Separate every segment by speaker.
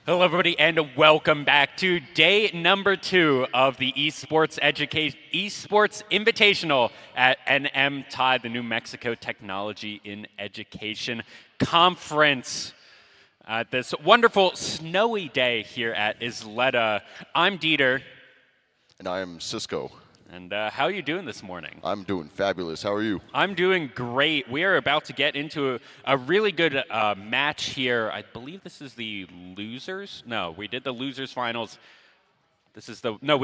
Speaker 1: Hello, everybody, and welcome back to day number 2 of the Esports Invitational at NMTIE, the New Mexico Technology in Education Conference. This wonderful snowy day here at Isleta. I'm Dieter.
Speaker 2: And I'm Cisco.
Speaker 1: And how are you doing this morning?
Speaker 2: I'm doing fabulous. How are you?
Speaker 1: I'm doing great. We are about to get into a really good match here. I believe this is the losers. No, we did the losers finals. We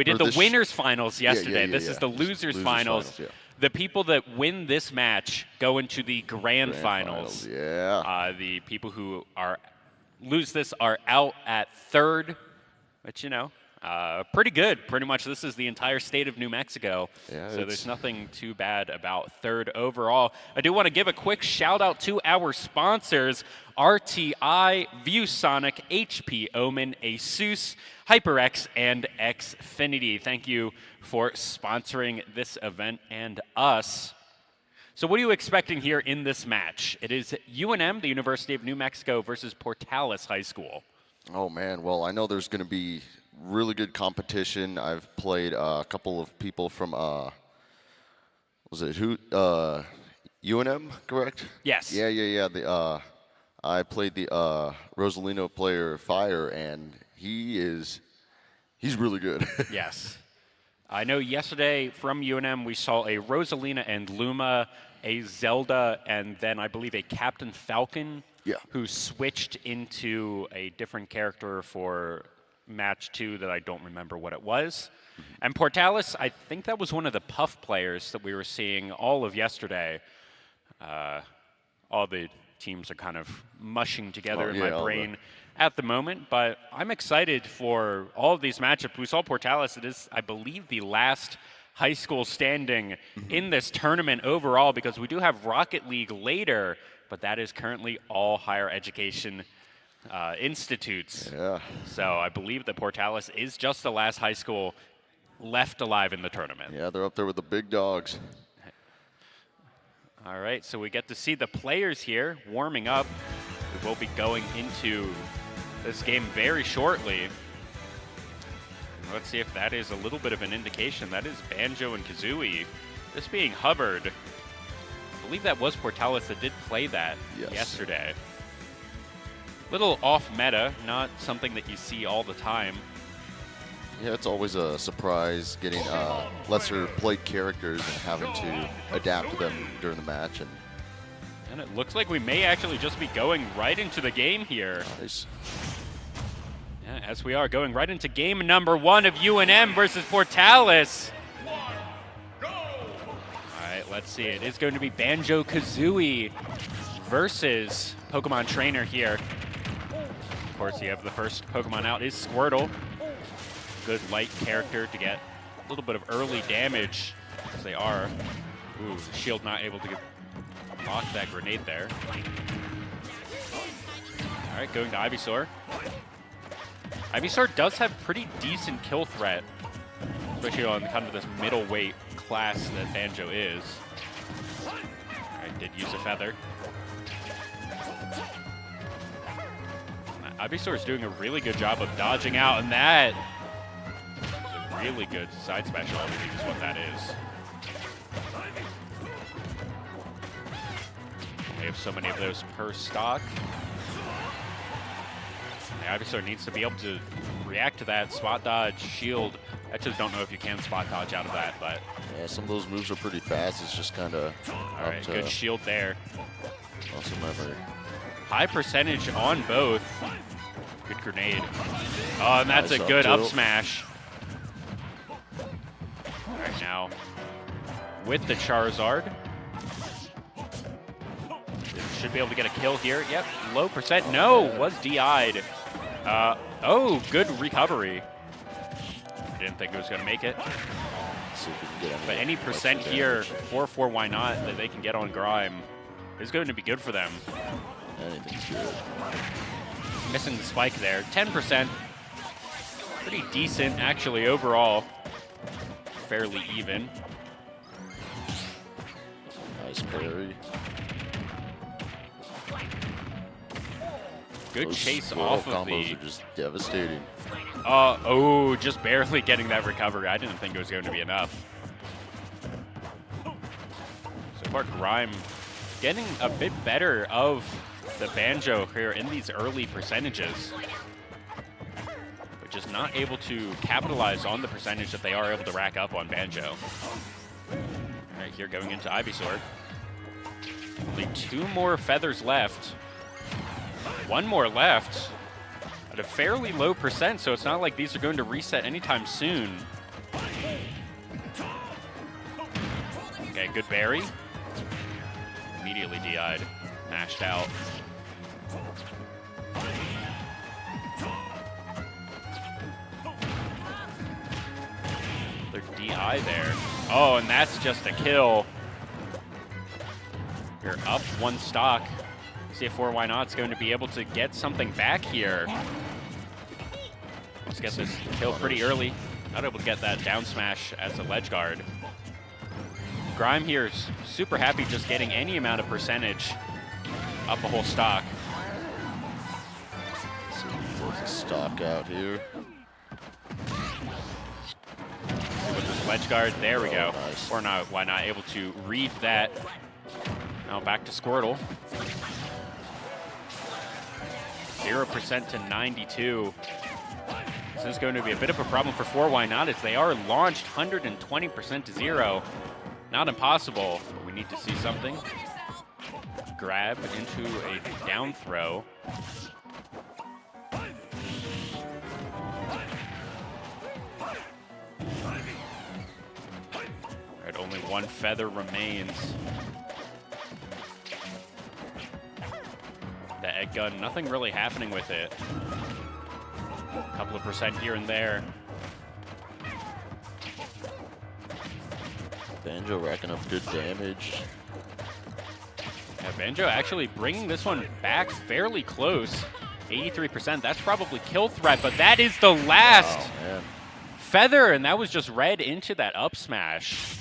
Speaker 1: did the winners finals yesterday. This is the losers finals. The people that win this match go into the grand finals.
Speaker 2: Yeah.
Speaker 1: The people who lose this are out at third, which, you know, pretty good. Pretty much this is the entire state of New Mexico.
Speaker 2: Yeah,
Speaker 1: so there's nothing too bad about third overall. I do want to give a quick shout out to our sponsors, RTI, ViewSonic, HP Omen, ASUS, HyperX, and Xfinity. Thank you for sponsoring this event and us. So what are you expecting here in this match? It is UNM, the University of New Mexico, versus Portales High School.
Speaker 2: Oh, man. Well, I know there's going to be really good competition. I've played a couple of people from, UNM, correct?
Speaker 1: Yes.
Speaker 2: Yeah. I played the Rosalino player, Fire, and he's really good.
Speaker 1: Yes. I know yesterday from UNM we saw a Rosalina and Luma, a Zelda, and then I believe a Captain Falcon who switched into a different character for match 2 that I don't remember what it was. And Portales, I think that was one of the Puff players that we were seeing all of yesterday. All the teams are kind of mushing together in my brain at the moment, but I'm excited for all of these matchups. We saw Portales. It is, I believe, the last high school standing in this tournament overall, because we do have Rocket League later, but that is currently all higher education institutes.
Speaker 2: Yeah.
Speaker 1: So I believe that Portales is just the last high school left alive in the tournament.
Speaker 2: Yeah, they're up there with the big dogs.
Speaker 1: All right, so we get to see the players here warming up. We will be going into this game very shortly. Let's see if that is a little bit of an indication. That is Banjo and Kazooie. This being Hubbard. I believe that was Portales that did play that yesterday. Little off meta, not something that you see all the time.
Speaker 2: Yeah, it's always a surprise getting lesser played characters and having to adapt to them during the match.
Speaker 1: And it looks like we may actually just be going right into the game here.
Speaker 2: Nice.
Speaker 1: Yeah, as we are going right into game number 1 of UNM versus Portales. All right, let's see. It is going to be Banjo-Kazooie versus Pokemon Trainer here. Of course, you have the first Pokemon out is Squirtle. Good light character to get a little bit of early damage, as they are. Ooh, the shield not able to block that grenade there. All right, going to Ivysaur. Ivysaur does have pretty decent kill threat, especially on kind of this middleweight class that Banjo is. All right, did use a feather. Ivysaur is doing a really good job of dodging out, and that is a really good side special, I believe is what that is. They have so many of those per stock. The Ivysaur needs to be able to react to that. Spot dodge, shield. I just don't know if you can spot dodge out of that, but...
Speaker 2: Yeah, some of those moves are pretty fast. It's just kind of...
Speaker 1: All right, good shield there.
Speaker 2: Also memory.
Speaker 1: High percentage on both. Good grenade. Oh, and that's
Speaker 2: nice
Speaker 1: a good
Speaker 2: up
Speaker 1: up smash. All right, now with the Charizard. Should be able to get a kill here. Yep, low percent. No, was DI'd. Oh, good recovery. Didn't think it was going to make it.
Speaker 2: See if we can get
Speaker 1: but any percent here, 4-4, why not, that they can get on Grime is going to be good for them.
Speaker 2: Anything's good.
Speaker 1: Missing the spike there. 10%. Pretty decent, actually, overall. Fairly even.
Speaker 2: Nice parry.
Speaker 1: good
Speaker 2: Those
Speaker 1: chase
Speaker 2: squirrel
Speaker 1: off of
Speaker 2: combos
Speaker 1: the...
Speaker 2: are just devastating.
Speaker 1: Oh, just barely getting that recovery. I didn't think it was going to be enough. So far, Grime getting a bit better of the Banjo here in these early percentages. But just not able to capitalize on the percentage that they are able to rack up on Banjo. All right, here going into Ivysaur. Only 2 more feathers left. 1 more left. At a fairly low percent, so it's not like these are going to reset anytime soon. Okay, good berry. Immediately DI'd, mashed out. Their DI there. Oh, and that's just a kill. You're up 1 stock. See if Why Not's going to be able to get something back here. Let's get this kill pretty early. Not able to get that down smash as a ledge guard. Grime here is super happy just getting any amount of percentage up a whole stock.
Speaker 2: So he pulls a stock out here.
Speaker 1: With this ledge guard, there we go.
Speaker 2: Nice.
Speaker 1: Or not, Why Not able to read that. Now back to Squirtle. 0% to 92. This is going to be a bit of a problem for Why Not as they are launched 120% to 0. Not impossible, but we need to see something. Grab into a down throw. Alright, only 1 feather remains. The egg gun, nothing really happening with it. A couple of percent here and there.
Speaker 2: Banjo racking up good damage.
Speaker 1: Yeah, Banjo actually bringing this one back fairly close. 83%, that's probably kill threat, but that is the last feather, and that was just read into that up smash.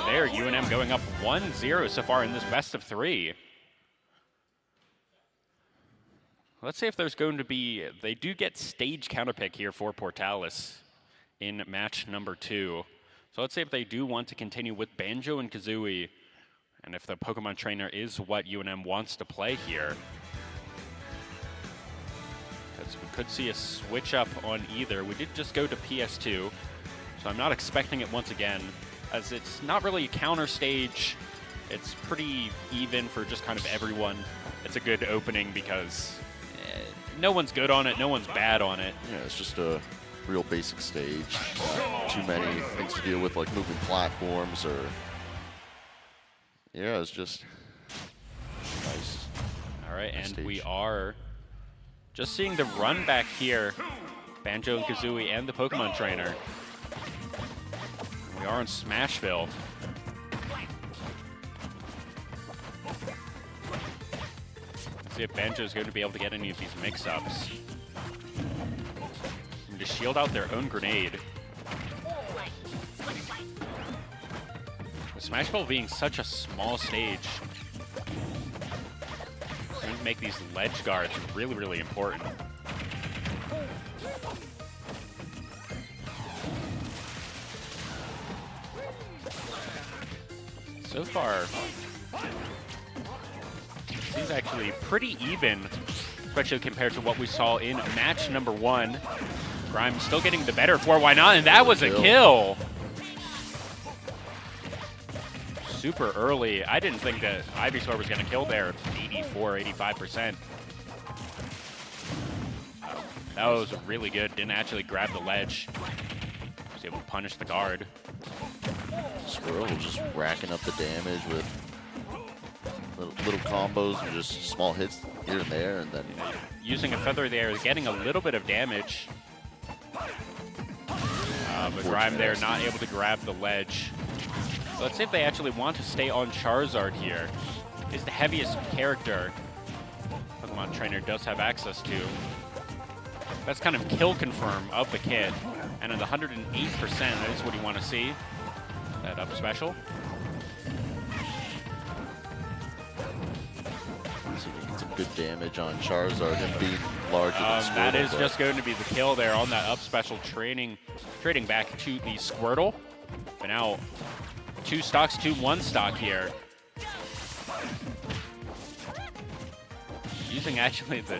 Speaker 1: There, UNM going up 1-0 so far in this best of 3. Let's see if there's going to be, they do get stage counterpick here for Portalis in match number 2. So let's see if they do want to continue with Banjo and Kazooie, and if the Pokemon trainer is what UNM wants to play here. Because we could see a switch up on either. We did just go to PS2, so I'm not expecting it once again, as it's not really a counter stage. It's pretty even for just kind of everyone. It's a good opening because no one's good on it, no one's bad on it.
Speaker 2: Yeah, it's just a real basic stage. Not too many things to deal with, like moving platforms or... Yeah, it's just nice.
Speaker 1: All right,
Speaker 2: nice
Speaker 1: and
Speaker 2: stage.
Speaker 1: we are just seeing the run back here. Banjo and Kazooie and the Pokemon trainer. We are in Smashville. See if Banjo's going to be able to get any of these mix-ups. And to shield out their own grenade. With Smashville being such a small stage, it's going to make these ledge guards really, really important. So far, seems actually pretty even, especially compared to what we saw in match number 1. Grime still getting the better for Why Not, and that was a kill. Super early. I didn't think that Ivysaur was going to kill there. 84, 85%. That was really good. Didn't actually grab the ledge. Was able to punish the guard.
Speaker 2: Squirrel just racking up the damage with little combos and just small hits here and there, and then
Speaker 1: using a feather there, getting a little bit of damage. But Grime there not able to grab the ledge. So let's see if they actually want to stay on Charizard here. Is the heaviest character Pokemon trainer does have access to. That's kind of kill confirm of the kit. And at 108%, that is what you want to see. That up special.
Speaker 2: see if we get some good damage on Charizard, him being larger than Squirtle.
Speaker 1: That is just going to be the kill there on that up special, trading back to the Squirtle. But now 2 stocks to 1 stock here. Using actually the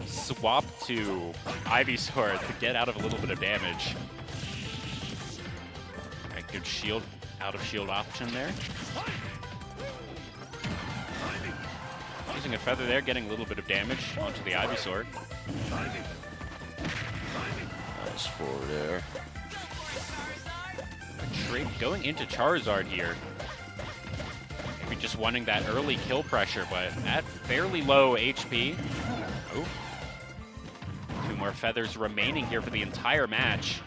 Speaker 1: swap to Ivysaur to get out of a little bit of damage. A good shield, out of shield option there. Using a feather there, getting a little bit of damage onto the Ivysaur.
Speaker 2: Nice forward air.
Speaker 1: Trade going into Charizard here. Maybe just wanting that early kill pressure, but at fairly low HP. Oh. 2 more feathers remaining here for the entire match.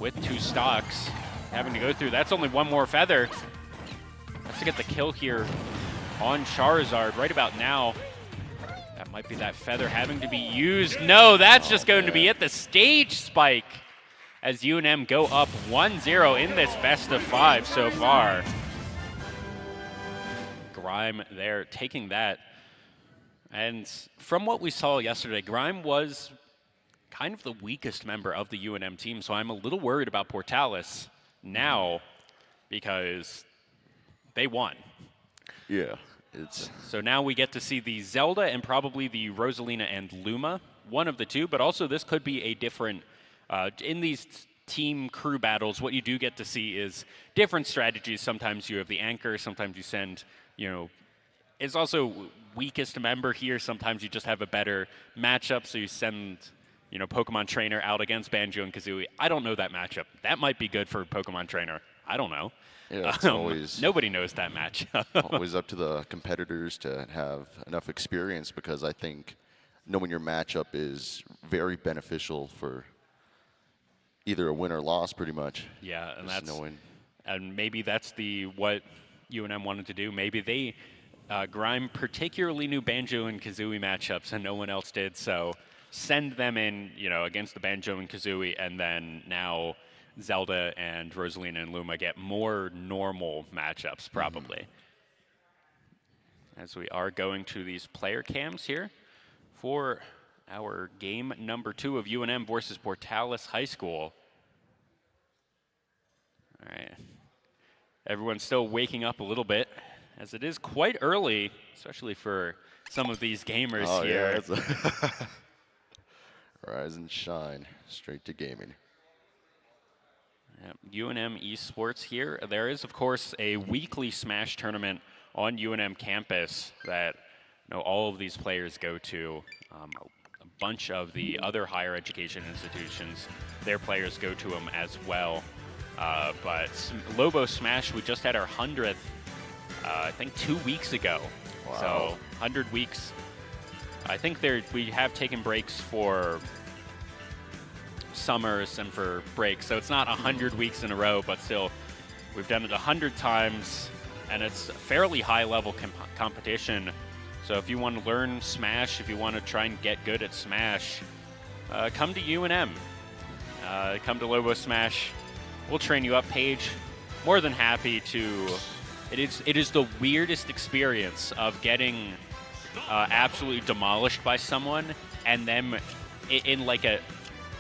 Speaker 1: With 2 stocks having to go through. That's only 1 more feather. Has to get the kill here on Charizard right about now. That might be that feather having to be used. No, that's just going to be it. The stage spike as UNM go up 1-0 in this best of 5 so far. Grime there taking that. And from what we saw yesterday, Grime was kind of the weakest member of the UNM team, so I'm a little worried about Portalis now because they won.
Speaker 2: Yeah.
Speaker 1: So now we get to see the Zelda and probably the Rosalina and Luma, one of the two, but also this could be a different, in these team crew battles, what you do get to see is different strategies. Sometimes you have the anchor, sometimes you send, it's also weakest member here. Sometimes you just have a better matchup, so you send, Pokemon Trainer out against Banjo and Kazooie. I don't know that matchup. That might be good for Pokemon Trainer. I don't know.
Speaker 2: Yeah, it's always
Speaker 1: nobody knows that matchup.
Speaker 2: Always up to the competitors to have enough experience, because I think knowing your matchup is very beneficial for either a win or loss, pretty much.
Speaker 1: Yeah, and
Speaker 2: just knowing.
Speaker 1: And maybe that's what UNM wanted to do. Maybe they Grime particularly knew Banjo and Kazooie matchups, and no one else did. So send them in, against the Banjo and Kazooie, and then now Zelda and Rosalina and Luma get more normal matchups, probably. As we are going to these player cams here for our game number 2 of UNM versus Portalis High School. All right. Everyone's still waking up a little bit, as it is quite early, especially for some of these gamers here.
Speaker 2: Yeah, rise and shine, straight to gaming.
Speaker 1: UNM Esports here. There is, of course, a weekly Smash tournament on UNM campus that all of these players go to. A bunch of the other higher education institutions, their players go to them as well. But Lobo Smash, we just had our 100th, I think 2 weeks ago.
Speaker 2: Wow.
Speaker 1: So 100 weeks. I think we have taken breaks for summers and for breaks, so it's not 100 weeks in a row, but still we've done it 100 times, and it's a fairly high level competition. So if you want to learn Smash, if you want to try and get good at Smash, come to UNM, come to Lobo Smash. We'll train you up. Paige, more than happy to. It is the weirdest experience of getting absolutely demolished by someone, and then in like a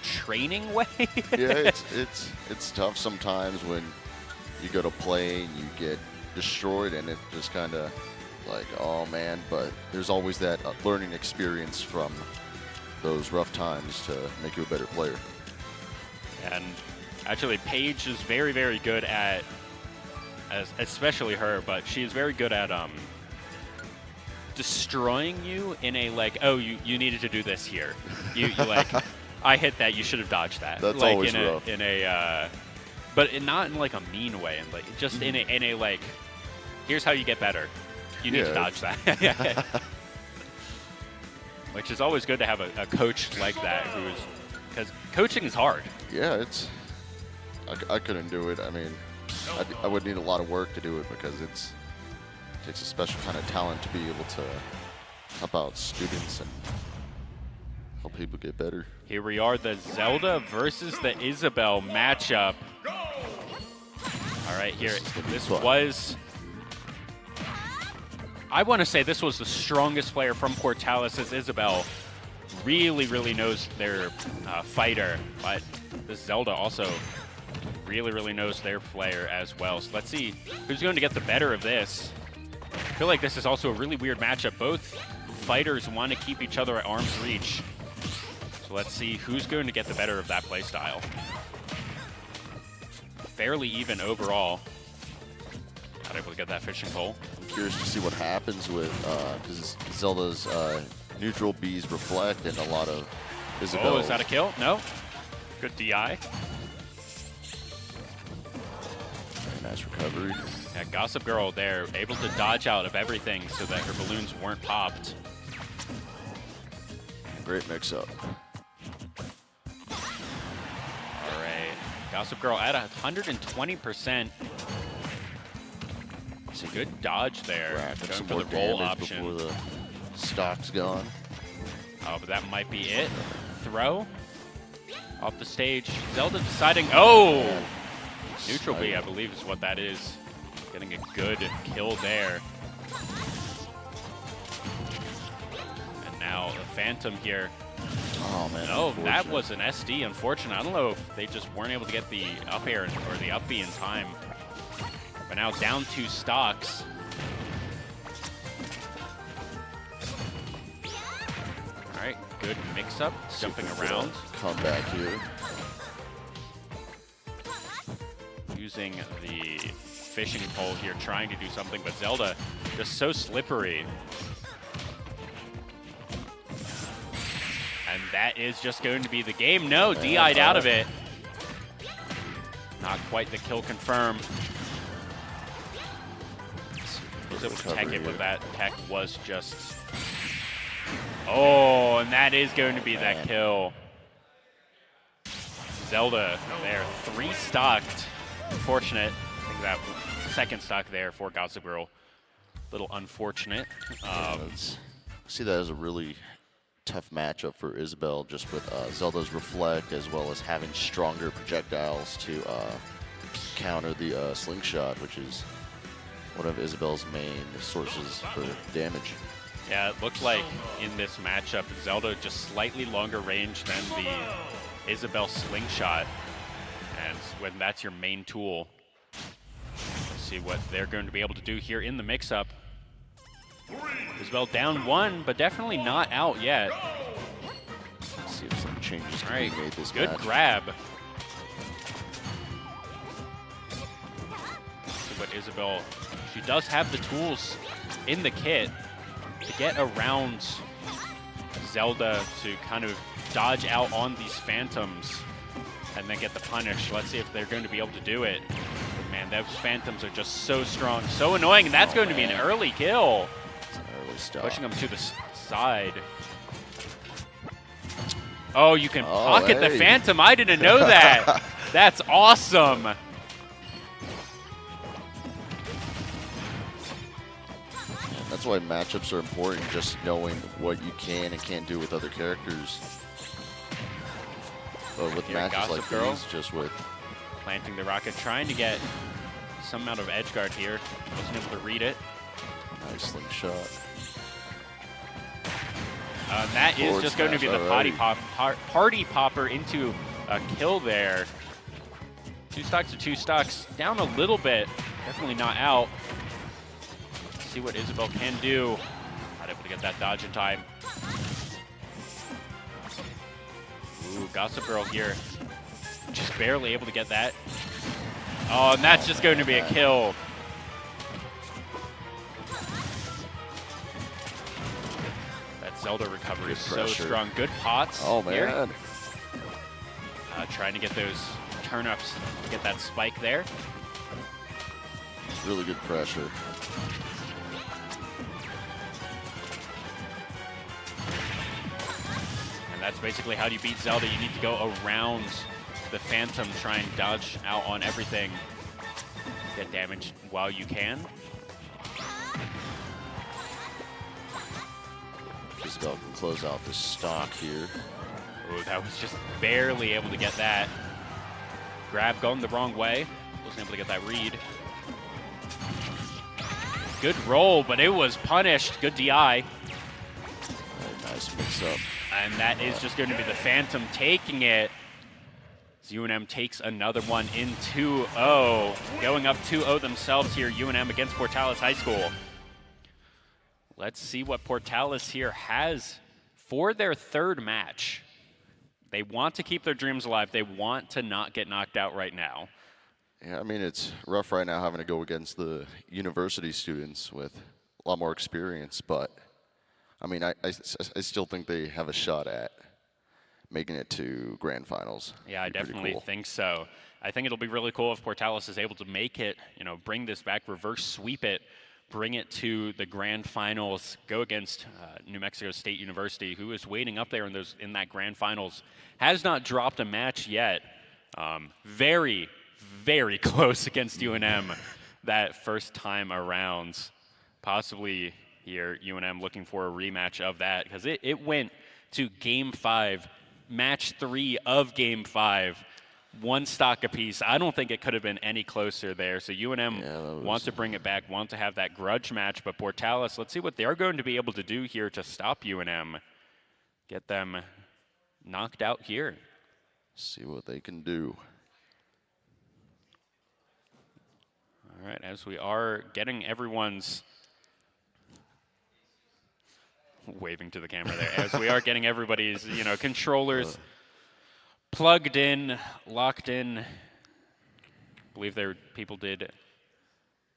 Speaker 1: training way.
Speaker 2: Yeah, it's tough sometimes when you go to play and you get destroyed, and it's just kind of like, oh man. But there's always that learning experience from those rough times to make you a better player.
Speaker 1: And actually, Paige is very, very good at, especially her, but she is very good at destroying you in a like, oh, you needed to do this here. You like. I hit that. You should have dodged that.
Speaker 2: That's
Speaker 1: like
Speaker 2: always
Speaker 1: in
Speaker 2: rough.
Speaker 1: But not in like a mean way, and like just in a like, here's how you get better. You need to dodge that. Which is always good to have a coach like that, because coaching is hard.
Speaker 2: Yeah, I couldn't do it. I mean, I would need a lot of work to do it, because it takes a special kind of talent to be able to help out students and help people get better.
Speaker 1: Here we are, the Zelda versus the Isabelle matchup. All right, here, this was I want to say this was the strongest player from Portalis, as Isabel really knows their fighter, but this Zelda also really knows their player as well. So let's see who's going to get the better of this. I feel like this is also a really weird matchup. Both fighters want to keep each other at arm's reach. So let's see who's going to get the better of that playstyle. Fairly even overall. Not able to get that fishing pole.
Speaker 2: I'm curious to see what happens with, because Zelda's neutral B's reflect and a lot of Isabel.
Speaker 1: Oh, is that a kill? No. Good DI.
Speaker 2: Very nice recovery.
Speaker 1: Yeah, Gossip Girl there, able to dodge out of everything so that her balloons weren't popped.
Speaker 2: Great mix-up.
Speaker 1: All right, Gossip Girl at 120%. It's a good dodge there.
Speaker 2: Right,
Speaker 1: going for the roll option.
Speaker 2: Before the stock's gone.
Speaker 1: Oh, but that might be it. Throw off the stage. Zelda deciding, oh! Neutral B, I believe is what that is. Getting a good kill there. And now the Phantom here.
Speaker 2: Oh, man.
Speaker 1: Oh, that was an SD, unfortunate. I don't know if they just weren't able to get the up air or the up B in time. But now down 2 stocks. All right, good mix-up, jumping around.
Speaker 2: Comeback here.
Speaker 1: Using the fishing pole here, trying to do something, but Zelda just so slippery. And that is just going to be the game. No, DI'd out of it. Not quite the kill confirmed. Was able to tech it, but that tech was just... Oh, and that is going to be that kill. Zelda there, 3 stocked. Unfortunate. I think that second stock there for Gossip Girl. Little unfortunate.
Speaker 2: See that as a really tough matchup for Isabel, just with Zelda's reflect as well as having stronger projectiles to counter the slingshot, which is one of Isabel's main sources for damage.
Speaker 1: Yeah, it looked like in this matchup, Zelda just slightly longer range than the Isabel slingshot. And when that's your main tool, let's see what they're going to be able to do here in the mix-up. Isabel down 1, but definitely not out yet.
Speaker 2: Let's see if some changes can be made this match.
Speaker 1: Good grab. See what Isabel, she does have the tools in the kit to get around Zelda to kind of dodge out on these phantoms and then get the punish. Let's see if they're going to be able to do it. But man, those phantoms are just so strong, so annoying, and that's going to be an early kill.
Speaker 2: Early stop.
Speaker 1: Pushing them to the side. Oh, you can pocket the phantom. I didn't know that. That's awesome.
Speaker 2: That's why matchups are important, just knowing what you can and can't do with other characters. But with matches like these, just with...
Speaker 1: Planting the rocket, trying to get some amount of edge guard here. Wasn't able to read it.
Speaker 2: Nice slingshot.
Speaker 1: That is just going to be the party popper into a kill there. 2 stocks to 2 stocks. Down a little bit. Definitely not out. See what Isabel can do. Not able to get that dodge in time. Ooh, Gossip Girl here. Just barely able to get that. Oh, and that's just going to be a kill. That Zelda recovery is so strong. Good pots.
Speaker 2: Oh, man.
Speaker 1: Here. Trying to get those turn-ups, get that spike there.
Speaker 2: It's really good pressure.
Speaker 1: That's basically how you beat Zelda. You need to go around the Phantom, try and dodge out on everything. Get damage while you can.
Speaker 2: Isabel can close out the stock here.
Speaker 1: Oh, that was just barely able to get that. Grab going the wrong way. Wasn't able to get that read. Good roll, but it was punished. Good DI.
Speaker 2: Nice mix-up.
Speaker 1: And that is just going to be the Phantom taking it. As UNM takes another one in 2-0. Going up 2-0 themselves here, UNM against Portales High School. Let's see what Portales here has for their third match. They want to keep their dreams alive. They want to not get knocked out right now.
Speaker 2: Yeah, I mean, it's rough right now having to go against the university students with a lot more experience, but I mean, I still think they have a shot at making it to grand finals.
Speaker 1: Yeah, I definitely think so. I think it'll be really cool if Portales is able to make it, you know, bring this back, reverse sweep it, bring it to the grand finals, go against New Mexico State University, who is waiting up there in that grand finals. Has not dropped a match yet. Very, very close against UNM that first time around. Possibly here, UNM looking for a rematch of that, because it went to Game 5, Match 3 of Game 5, one stock apiece. I don't think it could have been any closer there. So UNM wants to bring it back, want to have that grudge match, but Portales, let's see what they're going to be able to do here to stop UNM. Get them knocked out here.
Speaker 2: See what they can do.
Speaker 1: All right, as we are getting everyone's waving to the camera there, as we are getting everybody's, you know, controllers plugged in, locked in. I believe people did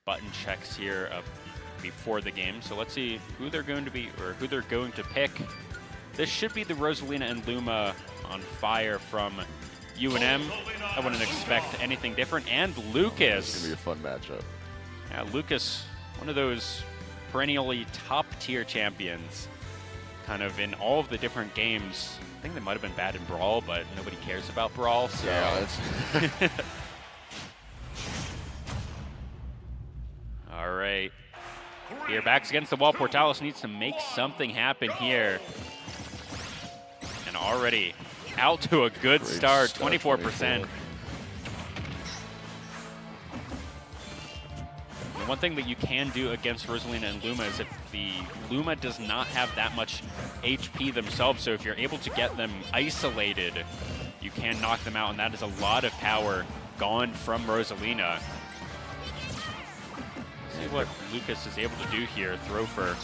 Speaker 1: button checks here before the game. So let's see who they're going to be, or who they're going to pick. This should be the Rosalina and Luma on fire from UNM. I wouldn't expect anything different. And Lucas.
Speaker 2: It's going to be a fun matchup.
Speaker 1: Yeah, Lucas, one of those perennially top-tier champions, kind of in all of the different games. I think they might have been bad in Brawl, but nobody cares about Brawl. So.
Speaker 2: Yeah,
Speaker 1: all right. Here, backs against the wall. Portales needs to make something happen here. And already out to a good start, 24%. And one thing that you can do against Rosalina and Luma is if the Luma does not have that much HP themselves, so if you're able to get them isolated, you can knock them out, and that is a lot of power gone from Rosalina. See what Lucas is able to do here. Throw for.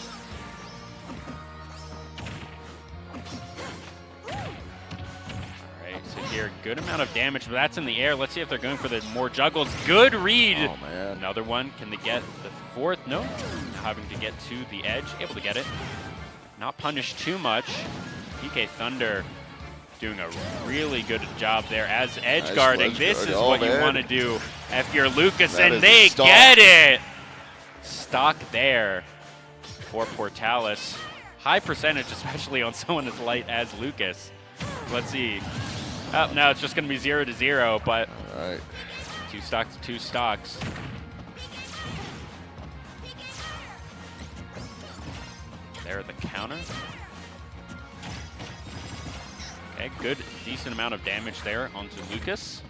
Speaker 1: Alright, so here, good amount of damage, but that's in the air. Let's see if they're going for the more juggles. Good read!
Speaker 2: Oh, man.
Speaker 1: Another one. Can they get the fourth? No. Having to get to the edge. Able to get it. Not punished too much. PK Thunder doing a really good job there as edge guarding. This is what you want to do if you're Lucas, and they get it! Stock there for Portales. High percentage, especially on someone as light as Lucas. Let's see. Oh, no, it's just going to be 0-0, but
Speaker 2: all right.
Speaker 1: 2 stocks to 2 stocks. There, the counter. Okay, good, decent amount of damage there onto Lucas.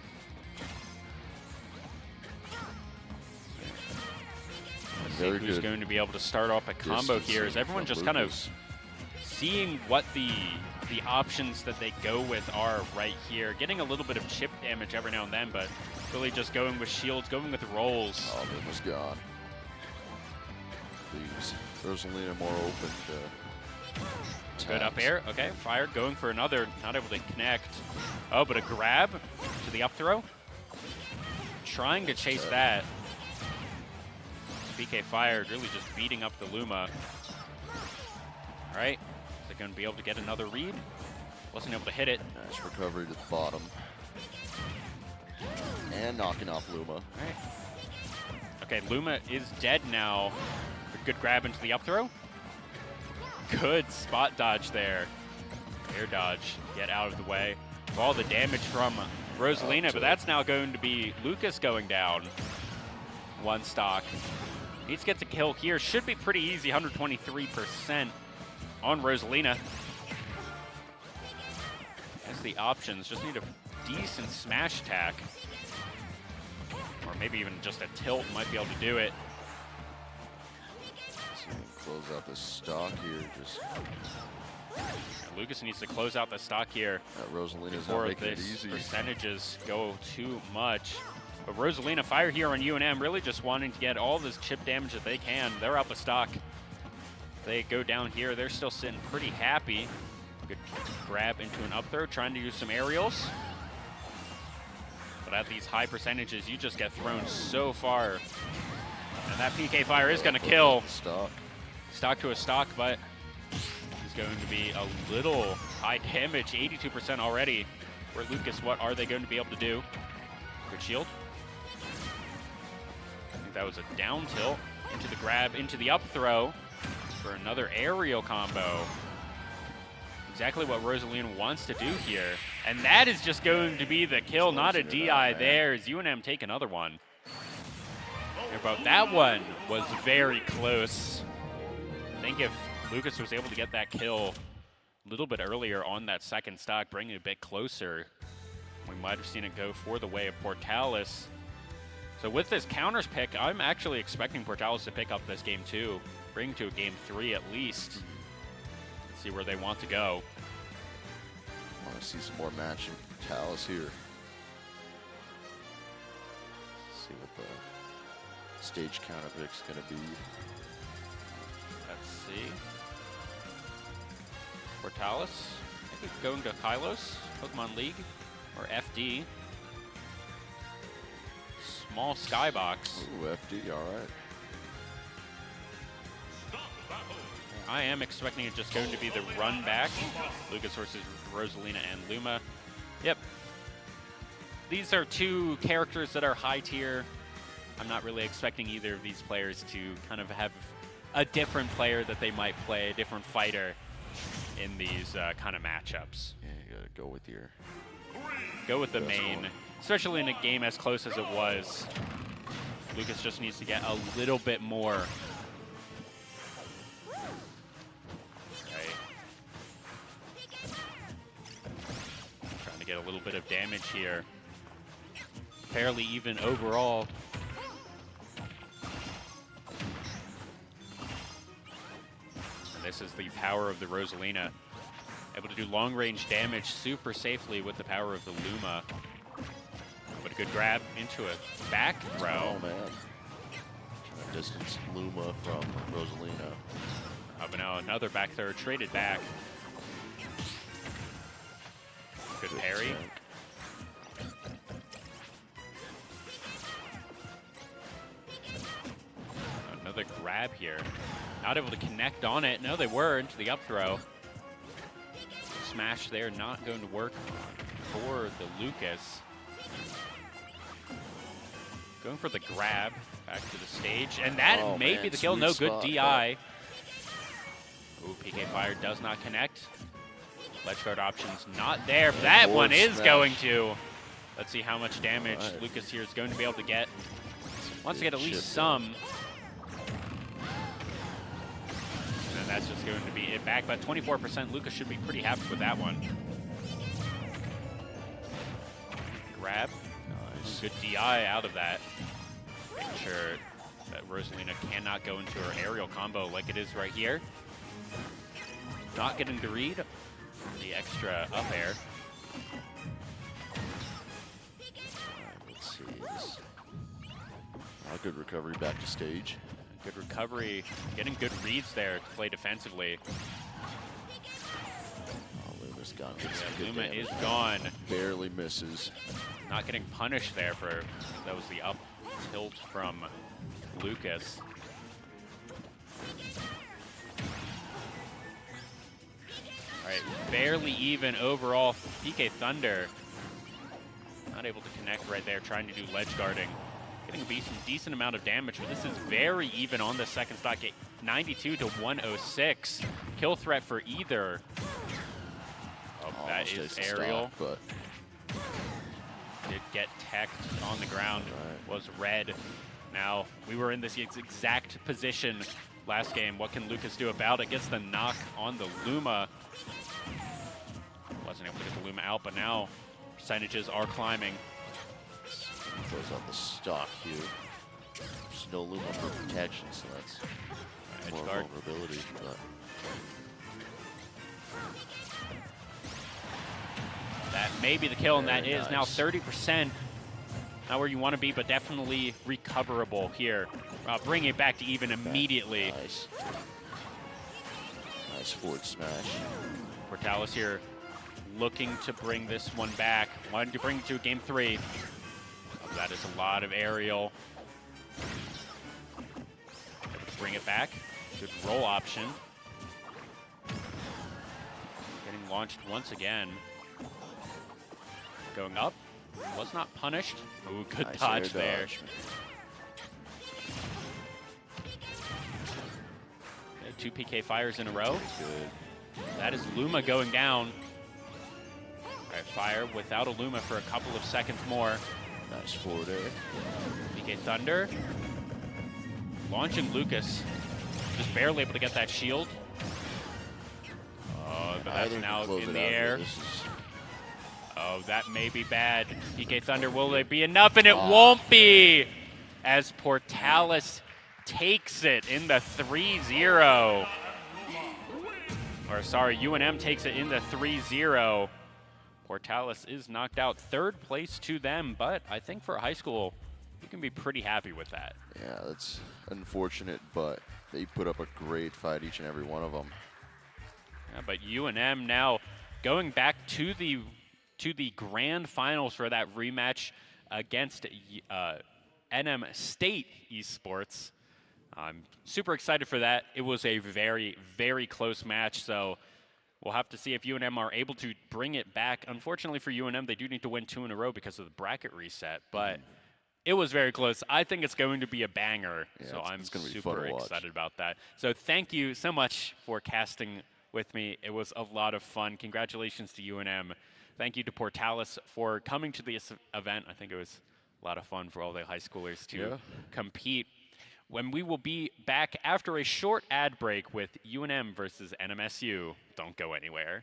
Speaker 2: Very
Speaker 1: who's
Speaker 2: good.
Speaker 1: going to be able to start off a combo here? Is everyone just kind of seeing what the options that they go with are right here? Getting a little bit of chip damage every now and then, but really just going with shields, going with rolls.
Speaker 2: Oh, it was gone. Leaves Rosalina more open to
Speaker 1: good up air. Okay, Fire going for another. Not able to connect. Oh, but a grab to the up throw. Trying to chase that. PK Fire really just beating up the Luma. All right, is it going to be able to get another read? Wasn't able to hit it.
Speaker 2: Nice recovery to the bottom. And knocking off Luma.
Speaker 1: All right. Okay, Luma is dead now. A good grab into the up throw. Good spot dodge there. Air dodge, get out of the way. All the damage from Rosalina, but that's now going to be Lucas going down. 1 stock. Needs to get the kill here. Should be pretty easy, 123% on Rosalina. Has the options, just need a decent smash attack. Or maybe even just a tilt might be able to do it.
Speaker 2: Close out the stock here. Just
Speaker 1: Lucas needs to close out the stock here.
Speaker 2: Rosalina's not making it easy.
Speaker 1: Percentages go too much. But Rosalina Fire here on UNM really just wanting to get all this chip damage that they can. They're out the stock. They go down here. They're still sitting pretty happy. Good grab into an up throw, trying to use some aerials. But at these high percentages, you just get thrown so far. And that PK Fire is going to kill. Stock to a stock, but it's going to be a little high damage. 82% already. For Lucas, what are they going to be able to do? Good shield. I think that was a down tilt. Into the grab, into the up throw for another aerial combo. Exactly what Rosalina wants to do here. And that is just going to be the kill, not a DI there, as UNM take another one. But that one was very close. I think if Lucas was able to get that kill a little bit earlier on that second stock, bring it a bit closer, we might have seen it go for the way of Portalis. So with this counters pick, I'm actually expecting Portalis to pick up this game too, bring to a game 3 at least. See where they want to go.
Speaker 2: I want to see some more match in Portalis here. See what the stage counter pick's going to be.
Speaker 1: Let's see. Portalis. I think going to Kylos, Pokemon League, or FD. Small skybox.
Speaker 2: Ooh, FD, all right.
Speaker 1: I am expecting it just going to be the run back. Lucas versus Rosalina and Luma. Yep. These are two characters that are high tier. I'm not really expecting either of these players to kind of have a different player that they might play, a different fighter in these kind of matchups.
Speaker 2: Yeah, you gotta go with your...
Speaker 1: Go with the main, especially in a game as close as it was. Lucas just needs to get a little bit more. Trying to get a little bit of damage here. Fairly even overall. And this is the power of the Rosalina. Able to do long-range damage super safely with the power of the Luma. But a good grab into a back throw.
Speaker 2: Oh, man. Trying to distance Luma from Rosalina.
Speaker 1: But now another back throw, traded back. Good parry. Another grab here. Not able to connect on it. No, they were into the up throw. Smash there, not going to work for the Lucas. Going for the grab back to the stage, and that may be the kill. No, good DI. Ooh, PK Fire does not connect. Ledge guard options not there, but that one is going to. Let's see how much damage Lucas here is going to be able to get. Wants to get at least some. And that's just going to be it back, but 24%, Lucas should be pretty happy with that one. Grab. Nice. Good DI out of that. Making sure that Rosalina cannot go into her aerial combo like it is right here. Not getting the read. The extra up air.
Speaker 2: Let's see. Good recovery back to stage.
Speaker 1: Good recovery, getting good reads there to play defensively.
Speaker 2: Oh, Luma's gone.
Speaker 1: Yeah, Luma is gone.
Speaker 2: Barely misses.
Speaker 1: Not getting punished there for, that was the up tilt from Lucas. All right, barely even overall. PK Thunder, not able to connect right there, trying to do ledge guarding. Getting a decent amount of damage, but this is very even on the second stock. 92 to 106. Kill threat for either. Oh, that is aerial.
Speaker 2: Stock, but
Speaker 1: did get teched on the ground. Was red. Now, we were in this exact position last game. What can Lucas do about it? Gets the knock on the Luma. Wasn't able to get the Luma out, but now percentages are climbing.
Speaker 2: Close out the stock here. There's no Luma for protection, so that's...
Speaker 1: Edge
Speaker 2: more
Speaker 1: guard.
Speaker 2: vulnerability. But
Speaker 1: That may be the kill, and that
Speaker 2: Very
Speaker 1: is now
Speaker 2: nice.
Speaker 1: 30%. Not where you want to be, but definitely recoverable here. Bring it back to even immediately.
Speaker 2: Nice. Nice forward smash.
Speaker 1: Portalis here looking to bring this one back. Wanted to bring it to game 3. That is a lot of aerial. Able to bring it back. Good roll option. Getting launched once again. Going up. Was not punished. Ooh, good
Speaker 2: Nice
Speaker 1: dodge
Speaker 2: air
Speaker 1: there.
Speaker 2: dodge.
Speaker 1: Okay, 2 PK fires in a row.
Speaker 2: Good.
Speaker 1: That is Luma going down. All right, fire without a Luma for a couple of seconds more.
Speaker 2: Nice forward air.
Speaker 1: PK Thunder. Launching Lucas. Just barely able to get that shield. Oh, but that's now in the air. Oh, that may be bad. PK Thunder, will it be enough? And it won't be, as Portalis takes it in the 3-0. Or sorry, UNM takes it in the 3-0. Portalis is knocked out. 3rd place to them, but I think for a high school, you can be pretty happy with that.
Speaker 2: Yeah, that's unfortunate, but they put up a great fight, each and every one of them.
Speaker 1: Yeah, but UNM now going back to the grand finals for that rematch against NM State Esports. I'm super excited for that. It was a very, very close match, so we'll have to see if UNM are able to bring it back. Unfortunately for UNM, they do need to win 2 in a row because of the bracket reset, but it was very close. I think it's going to be a banger,
Speaker 2: Yeah,
Speaker 1: so I'm
Speaker 2: it's gonna be
Speaker 1: super
Speaker 2: fun to watch.
Speaker 1: excited about that. So thank you so much for casting with me. It was a lot of fun. Congratulations to UNM. Thank you to Portalis for coming to this event. I think it was a lot of fun for all the high schoolers to compete. When we will be back after a short ad break with UNM versus NMSU. Don't go anywhere.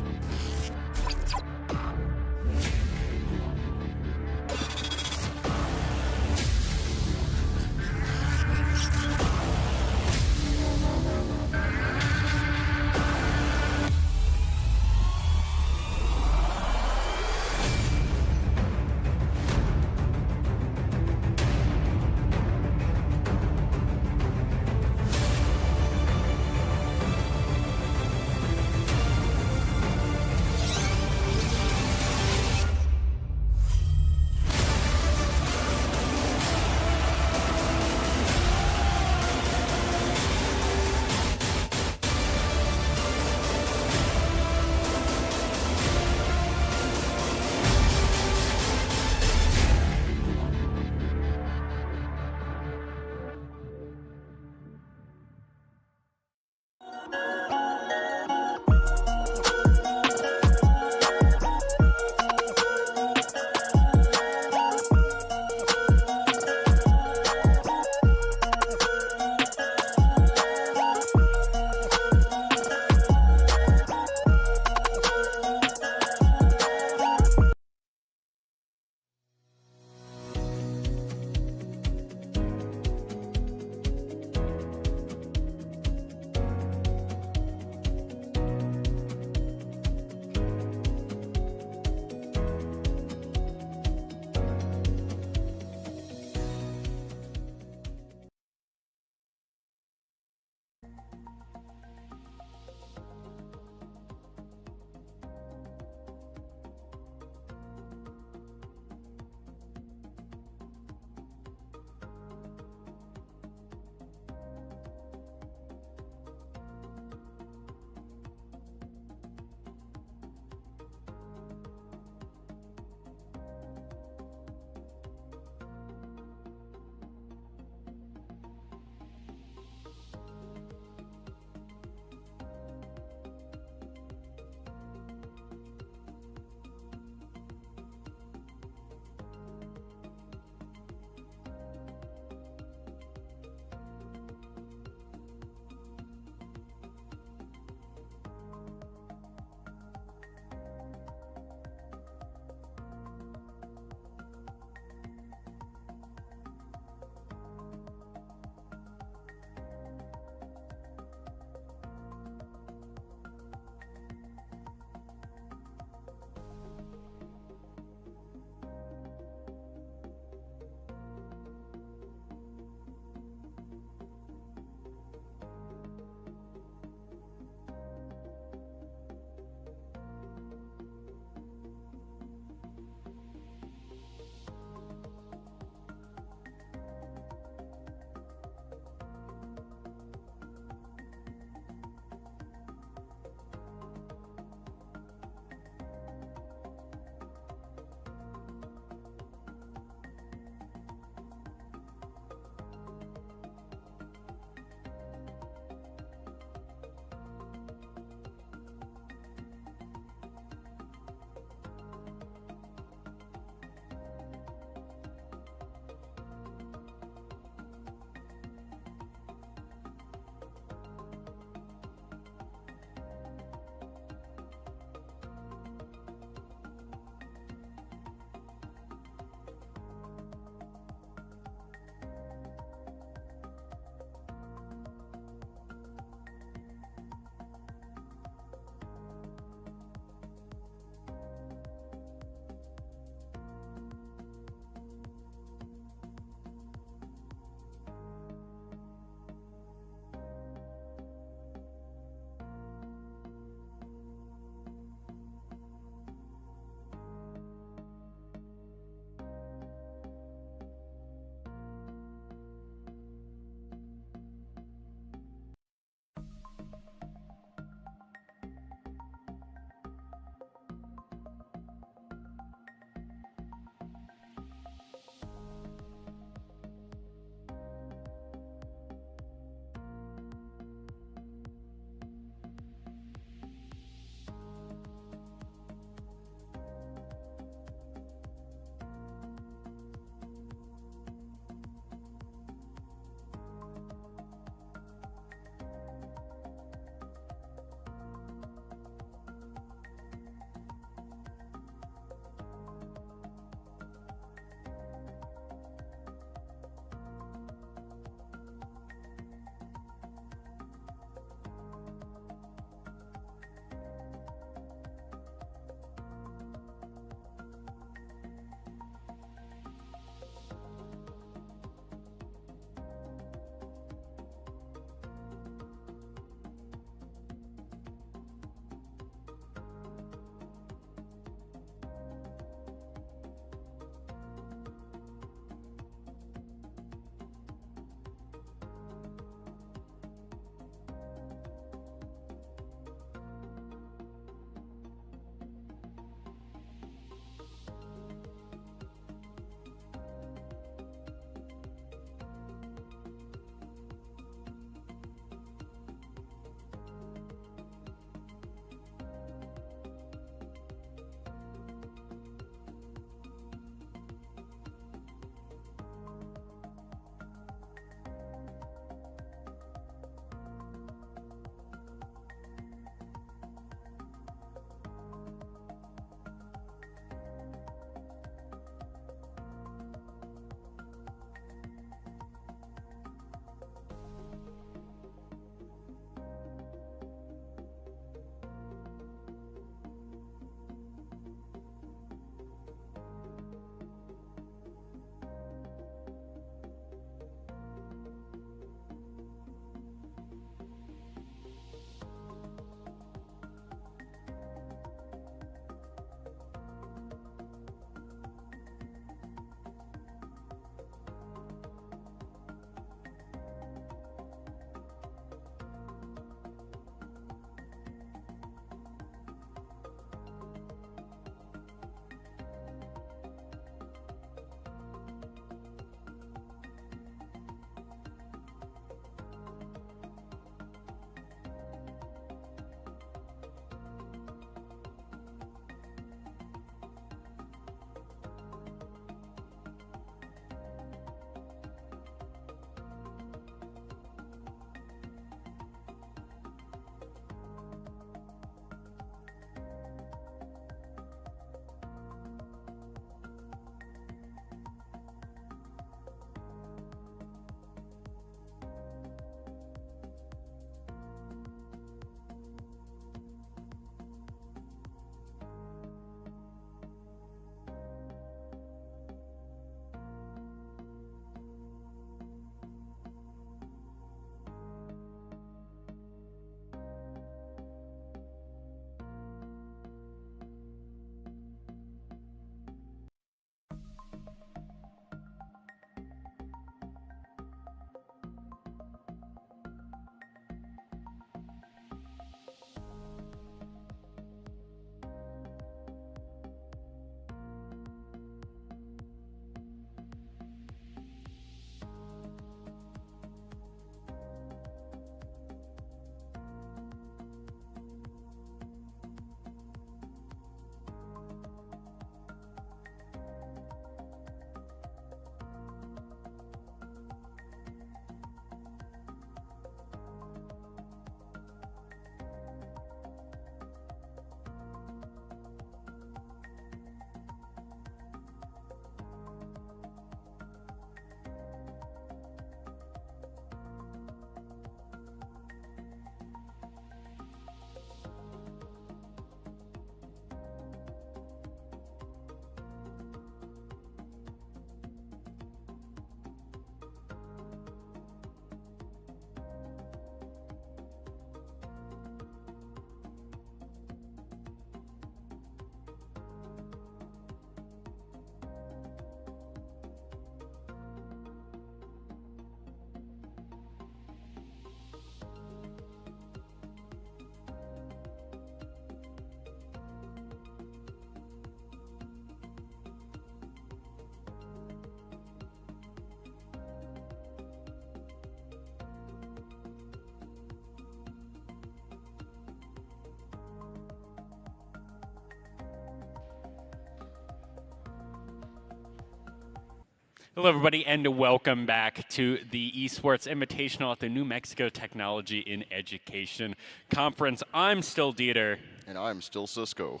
Speaker 1: Hello, everybody, and welcome back to the Esports Invitational at the New Mexico Technology in Education Conference. I'm still Dieter.
Speaker 2: And I'm still Cisco.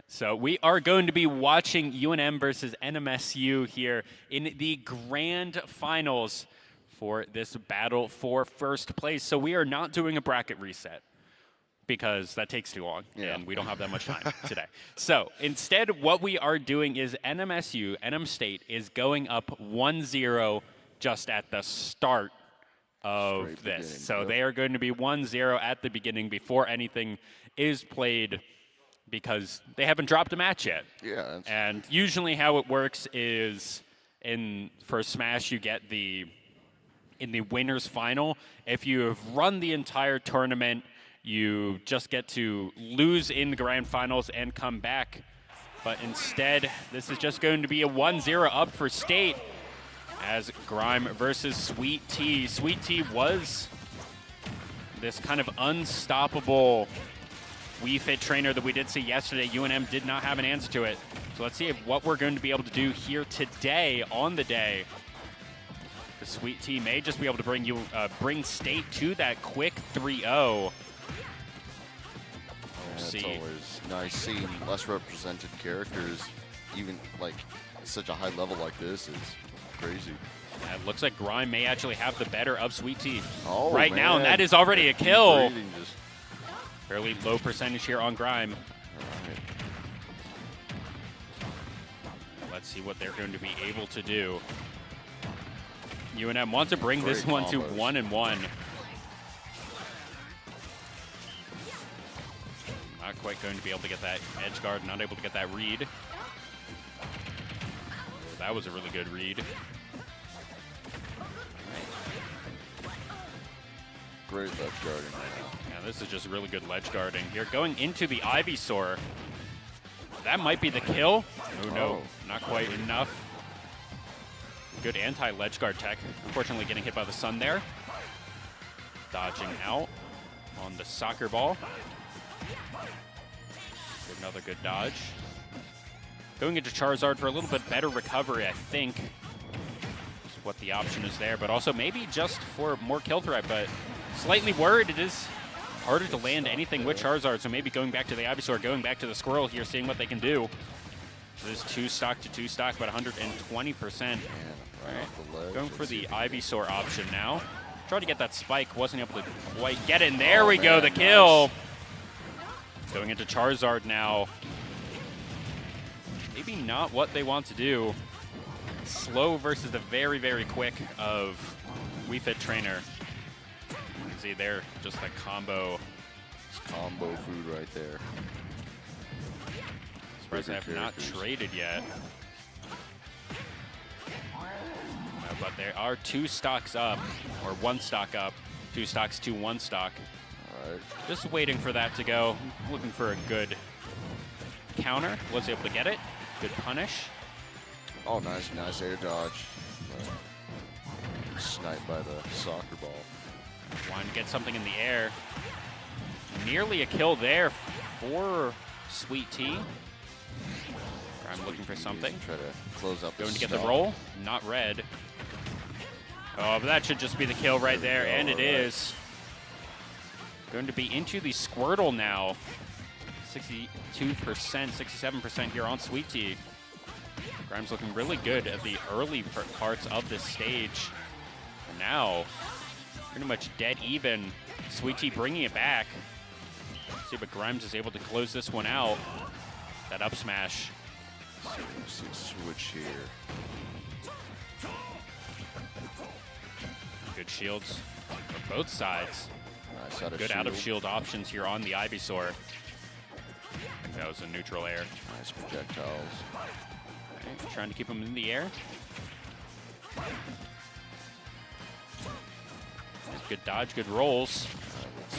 Speaker 1: So we are going to be watching UNM versus NMSU here in the grand finals for this battle for first place. So we are not doing a bracket reset, because that takes too long, and we don't have that much time today. So instead, what we are doing is NMSU, NM State, is going up 1-0 just at the start of this. So they are going to be 1-0 at the beginning before anything is played, because they haven't dropped a match yet.
Speaker 2: Yeah.
Speaker 1: And usually how it works is for Smash, you get in the winner's final, if you have run the entire tournament, you just get to lose in the grand finals and come back. But instead, this is just going to be a 1-0 up for State as Grime versus Sweet Tea. Sweet Tea was this kind of unstoppable Wii Fit trainer that we did see yesterday. UNM did not have an answer to it. So let's see what we're going to be able to do here today on the day. The Sweet Tea may just be able to bring State to that quick 3-0.
Speaker 2: It's always nice seeing less represented characters, even like such a high level like this is crazy.
Speaker 1: Yeah, it looks like Grime may actually have the better of Sweet Tea now, and that is already a kill. Fairly low percentage here on Grime.
Speaker 2: Right.
Speaker 1: Let's see what they're going to be able to do. UNM wants to bring this one to 1-1. Not quite going to be able to get that edge guard, not able to get that read. That was a really good read.
Speaker 2: Great ledge guarding right now.
Speaker 1: Yeah, this is just really good ledge guarding. Here, going into the Ivysaur. That might be the kill. Oh, no, not quite enough. Good anti-ledge guard tech. Unfortunately, getting hit by the sun there. Dodging out on the soccer ball. Another good dodge. Going into Charizard for a little bit better recovery, I think. Is what the option is there, but also maybe just for more kill threat, but slightly worried it is harder to land anything with Charizard, so maybe going back to the Ivysaur, going back to the Squirrel here, seeing what they can do. This is 2-stock to 2-stock, but 120%. Right. Going for the Ivysaur option now. Tried to get that spike, wasn't able to quite get it, and there we go, the kill. Nice. Going into Charizard now. Maybe not what they want to do. Slow versus the very, very quick of Wii Fit trainer. You can see there, just the combo.
Speaker 2: It's combo food right there.
Speaker 1: Surprised they have not traded yet. But there are 2 stocks up, or 1 stock up. 2 stocks to 1 stock.
Speaker 2: Right.
Speaker 1: Just waiting for that to go. Looking for a good counter. Was able to get it. Good punish.
Speaker 2: Oh, nice air dodge. Sniped by the soccer ball.
Speaker 1: Wanting to get something in the air. Nearly a kill there for Sweet Tea. I'm looking for something.
Speaker 2: Try to close up.
Speaker 1: Going to get the roll. Not red. Oh, but that should just be the kill right there, and it is. Going to be into the Squirtle now. 62%, 67% here on Sweet Tea. Grime's looking really good at the early parts of this stage. And now, pretty much dead even. Sweet Tea bringing it back. Let's see, but Grimes is able to close this one out. That up smash.
Speaker 2: Switch here.
Speaker 1: Good shields for both sides.
Speaker 2: Nice
Speaker 1: good out of shield options here on the Ivysaur. That was a neutral air.
Speaker 2: Nice projectiles.
Speaker 1: Okay, trying to keep him in the air. Good dodge, good rolls.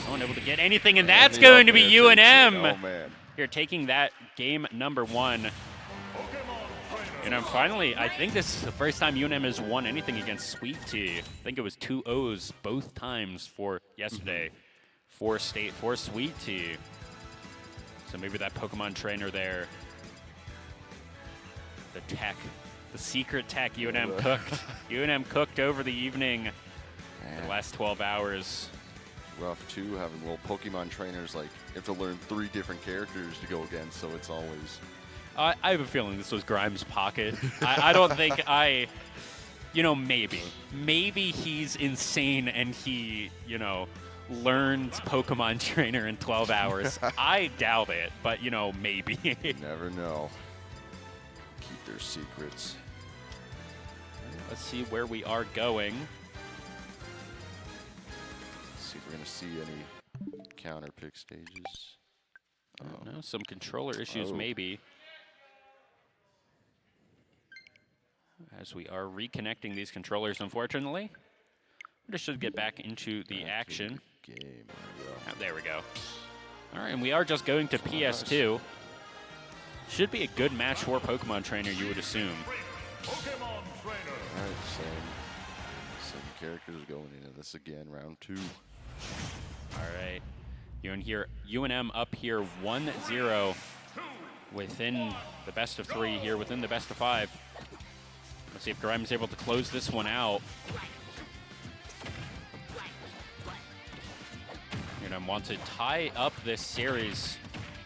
Speaker 1: No one able to get anything, and that's going to be UNM.
Speaker 2: Oh, man.
Speaker 1: Here, taking that game number 1. UNM finally, I think this is the first time UNM has won anything against Sweet Tea. I think it was 2-0s both times for yesterday. For State, for Sweet Tea. So maybe that Pokemon trainer there, the tech, The secret tech UNM cooked. UNM cooked over the evening. The last 12 hours.
Speaker 2: Rough too, having Pokemon trainers, like you have to learn 3 different characters to go against, so it's always.
Speaker 1: I have a feeling this was Grimes' pocket. I don't think maybe he's insane and he, learns Pokemon Trainer in 12 hours. I doubt it, but, maybe.
Speaker 2: You never know. Keep their secrets.
Speaker 1: Let's see where we are going.
Speaker 2: Let's see if we're going to see any counter pick stages.
Speaker 1: I don't know, some controller issues maybe. As we are reconnecting these controllers, unfortunately. We just should get back into the action. There we go. All right, and we are just going to PS2. Should be a good match for Pokemon Trainer, you would assume.
Speaker 3: Pokemon Trainer.
Speaker 2: All right, same characters going into this again, round 2.
Speaker 1: All right, UNM up here 1-0 within the best of 3 here, within the best of 5. Let's see if Grimes is able to close this one out. UNM wants to tie up this series,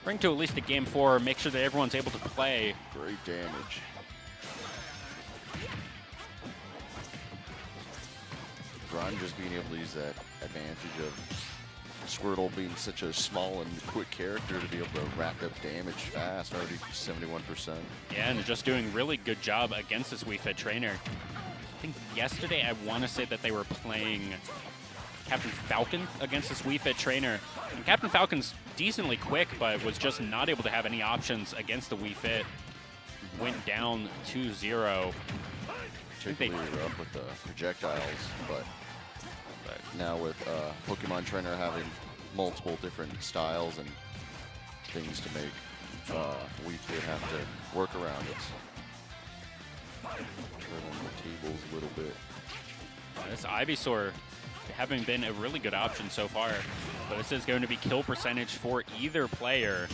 Speaker 1: bring to at least a game 4, make sure that everyone's able to play.
Speaker 2: Great damage. Grimes just being able to use that advantage of Squirtle being such a small and quick character to be able to rack up damage fast, already 71%.
Speaker 1: Yeah, and just doing really good job against this Wii Fit trainer. I think yesterday I want to say that they were playing Captain Falcon against this Wii Fit trainer. And Captain Falcon's decently quick, but was just not able to have any options against the Wii Fit. Went down 2-0.
Speaker 2: Particularly rough with the projectiles, but now with Pokemon Trainer having multiple different styles and things to make, we did have to work around it. Turning the tables a little bit.
Speaker 1: This Ivysaur having been a really good option so far, but this is going to be kill percentage for either player.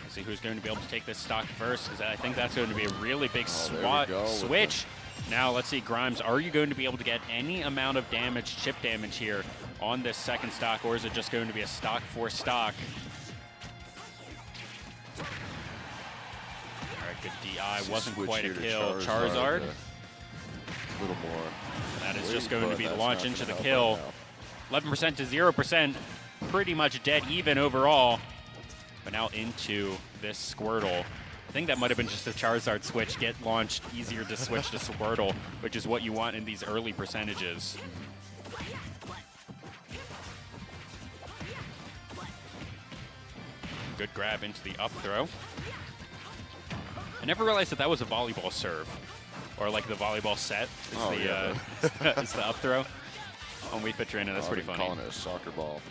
Speaker 1: Let's see who's going to be able to take this stock first, because I think that's going to be a really big switch. Now, let's see, Grimes, are you going to be able to get any amount of damage, chip damage here on this second stock, or is it just going to be a stock for stock? All right, good DI. Wasn't quite a kill. Charizard.
Speaker 2: A little more.
Speaker 1: That is just going to be the launch into the kill. 11% to 0%. Pretty much dead even overall. But now into this Squirtle. I think that might have been just a Charizard switch, get launched, easier to switch to Squirtle, which is what you want in these early percentages. Good grab into the up throw. I never realized that that was a volleyball serve, or like the volleyball set is the up throw on Wii Fit Trainer. That's pretty funny.
Speaker 2: Calling it a soccer ball.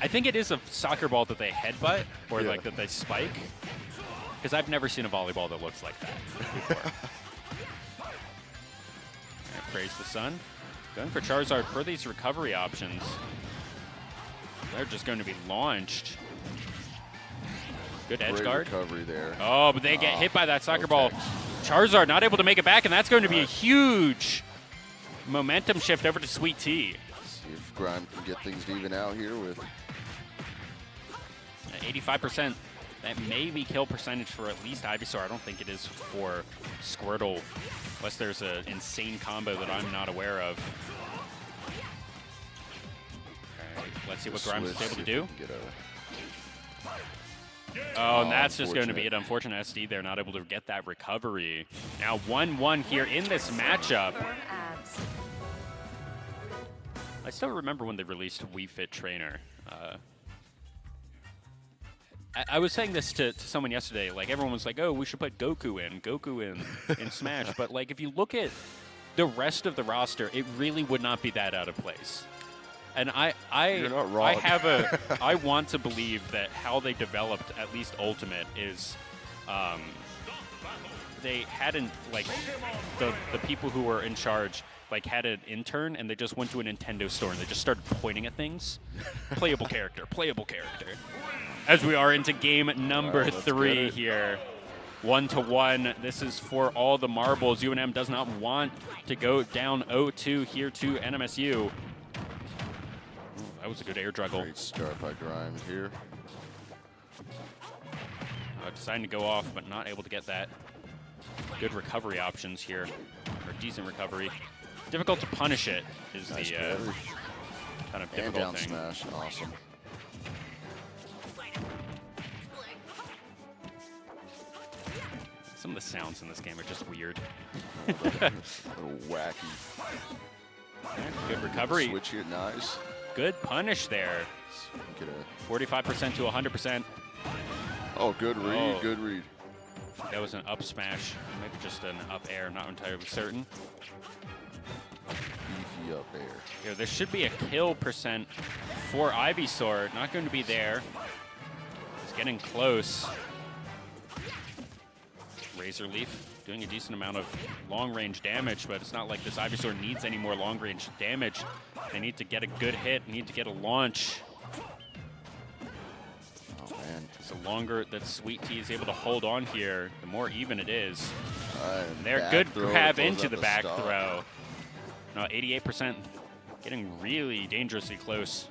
Speaker 1: I think it is a soccer ball that they headbutt, or like that they spike. Because I've never seen a volleyball that looks like that before. Right, praise the sun. Going for Charizard for these recovery options. They're just going to be launched. Good edge guard.
Speaker 2: Recovery there.
Speaker 1: Oh, but they get hit by that soccer ball. Charizard not able to make it back, and that's going to be a huge momentum shift over to Sweet Tea.
Speaker 2: See if Grimes can get things to even out here with
Speaker 1: 85%. That may be kill percentage for at least Ivysaur. I don't think it is for Squirtle, unless there's an insane combo that I'm not aware of. All right, let's see what Grimes is able to do. Oh, and that's just going to be an unfortunate SD there, not able to get that recovery. Now 1-1 here in this matchup. I still remember when they released Wii Fit Trainer. I was saying this to someone yesterday, like everyone was like, oh, we should put Goku in Smash. But like if you look at the rest of the roster, it really would not be that out of place. And
Speaker 2: You're not wrong.
Speaker 1: I want to believe that how they developed at least Ultimate is they hadn't, like, the people who were in charge like had an intern and they just went to a Nintendo store and they just started pointing at things. Playable character, playable character. As we are into game number 3 here. 1-1. This is for all the marbles. UNM does not want to go down 0-2 here to NMSU. Ooh, that was a good air juggle.
Speaker 2: Great start by Grimes here.
Speaker 1: Deciding to go off, but not able to get that. Good recovery options here, or decent recovery. Difficult to punish it is nice the kind of difficult
Speaker 2: and down
Speaker 1: thing.
Speaker 2: Smash, awesome.
Speaker 1: Some of the sounds in this game are just weird.
Speaker 2: A little wacky.
Speaker 1: Good recovery.
Speaker 2: Switch here, nice.
Speaker 1: Good punish there.
Speaker 2: Get a
Speaker 1: 45% to 100%.
Speaker 2: Oh, good read, good read.
Speaker 1: That was an up smash, maybe just an up air, not entirely certain.
Speaker 2: Beefy up air.
Speaker 1: Here, there should be a kill percent for Ivysaur. Not going to be there. It's getting close. Razor Leaf doing a decent amount of long-range damage, but it's not like this Ivysaur needs any more long-range damage. They need to get a good hit, need to get a launch.
Speaker 2: Oh, man.
Speaker 1: The longer that Sweet Tea is able to hold on here, the more even it is.
Speaker 2: And
Speaker 1: There, good grab into the
Speaker 2: the
Speaker 1: back
Speaker 2: stock.
Speaker 1: throw. No, 88%, getting really dangerously close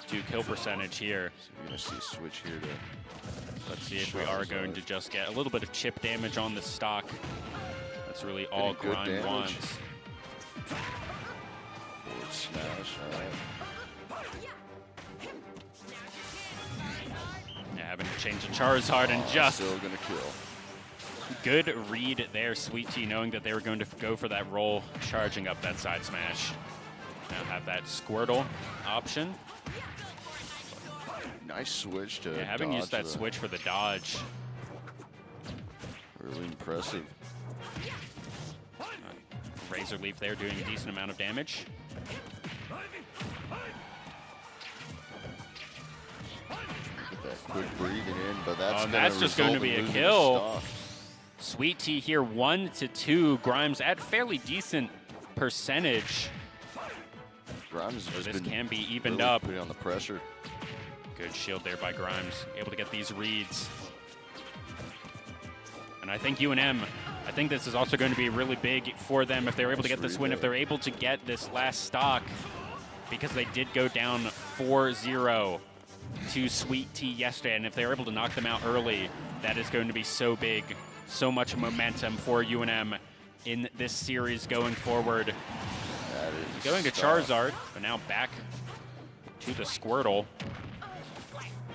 Speaker 1: to kill percentage here.
Speaker 2: So you're gonna see a switch here to.
Speaker 1: Let's see if we are going to just get a little bit of chip damage on the stock. That's really all
Speaker 2: Getting good
Speaker 1: Grime
Speaker 2: damage.
Speaker 1: wants.
Speaker 2: Forward smash.
Speaker 1: Yeah, having to change to Charizard and just
Speaker 2: Still gonna kill.
Speaker 1: good read there, Sweet Tea, knowing that they were going to go for that roll, charging up that side smash. Now have that Squirtle option.
Speaker 2: Nice switch to.
Speaker 1: Yeah, having used that switch for the dodge.
Speaker 2: Really impressive.
Speaker 1: Razor Leaf there doing a decent amount of damage.
Speaker 2: Get that quick breathing in, but that's,
Speaker 1: that's just going to
Speaker 2: result
Speaker 1: be
Speaker 2: in
Speaker 1: a
Speaker 2: losing
Speaker 1: kill.
Speaker 2: the stock.
Speaker 1: Sweet Tea here, 1-2. Grimes at fairly decent percentage.
Speaker 2: Grimes has just
Speaker 1: This
Speaker 2: been
Speaker 1: can be evened
Speaker 2: really
Speaker 1: up.
Speaker 2: putting on the pressure.
Speaker 1: Good shield there by Grimes, able to get these reads. And I think UNM, I think this is also going to be really big for them if they're able to get this win, if they're able to get this last stock, because they did go down 4-0 to Sweet Tea yesterday, and if they're able to knock them out early, that is going to be so big, so much momentum for UNM in this series going forward.
Speaker 2: That is
Speaker 1: Going to
Speaker 2: tough.
Speaker 1: Charizard, but now back to the Squirtle.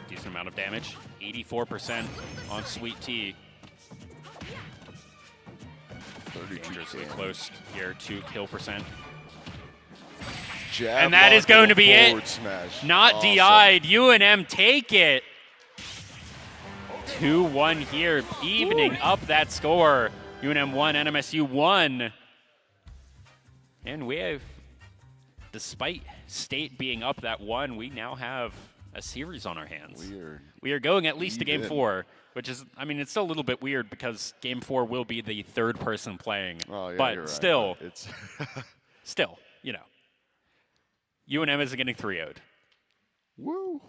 Speaker 1: Decent amount of damage, 84% on Sweet Tea.
Speaker 2: 32
Speaker 1: Dangerously
Speaker 2: damage.
Speaker 1: close here to kill percent.
Speaker 2: Jab
Speaker 1: And that is
Speaker 2: lock
Speaker 1: going
Speaker 2: and
Speaker 1: to be it.
Speaker 2: forward smash.
Speaker 1: Not
Speaker 2: Awesome.
Speaker 1: DI'd. UNM take it. 2-1 here, evening up that score. UNM 1, NMSU 1. And we have, despite State being up that 1, we now have a series on our hands. We are going at least to Game
Speaker 2: even.
Speaker 1: 4, which is, I mean, it's still a little bit weird because Game 4 will be the third person playing.
Speaker 2: Oh, yeah,
Speaker 1: but
Speaker 2: you're right.
Speaker 1: still,
Speaker 2: It's
Speaker 1: still, you know, UNM isn't getting 3-0'd.
Speaker 2: woo.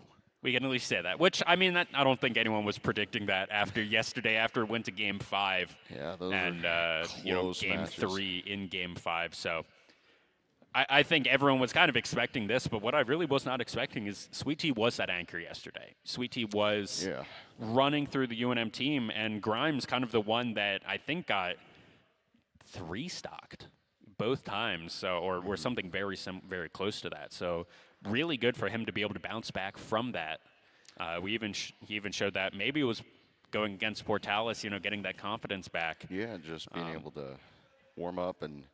Speaker 1: We can at least say that, which, I mean, that, I don't think anyone was predicting that after yesterday, after it went to Game 5.
Speaker 2: Yeah, those
Speaker 1: and,
Speaker 2: are
Speaker 1: you know,
Speaker 2: close
Speaker 1: Game
Speaker 2: matches.
Speaker 1: 3 in Game 5. So I think everyone was kind of expecting this, but what I really was not expecting is Sweet Tea was that anchor yesterday. Sweet Tea was running through the UNM team, and Grimes kind of the one that I think got 3-stocked both times, so or something very close to that. So really good for him to be able to bounce back from that. He even showed that maybe it was going against Portalis, you know, getting that confidence back.
Speaker 2: Yeah, just being able to warm up and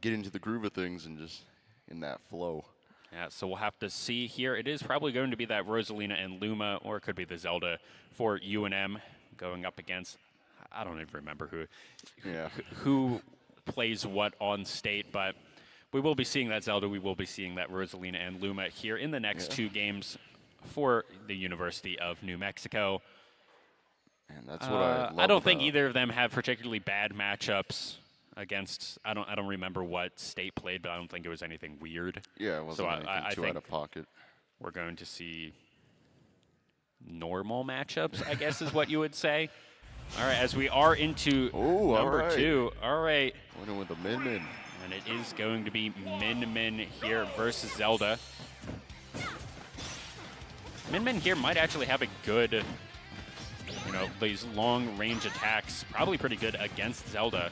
Speaker 2: get into the groove of things and just in that flow.
Speaker 1: Yeah, so we'll have to see here. It is probably going to be that Rosalina and Luma, or it could be the Zelda for UNM going up against, I don't even remember who plays what on State, but we will be seeing that Zelda, we will be seeing that Rosalina and Luma here in the next 2 games for the University of New Mexico.
Speaker 2: And that's what I love.
Speaker 1: I don't think either of them have particularly bad matchups against, I don't remember what State played, but I don't think it was anything weird.
Speaker 2: Yeah, it wasn't anything too out of pocket.
Speaker 1: We're going to see normal matchups, I guess is what you would say. All right, as we are into number 2. All right.
Speaker 2: Winning with the Min.
Speaker 1: And it is going to be Min here versus Zelda. Min here might actually have a good, these long-range attacks, probably pretty good against Zelda.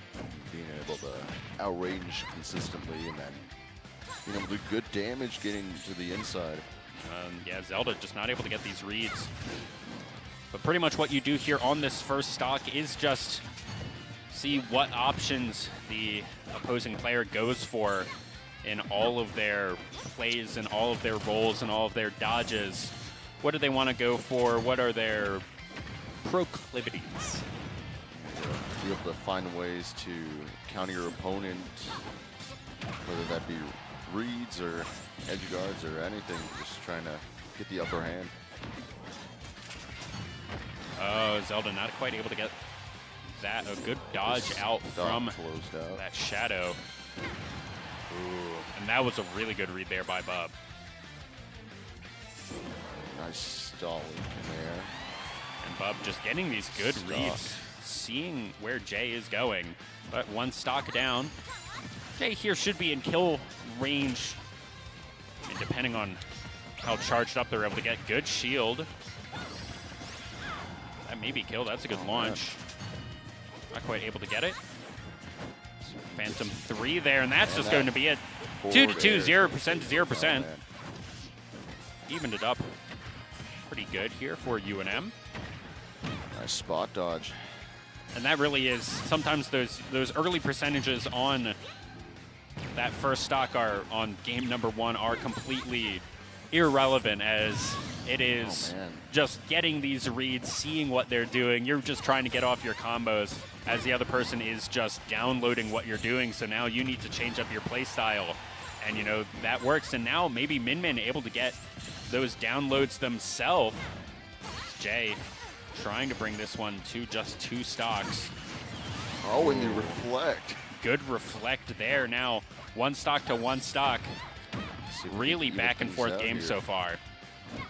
Speaker 2: Being able to outrange consistently and then, do good damage getting to the inside.
Speaker 1: Yeah, Zelda just not able to get these reads. But pretty much what you do here on this first stock is just see what options the opposing player goes for in all of their plays and all of their rolls and all of their dodges. What do they want to go for? What are their proclivities?
Speaker 2: Be able to find ways to counter your opponent, whether that be reads or edge guards or anything, just trying to get the upper hand.
Speaker 1: Oh, Zelda not quite able to get that. A good dodge out from that shadow. Ooh, and that was a really good read there by Bub.
Speaker 2: Nice stall in there.
Speaker 1: And Bub just getting these good reads, seeing where Jay is going. But one stock down. Jay here should be in kill range. And depending on how charged up they're able to get. Good shield. That may be killed. That's a good launch. Not quite able to get it. Phantom 3 there, and that's just going to be it. 2 to 2, 0% to 0%. Evened it up pretty good here for UNM.
Speaker 2: Nice spot dodge.
Speaker 1: And that really is, sometimes those early percentages on that first stock are on game number 1 are completely irrelevant, as it is just getting these reads, seeing what they're doing. You're just trying to get off your combos as the other person is just downloading what you're doing. So now you need to change up your play style. And, that works. And now maybe Min able to get those downloads themselves. Jay trying to bring this one to just 2 stocks.
Speaker 2: Oh, and you reflect.
Speaker 1: Good reflect there. Now 1 stock to 1 stock. Really back and forth game so far.
Speaker 2: It's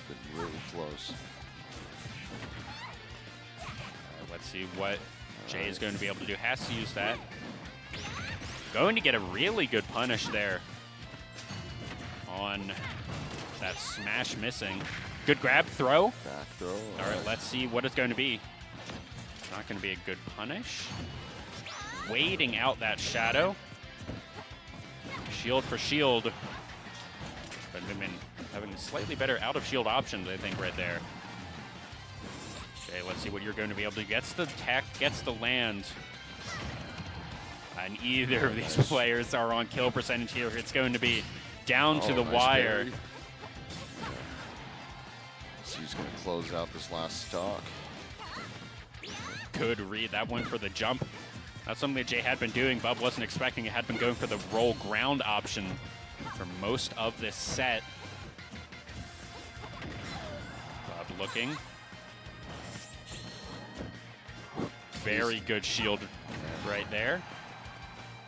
Speaker 2: been really close.
Speaker 1: Let's see what Jay is going to be able to do. Has to use that. Going to get a really good punish there on that smash missing. Good grab throw.
Speaker 2: Back throw.
Speaker 1: All right, let's see what it's going to be. Not going to be a good punish. Waiting out that shadow. Shield for shield. But Min having slightly better out of shield options, I think, right there. Okay, let's see what you're going to be able to do. Gets the attack, gets the land. And either of these players are on kill percentage here. It's going to be down to the wire.
Speaker 2: Berry. So he's going to close out this last stock.
Speaker 1: Good read. That one for the jump. That's something that Jay had been doing. Bub wasn't expecting it. Had been going for the roll ground option for most of this set. Bub looking. Very good shield right there.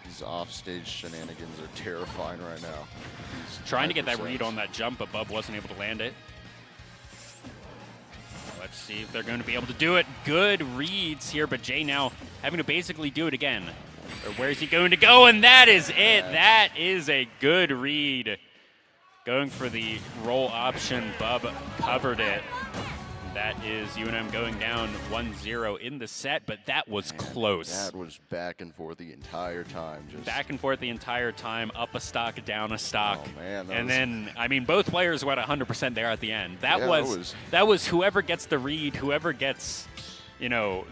Speaker 2: These offstage shenanigans are terrifying right now.
Speaker 1: Trying to get that read on that jump, but Bub wasn't able to land it. Let's see if they're going to be able to do it. Good reads here, but Jay now having to basically do it again. Or where is he going to go? And that is it. That is a good read. Going for the roll option. Bub covered it. That is UNM going down 1-0 in the set, but that was close.
Speaker 2: That was back and forth the entire time. Just
Speaker 1: back and forth the entire time, up a stock, down a stock.
Speaker 2: Oh, man.
Speaker 1: And then, I mean, both players were at 100% there at the end. That
Speaker 2: yeah,
Speaker 1: was whoever gets the read, whoever gets,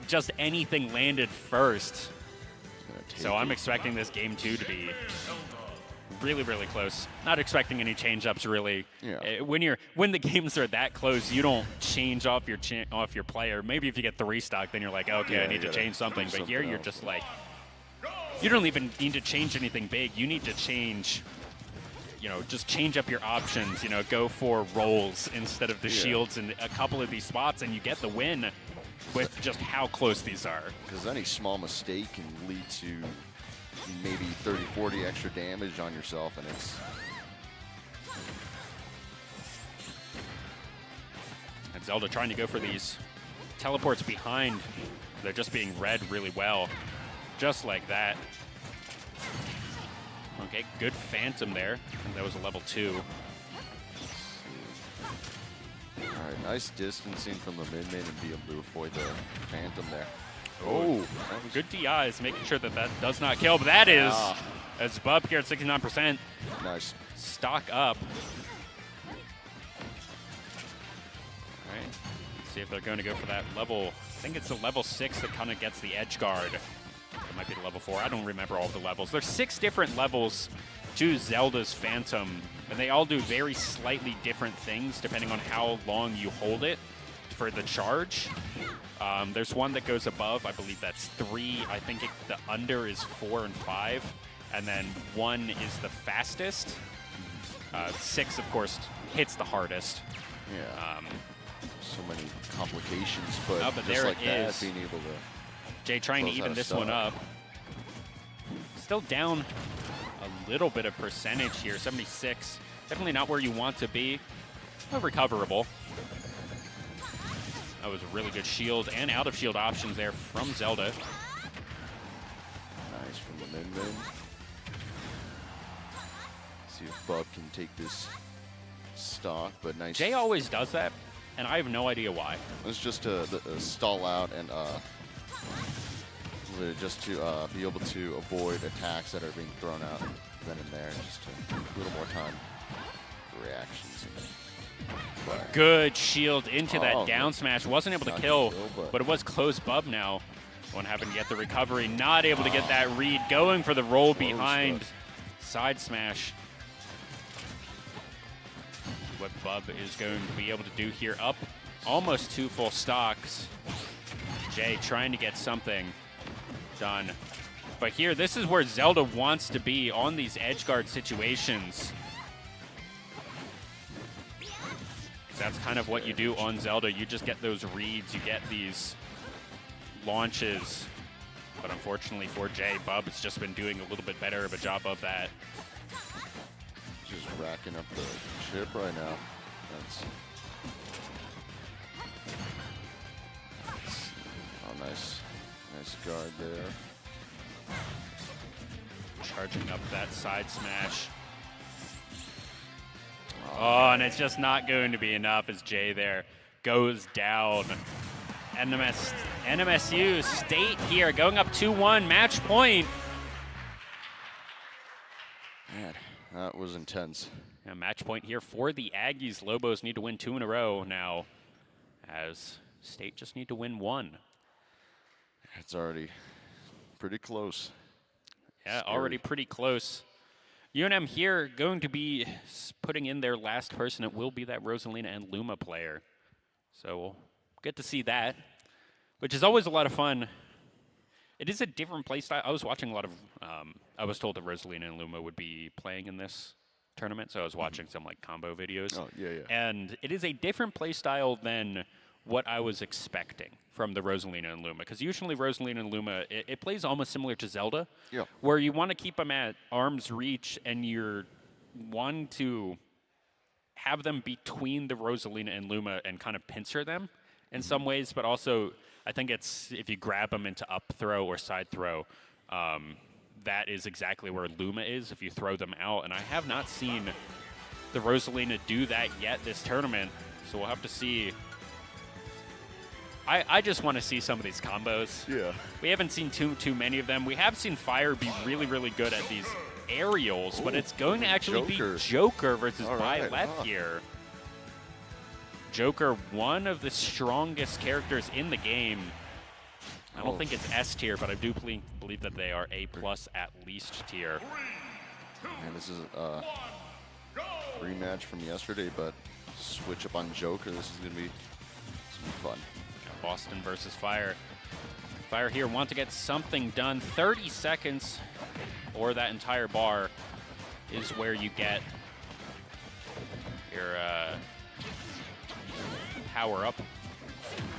Speaker 1: just anything landed first. So I'm expecting this game 2 to be really, really close. Not expecting any change-ups, really.
Speaker 2: Yeah.
Speaker 1: When the games are that close, you don't change off your player. Maybe if you get 3 stock, then you're like, okay, I need to change something. But here you're just like, you don't even need to change anything big. You need to change, just change up your options. Go for rolls instead of the shields in a couple of these spots, and you get the win with just how close these are.
Speaker 2: Because any small mistake can lead to maybe 30, 40 extra damage on yourself, and it's...
Speaker 1: And Zelda trying to go for these teleports behind. They're just being read really well. Just like that. Okay, good Phantom there. And that was a level 2.
Speaker 2: Alright, nice distancing from the mid-main and be able to avoid the Phantom there.
Speaker 1: Oh, good DIs, making sure that that does not kill, but that is, as Bub here at 69%.
Speaker 2: Nice.
Speaker 1: Stock up. All right, let's see if they're going to go for that level. I think it's the level 6 that kind of gets the edge guard. It might be the level 4. I don't remember all the levels. There's 6 different levels to Zelda's Phantom, and they all do very slightly different things depending on how long you hold it for the charge. There's one that goes above. I believe that's 3. I think the under is 4 and 5. And then 1 is the fastest. 6, of course, hits the hardest.
Speaker 2: Yeah. So many complications, but,
Speaker 1: but
Speaker 2: just
Speaker 1: there
Speaker 2: like
Speaker 1: it
Speaker 2: that,
Speaker 1: is.
Speaker 2: being able to...
Speaker 1: Jay trying to even this one up. Still down a little bit of percentage here, 76. Definitely not where you want to be, but recoverable. That was a really good shield and out of shield options there from Zelda.
Speaker 2: Nice from the mid-mid. See if Bub can take this stock, but nice.
Speaker 1: Jay always does that, and I have no idea why.
Speaker 2: It's just to stall out and just to be able to avoid attacks that are being thrown out then and there, just to a little more time for reactions.
Speaker 1: Good shield into that down smash. Wasn't able to kill, but it was close Bub now. One having to get the recovery, not able to get that read. Going for the roll behind. Side smash. What Bub is going to be able to do here. Up almost 2 full stocks. Jay trying to get something done. But here, this is where Zelda wants to be on these edge guard situations. That's kind of what you do on Zelda. You just get those reads, you get these launches. But unfortunately for Jay, Bub has just been doing a little bit better of a job of that.
Speaker 2: Just racking up the chip right now. Oh, nice. Nice guard there.
Speaker 1: Charging up that side smash. Oh, and it's just not going to be enough as Jay there goes down. NMSU State here going up 2-1, match point.
Speaker 2: Man, that was intense.
Speaker 1: Yeah, match point here for the Aggies. Lobos need to win 2 in a row now, as State just need to win 1.
Speaker 2: It's already pretty close.
Speaker 1: Yeah,
Speaker 2: Scary.
Speaker 1: already pretty close. UNM here going to be putting in their last person. It will be that Rosalina and Luma player. So we'll get to see that, which is always a lot of fun. It is a different playstyle. I was watching a lot of, I was told that Rosalina and Luma would be playing in this tournament, so I was watching some like combo videos.
Speaker 2: Oh, yeah, yeah.
Speaker 1: And it is a different playstyle than what I was expecting from the Rosalina and Luma, because usually Rosalina and Luma, it plays almost similar to Zelda, where you want to keep them at arm's reach and you're one to have them between the Rosalina and Luma and kind of pincer them in some ways, but also I think it's if you grab them into up throw or side throw, that is exactly where Luma is if you throw them out, and I have not seen the Rosalina do that yet this tournament, so we'll have to see. I just want to see some of these combos.
Speaker 2: Yeah.
Speaker 1: We haven't seen too many of them. We have seen Fire be really, really good at these aerials, but it's going to actually be Joker versus Byleth here. Joker, one of the strongest characters in the game. I don't think it's S tier, but I do believe that they are A+ at least tier.
Speaker 2: And this is a rematch from yesterday, but switch up on Joker. This is going to be fun.
Speaker 1: Boston versus Fire. Fire here want to get something done. 30 seconds or that entire bar is where you get your power up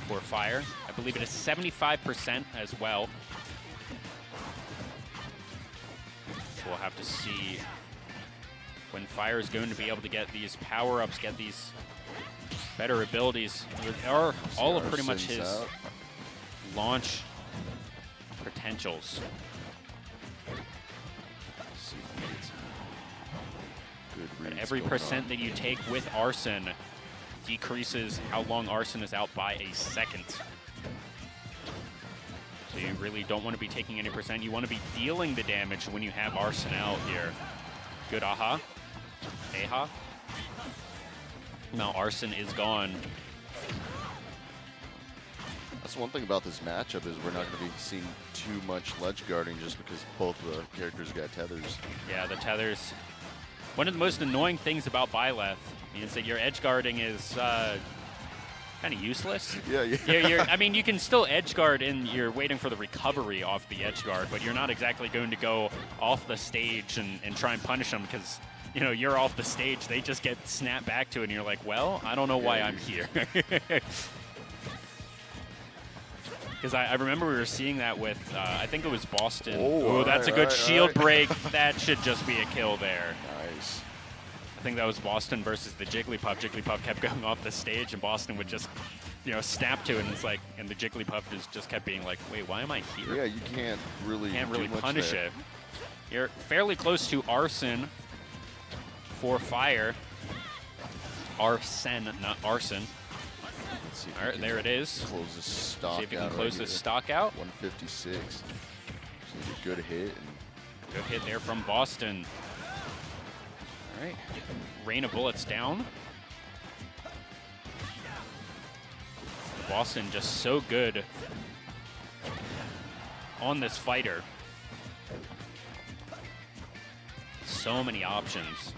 Speaker 1: for Fire. I believe it is 75% as well. So we'll have to see when Fire is going to be able to get these power-ups, get these better abilities. Are all of pretty much his launch potentials. And every percent that you take with Arson decreases how long Arson is out by a second. So you really don't want to be taking any percent. You want to be dealing the damage when you have Arson out here. Good aha. Aha. Now Arson is gone.
Speaker 2: That's one thing about this matchup is we're not going to be seeing too much ledge guarding just because both the characters got tethers.
Speaker 1: Yeah, the tethers. One of the most annoying things about Byleth is that your edge guarding is kind of useless.
Speaker 2: Yeah.
Speaker 1: I mean, you can still edge guard and you're waiting for the recovery off the edge guard, but you're not exactly going to go off the stage and try and punish them because, you know, you're off the stage. They just get snapped back to it and you're like, well, I don't know why I'm here. Because I remember we were seeing that with, I think it was Boston. Oh, that's a good shield break. That should just be a kill there.
Speaker 2: Nice.
Speaker 1: I think that was Boston versus the Jigglypuff. Jigglypuff kept going off the stage, and Boston would just, you know, snap to it, and it's like, and the Jigglypuff just kept being like, wait, why am I here?
Speaker 2: Yeah, you can't really
Speaker 1: punish it. You're fairly close to Arson for Fire. Arson, not Arson. All right, there it is.
Speaker 2: Close this stock out.
Speaker 1: See if you can close this stock out.
Speaker 2: 156. Just need a good hit.
Speaker 1: Good hit there from Boston. All right, rain of bullets down. Boston just so good on this fighter. So many options.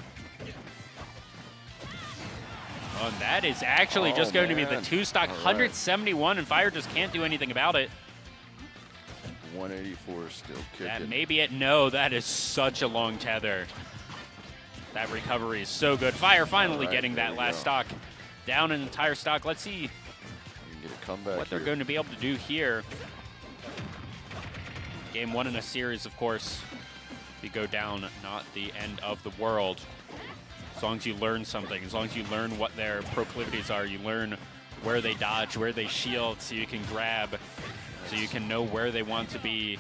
Speaker 1: Oh, and that is actually just going to be the 2-stock, 171, and Fire just can't do anything about it.
Speaker 2: 184 still kicking.
Speaker 1: That may be it. No, that is such a long tether. That recovery is so good. Fire finally getting that last stock down an entire stock. Let's see
Speaker 2: get a comeback
Speaker 1: what they're going to be able to do here. Game 1 in a series, of course. If you go down, not the end of the world. As long as you learn something, as long as you learn what their proclivities are, you learn where they dodge, where they shield, so you can grab, so you can know where they want to be,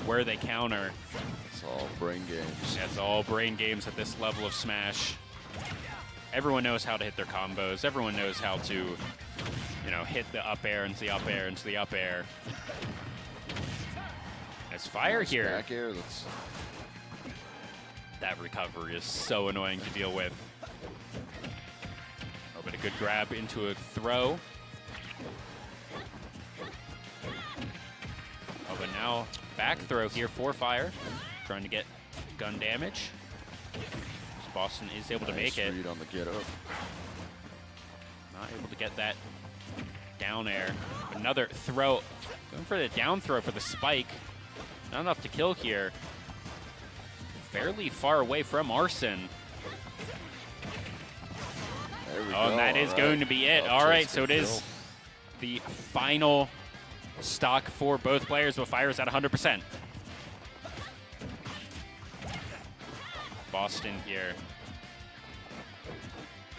Speaker 1: where they counter.
Speaker 2: It's all brain games.
Speaker 1: It's all brain games at this level of Smash. Everyone knows how to hit their combos. Everyone knows how to, you know, hit the up air into the up air into the up air. It's Fire here.
Speaker 2: Back air,
Speaker 1: That recovery is so annoying to deal with. Oh, but a good grab into a throw. Oh, but now back throw here for Fire. Trying to get gun damage. Boston is able to make it.
Speaker 2: Read on the get up.
Speaker 1: Not able to get that down air. Another throw. Going for the down throw for the spike. Not enough to kill here. Fairly far away from Arson. Oh, and that is going to be it. All right, so it is the final stock for both players, but Fire is at 100%. Boston here.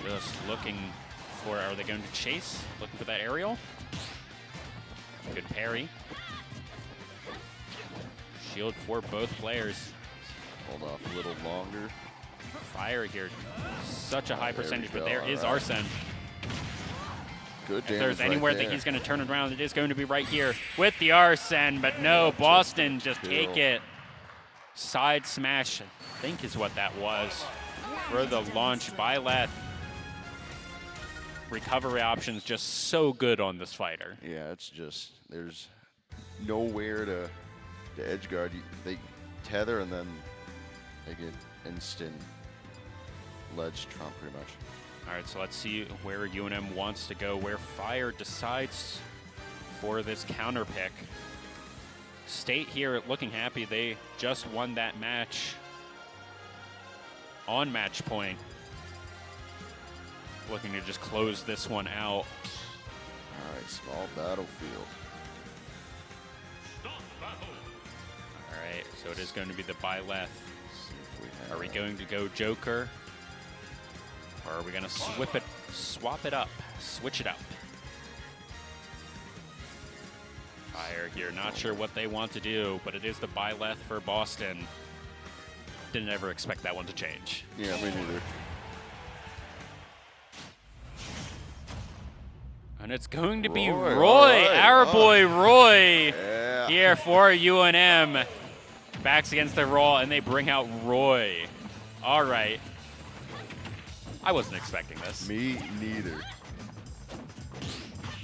Speaker 1: Just looking for, are they going to chase? Looking for that aerial. Good parry. Shield for both players.
Speaker 2: Hold off a little longer.
Speaker 1: Fire here. Such a high percentage, but there is Arson.
Speaker 2: Good damage.
Speaker 1: If there's anywhere that he's going to turn it around, it is going to be right here with the Arson, but no, Boston just take it. Side smash, I think is what that was for the launch. Byleth. Recovery options just so good on this fighter.
Speaker 2: Yeah, it's just, there's nowhere to edge guard. They tether and then they get instant ledge trump pretty much.
Speaker 1: All right, so let's see where UNM wants to go, where Fire decides for this counter pick. State here looking happy. They just won that match on match point. Looking to just close this one out.
Speaker 2: All right, small battlefield.
Speaker 1: All right, so it is going to be the Byleth. Are we going to go Joker? Or are we going to swap it up? switch it up. Fire here, not sure what they want to do, but it is the Byleth for Boston. Didn't ever expect that one to change.
Speaker 2: Yeah, me neither.
Speaker 1: And it's going to be
Speaker 2: Roy,
Speaker 1: Roy,
Speaker 2: right.
Speaker 1: our boy Roy,
Speaker 2: Yeah.
Speaker 1: here for UNM. Backs against the roll, and they bring out Roy. All right. I wasn't expecting this.
Speaker 2: Me neither.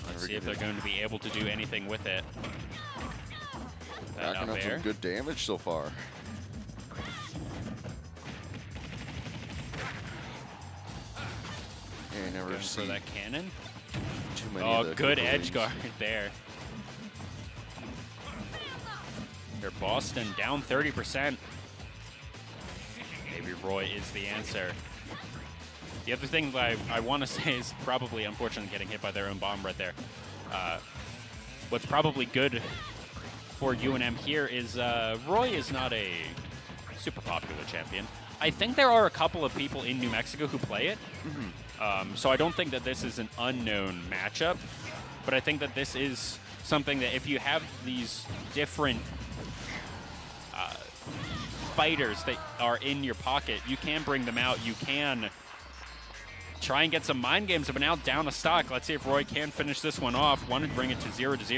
Speaker 1: Let's see if they're going to be able to do anything with it. That
Speaker 2: Racking
Speaker 1: up
Speaker 2: up
Speaker 1: air.
Speaker 2: some good damage so far. Yeah, never
Speaker 1: Going for
Speaker 2: seen
Speaker 1: that cannon.
Speaker 2: too many
Speaker 1: Oh,
Speaker 2: of the
Speaker 1: good
Speaker 2: Koopa
Speaker 1: edge
Speaker 2: leads.
Speaker 1: guard there. Here, Boston down 30%. Maybe Roy is the answer. The other thing that I want to say is probably, unfortunately, getting hit by their own bomb right there. What's probably good for UNM here is Roy is not a super popular champion. I think there are a couple of people in New Mexico who play it. So I don't think that this is an unknown matchup, but I think that this is something that if you have these different fighters that are in your pocket, you can bring them out. You can try and get some mind games, but now down a stock. Let's see if Roy can finish this one off. Wanted to bring it to 0-0. You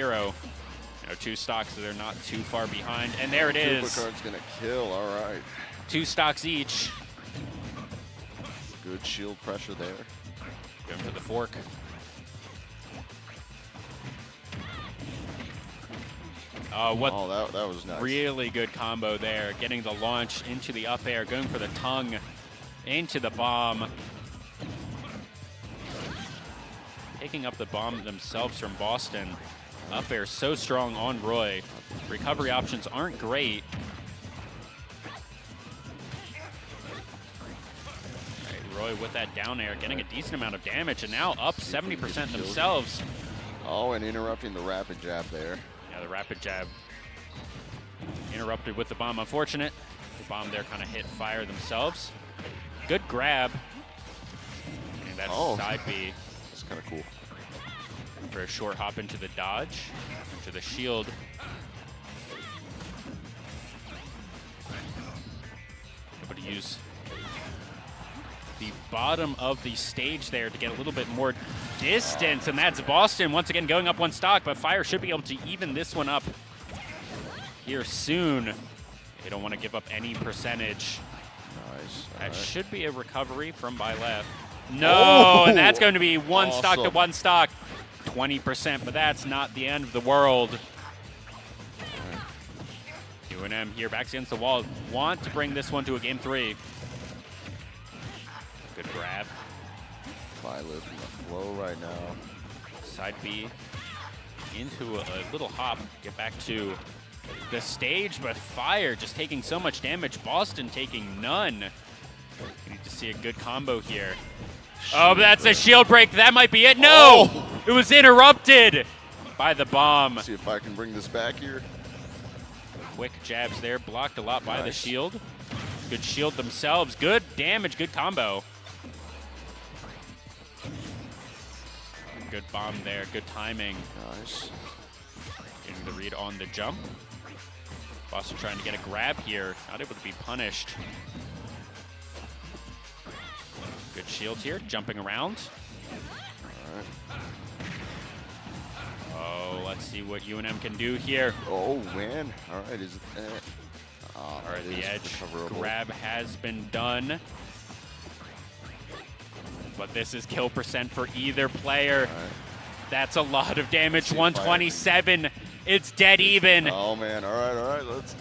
Speaker 1: know, 2 stocks, so they're not too far behind. And there it is.
Speaker 2: Supercard's gonna kill, all right.
Speaker 1: 2 stocks each.
Speaker 2: Good shield pressure there.
Speaker 1: Going for the fork. What
Speaker 2: Oh, that was nice.
Speaker 1: really good combo there. Getting the launch into the up air, going for the tongue, into the bomb. Picking up the bomb themselves from Boston. Up air so strong on Roy. Recovery options aren't great. Roy with that down air, getting a decent amount of damage, and now up 70% themselves.
Speaker 2: Oh, and interrupting the rapid jab there.
Speaker 1: Yeah, the rapid jab interrupted with the bomb. Unfortunate. The bomb there kind of hit fire themselves. Good grab. And that's side B
Speaker 2: That's kind of cool.
Speaker 1: for a short hop into the dodge, into the shield. Able to use the bottom of the stage there to get a little bit more distance, and that's Boston once again going up 1 stock, but Fire should be able to even this one up here soon. They don't want to give up any percentage.
Speaker 2: Nice.
Speaker 1: That should be a recovery from Byleth. No, and that's going to be 1 stock to
Speaker 2: Awesome.
Speaker 1: 1 stock, 20%, but that's not the end of the world. UNM here, backs against the wall, want to bring this one to a game 3. Good grab.
Speaker 2: Byleth in the flow right now.
Speaker 1: Side B into a little hop. Get back to the stage, but Fire just taking so much damage. Boston taking none. We need to see a good combo here. Oh, but that's a shield break. That might be it. No! It was interrupted by the bomb.
Speaker 2: See if I can bring this back here.
Speaker 1: Quick jabs there. Blocked a lot by the shield. Good shield themselves. Good damage. Good combo. Good bomb there. Good timing.
Speaker 2: Nice.
Speaker 1: Getting the read on the jump. Boston trying to get a grab here. Not able to be punished. Good shield here. Jumping around. Oh, let's see what UNM can do here.
Speaker 2: Oh, man. All right. Is it?
Speaker 1: All right, the edge
Speaker 2: recoverable.
Speaker 1: grab has been done. But this is kill percent for either player.
Speaker 2: All right.
Speaker 1: That's a lot of damage.
Speaker 2: See if Fire
Speaker 1: 127. It's dead even.
Speaker 2: Oh, man. All right. Let's.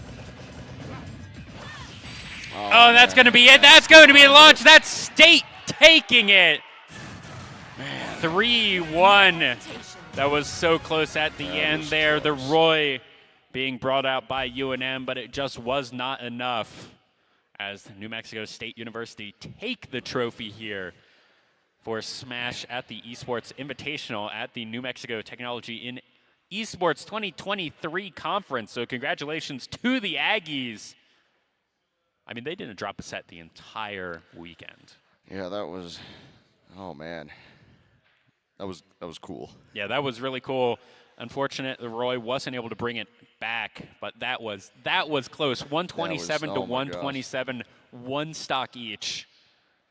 Speaker 1: Oh, that's going to be it. That's going to be a launch. That's State taking it. 3-1. That was so close at the end there. The Roy being brought out by UNM, but it just was not enough as New Mexico State University take the trophy here for Smash at the Esports Invitational at the New Mexico Technology in Esports 2023 conference. So congratulations to the Aggies. I mean, they didn't drop a set the entire weekend.
Speaker 2: Yeah, that was. Oh, man. That was cool.
Speaker 1: Yeah, that was really cool. Unfortunate that Roy wasn't able to bring it back, but that was close. 127 to 127, one stock each.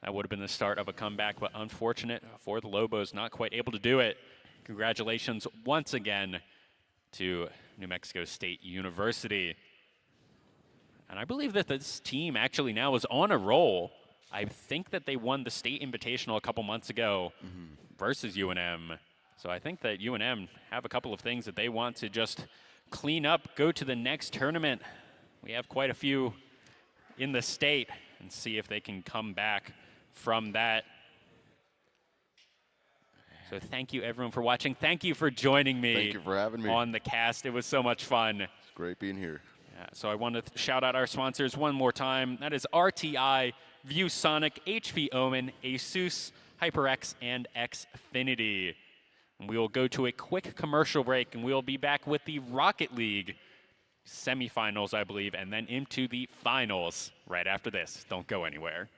Speaker 1: That would have been the start of a comeback, but unfortunate for the Lobos, not quite able to do it. Congratulations once again to New Mexico State University. And I believe that this team actually now is on a roll. I think that they won the state invitational a couple months ago versus UNM. So I think that UNM have a couple of things that they want to just clean up, go to the next tournament. We have quite a few in the state, and see if they can come back from that. So thank you everyone for watching. Thank you for joining me.
Speaker 2: Thank you for having me
Speaker 1: on the cast. It was so much fun.
Speaker 2: It's great being here.
Speaker 1: Yeah, so I want to shout out our sponsors one more time. That is RTI, ViewSonic, HP Omen, ASUS, HyperX, and Xfinity. And we will go to a quick commercial break, and we'll be back with the Rocket League semifinals, I believe, and then into the finals right after this. Don't go anywhere.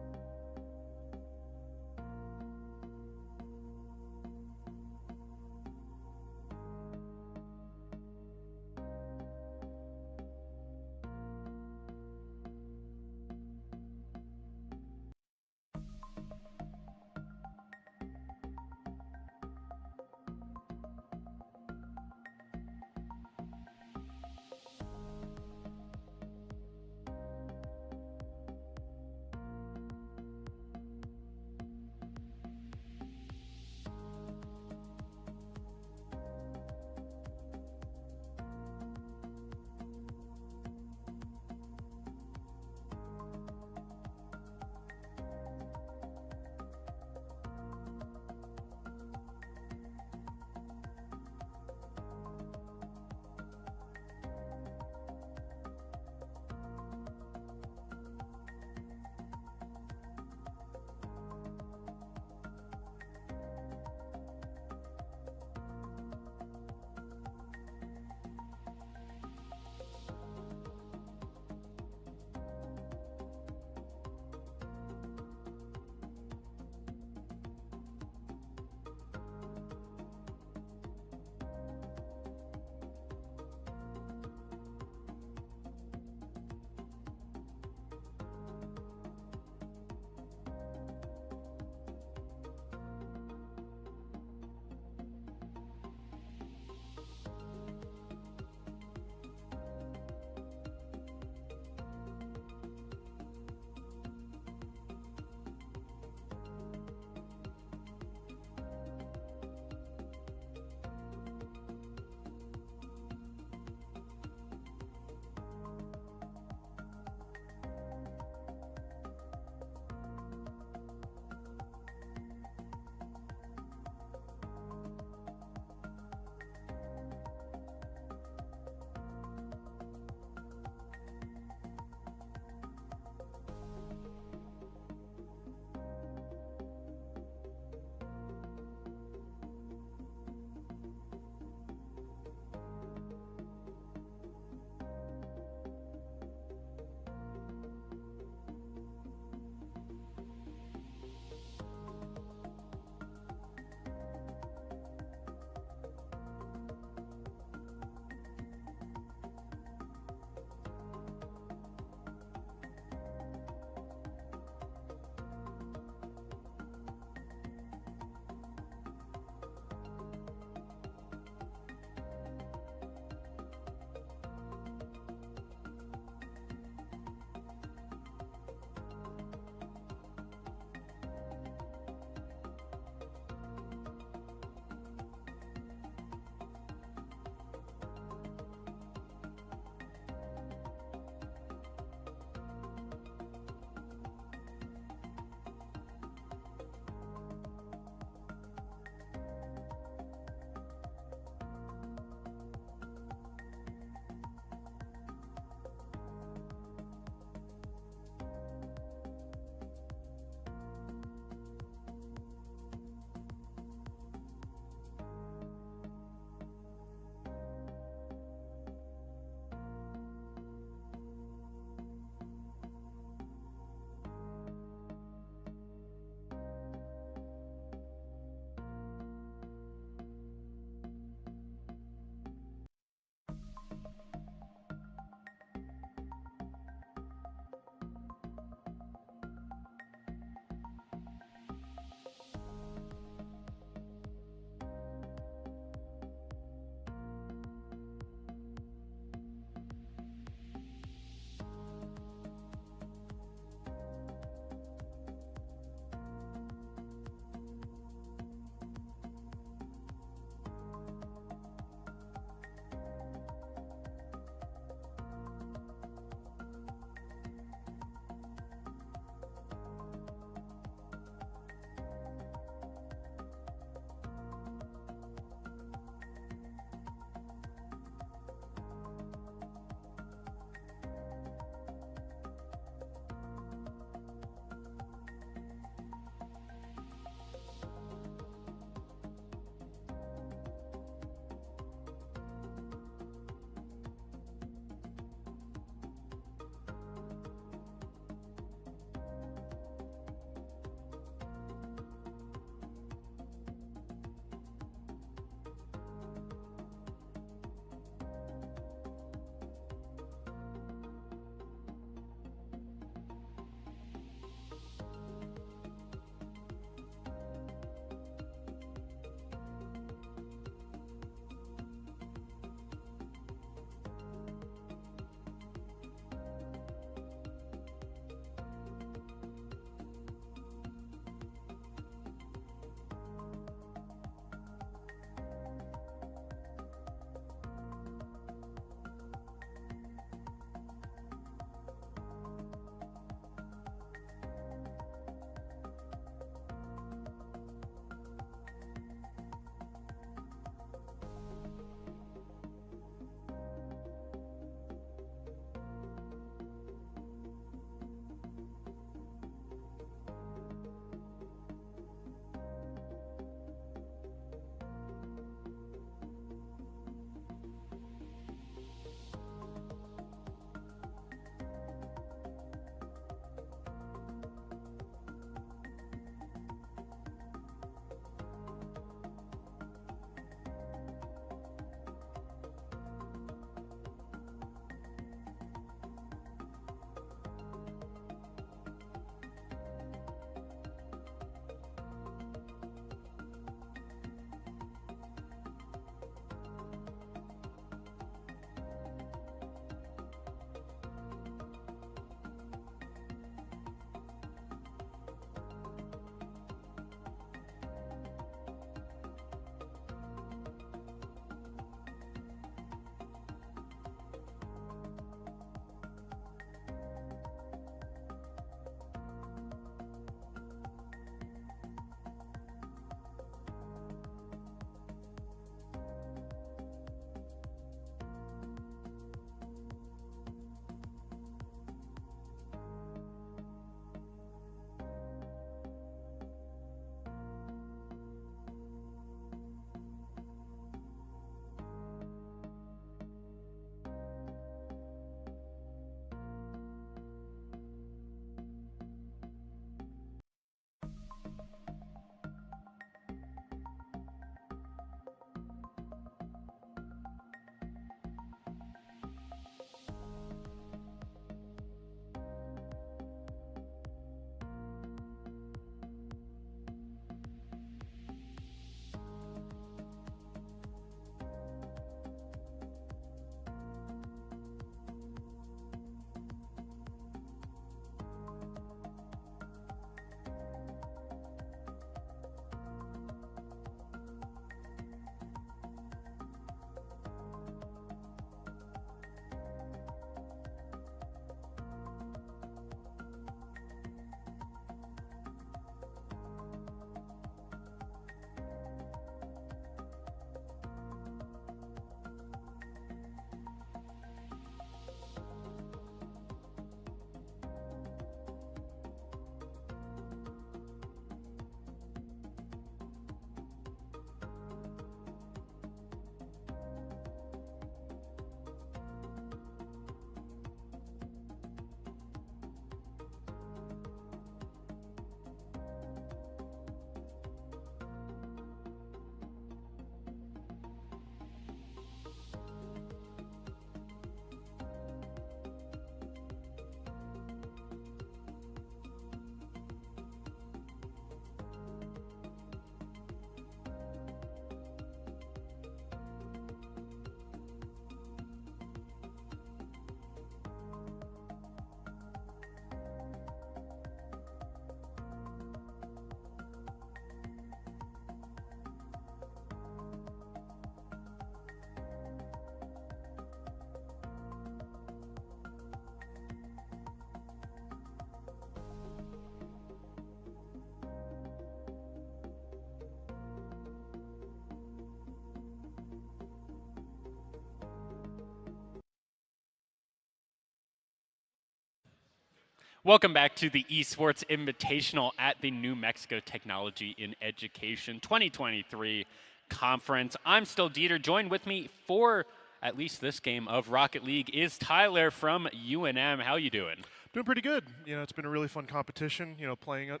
Speaker 1: Welcome back to the Esports Invitational at the New Mexico Technology in Education 2023 conference. I'm still Dieter. Joined with me for at least this game of Rocket League is Tyler from UNM. How you doing?
Speaker 4: Doing pretty good. You know, it's been a really fun competition, you know, playing it.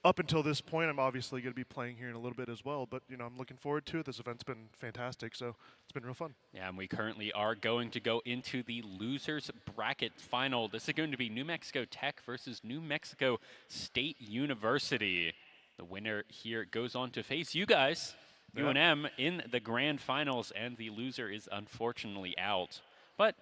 Speaker 4: Up until this point, I'm obviously going to be playing here in a little bit as well, but, you know, I'm looking forward to it. This event's been fantastic, so it's been real fun.
Speaker 1: Yeah, and we currently are going to go into the losers bracket final. This is going to be New Mexico Tech versus New Mexico State University. The winner here goes on to face you guys, UNM, in the grand finals, and the loser is unfortunately out. But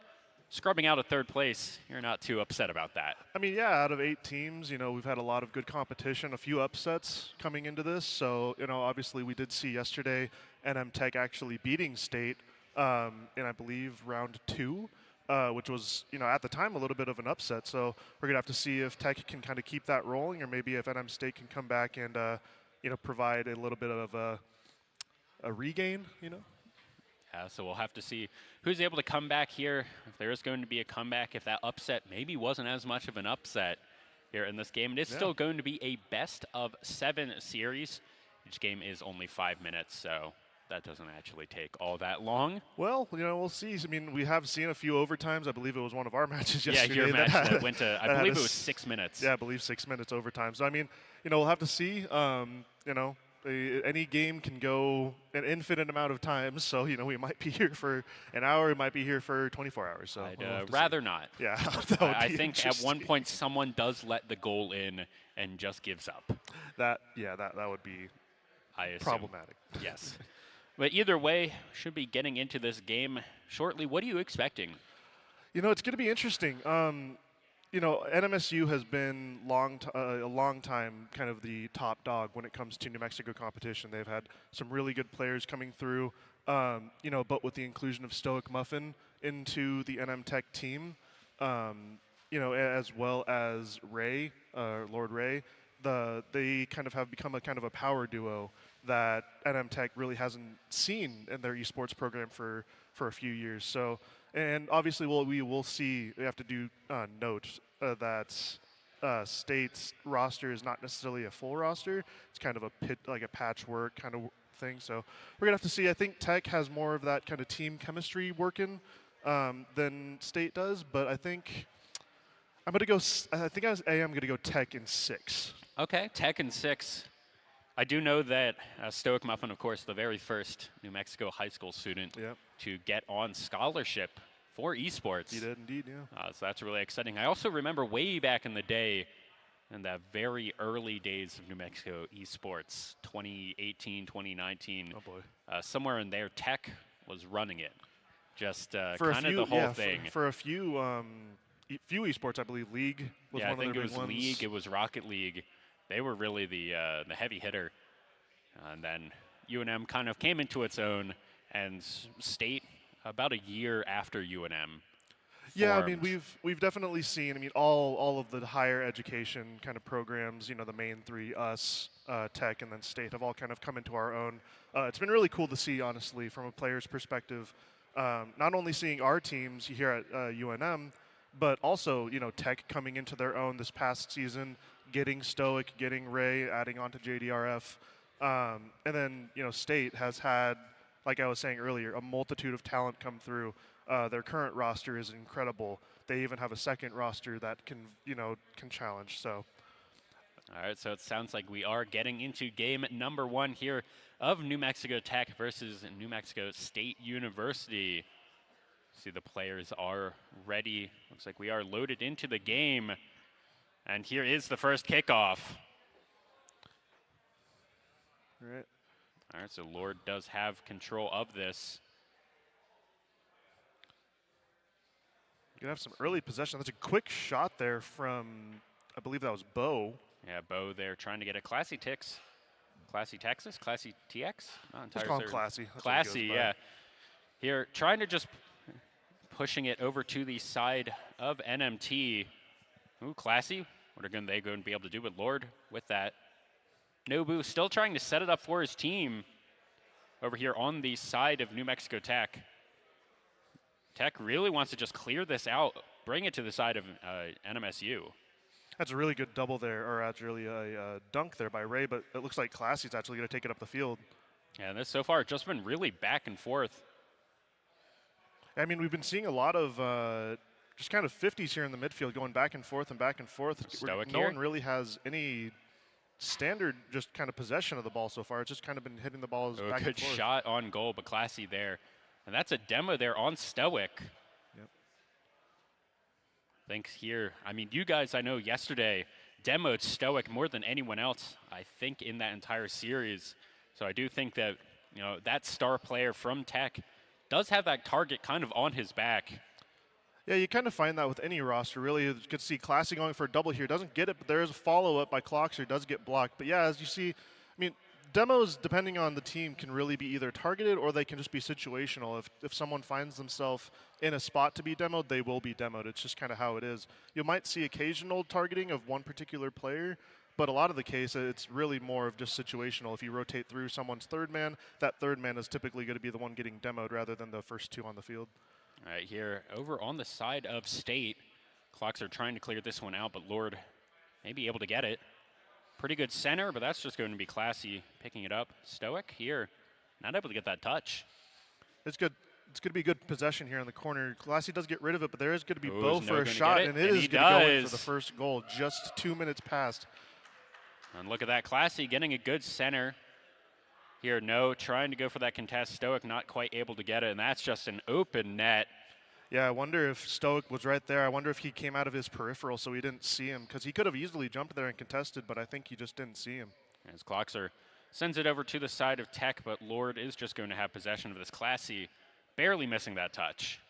Speaker 1: scrubbing out of third place, you're not too upset about that.
Speaker 4: I mean, yeah, out of 8 teams, you know, we've had a lot of good competition, a few upsets coming into this. So, you know, obviously we did see yesterday NM Tech actually beating State in, I believe, round 2, which was, you know, at the time a little bit of an upset. So we're going to have to see if Tech can kind of keep that rolling, or maybe if NM State can come back and, you know, provide a little bit of a regain, you know.
Speaker 1: So we'll have to see who's able to come back here. If there is going to be a comeback, if that upset maybe wasn't as much of an upset here in this game. It is still going to be a best of 7 series. Each game is only 5 minutes, so that doesn't actually take all that long.
Speaker 4: Well, you know, we'll see. I mean, we have seen a few overtimes. I believe it was one of our matches yesterday.
Speaker 1: Yeah, your match that went to, I believe it was 6 minutes.
Speaker 4: Yeah, I believe 6 minutes overtime. So, I mean, you know, we'll have to see. You know, any game can go an infinite amount of times, so, you know, we might be here for an hour, we might be here for 24 hours. So
Speaker 1: I'd rather not.
Speaker 4: Yeah,
Speaker 1: I think at one point someone does let the goal in and just gives up.
Speaker 4: That would be problematic.
Speaker 1: Yes. But either way, should be getting into this game shortly. What are you expecting?
Speaker 4: You know, it's going to be interesting. You know, NMSU has been a long time kind of the top dog when it comes to New Mexico competition. They've had some really good players coming through, you know, but with the inclusion of Stoic Muffin into the NM Tech team, you know, as well as Ray, Lord Ray, they kind of have become a kind of a power duo that NM Tech really hasn't seen in their esports program for a few years. So. And obviously, we will see. We have to do note that State's roster is not necessarily a full roster. It's kind of a patchwork kind of thing. So we're gonna have to see. I think Tech has more of that kind of team chemistry working than State does. But I think I'm gonna go. I think I am gonna go Tech in 6.
Speaker 1: Okay, Tech in 6. I do know that Stoic Muffin, of course, the very first New Mexico high school student to get on scholarship for esports.
Speaker 4: He did indeed, yeah.
Speaker 1: So that's really exciting. I also remember way back in the day, in the very early days of New Mexico esports, 2018, 2019.
Speaker 4: Oh boy.
Speaker 1: Somewhere in there, Tech was running it. Just
Speaker 4: for
Speaker 1: kind of the whole thing.
Speaker 4: For a few esports, I believe League was one of the big ones. Yeah, I think it was
Speaker 1: League, it was Rocket League. They were really the heavy hitter, and then UNM kind of came into its own, and State about a year after UNM.
Speaker 4: Yeah, I mean we've definitely seen. I mean all of the higher education kind of programs. You know, the main 3, us, Tech, and then State have all kind of come into our own. It's been really cool to see, honestly, from a player's perspective. Not only seeing our teams here at UNM, but also, you know, Tech coming into their own this past season. Getting Stoic, getting Ray, adding on to JDRF. And then, you know, State has had, like I was saying earlier, a multitude of talent come through. Their current roster is incredible. They even have a second roster that can, you know, can challenge. So.
Speaker 1: All right, so it sounds like we are getting into game number 1 here of New Mexico Tech versus New Mexico State University. See, the players are ready. Looks like we are loaded into the game. And here is the first kickoff. All right, so Lord does have control of this.
Speaker 4: Gonna have some early possession. That's a quick shot there from, I believe that was Bo.
Speaker 1: Yeah, Bo there trying to get a Classy Texas? Classy TX? Not entirely
Speaker 4: Let's call him
Speaker 1: certain.
Speaker 4: Classy. That's
Speaker 1: Classy, yeah. Here, trying to just pushing it over to the side of NMT. Ooh, Classy. What are they going to be able to do with Lord with that? Nobu still trying to set it up for his team over here on the side of New Mexico Tech. Tech really wants to just clear this out, bring it to the side of NMSU.
Speaker 4: That's a really good double there, or actually a dunk there by Ray, but it looks like Classy's actually going to take it up the field.
Speaker 1: Yeah, this so far just been really back and forth.
Speaker 4: I mean, we've been seeing a lot of just kind of 50s here in the midfield, going back and forth and back and forth.
Speaker 1: Stoic
Speaker 4: no
Speaker 1: here.
Speaker 4: one really has any standard just kind of possession of the ball so far. It's just kind of been hitting the balls back and forth.
Speaker 1: Good shot on goal, but Classy there. And that's a demo there on Stoic.
Speaker 4: Yep.
Speaker 1: Thanks here. I mean, you guys, I know yesterday demoed Stoic more than anyone else, I think, in that entire series. So I do think that, you know, that star player from Tech does have that target kind of on his back.
Speaker 4: Yeah, you kind of find that with any roster, really. You could see Classy going for a double here. Doesn't get it, but there is a follow-up by Clockster. Does get blocked. But yeah, as you see, I mean, demos, depending on the team, can really be either targeted or they can just be situational. If someone finds themselves in a spot to be demoed, they will be demoed. It's just kind of how it is. You might see occasional targeting of one particular player, but a lot of the case, it's really more of just situational. If you rotate through someone's third man, that third man is typically going to be the one getting demoed rather than the first two on the field.
Speaker 1: All right, here over on the side of State, Clocks are trying to clear this one out, but Lord may be able to get it. Pretty good center, but that's just going to be Classy picking it up. Stoic here, not able to get that touch.
Speaker 4: It's good. It's going to be good possession here in the corner. Classy does get rid of it, but there is going to be
Speaker 1: Ooh,
Speaker 4: Bo
Speaker 1: is
Speaker 4: for
Speaker 1: No
Speaker 4: a
Speaker 1: gonna
Speaker 4: shot,
Speaker 1: get it?
Speaker 4: and it
Speaker 1: And
Speaker 4: is
Speaker 1: he
Speaker 4: going to go in for
Speaker 1: does.
Speaker 4: the first goal. Just 2 minutes past.
Speaker 1: And look at that, Classy getting a good center. Here, no, trying to go for that contest. Stoic not quite able to get it, and that's just an open net.
Speaker 4: Yeah, I wonder if Stoic was right there. I wonder if he came out of his peripheral so he didn't see him, because he could have easily jumped there and contested, but I think he just didn't see him.
Speaker 1: As Clockser sends it over to the side of Tech, but Lord is just going to have possession of this. Classy barely missing that touch.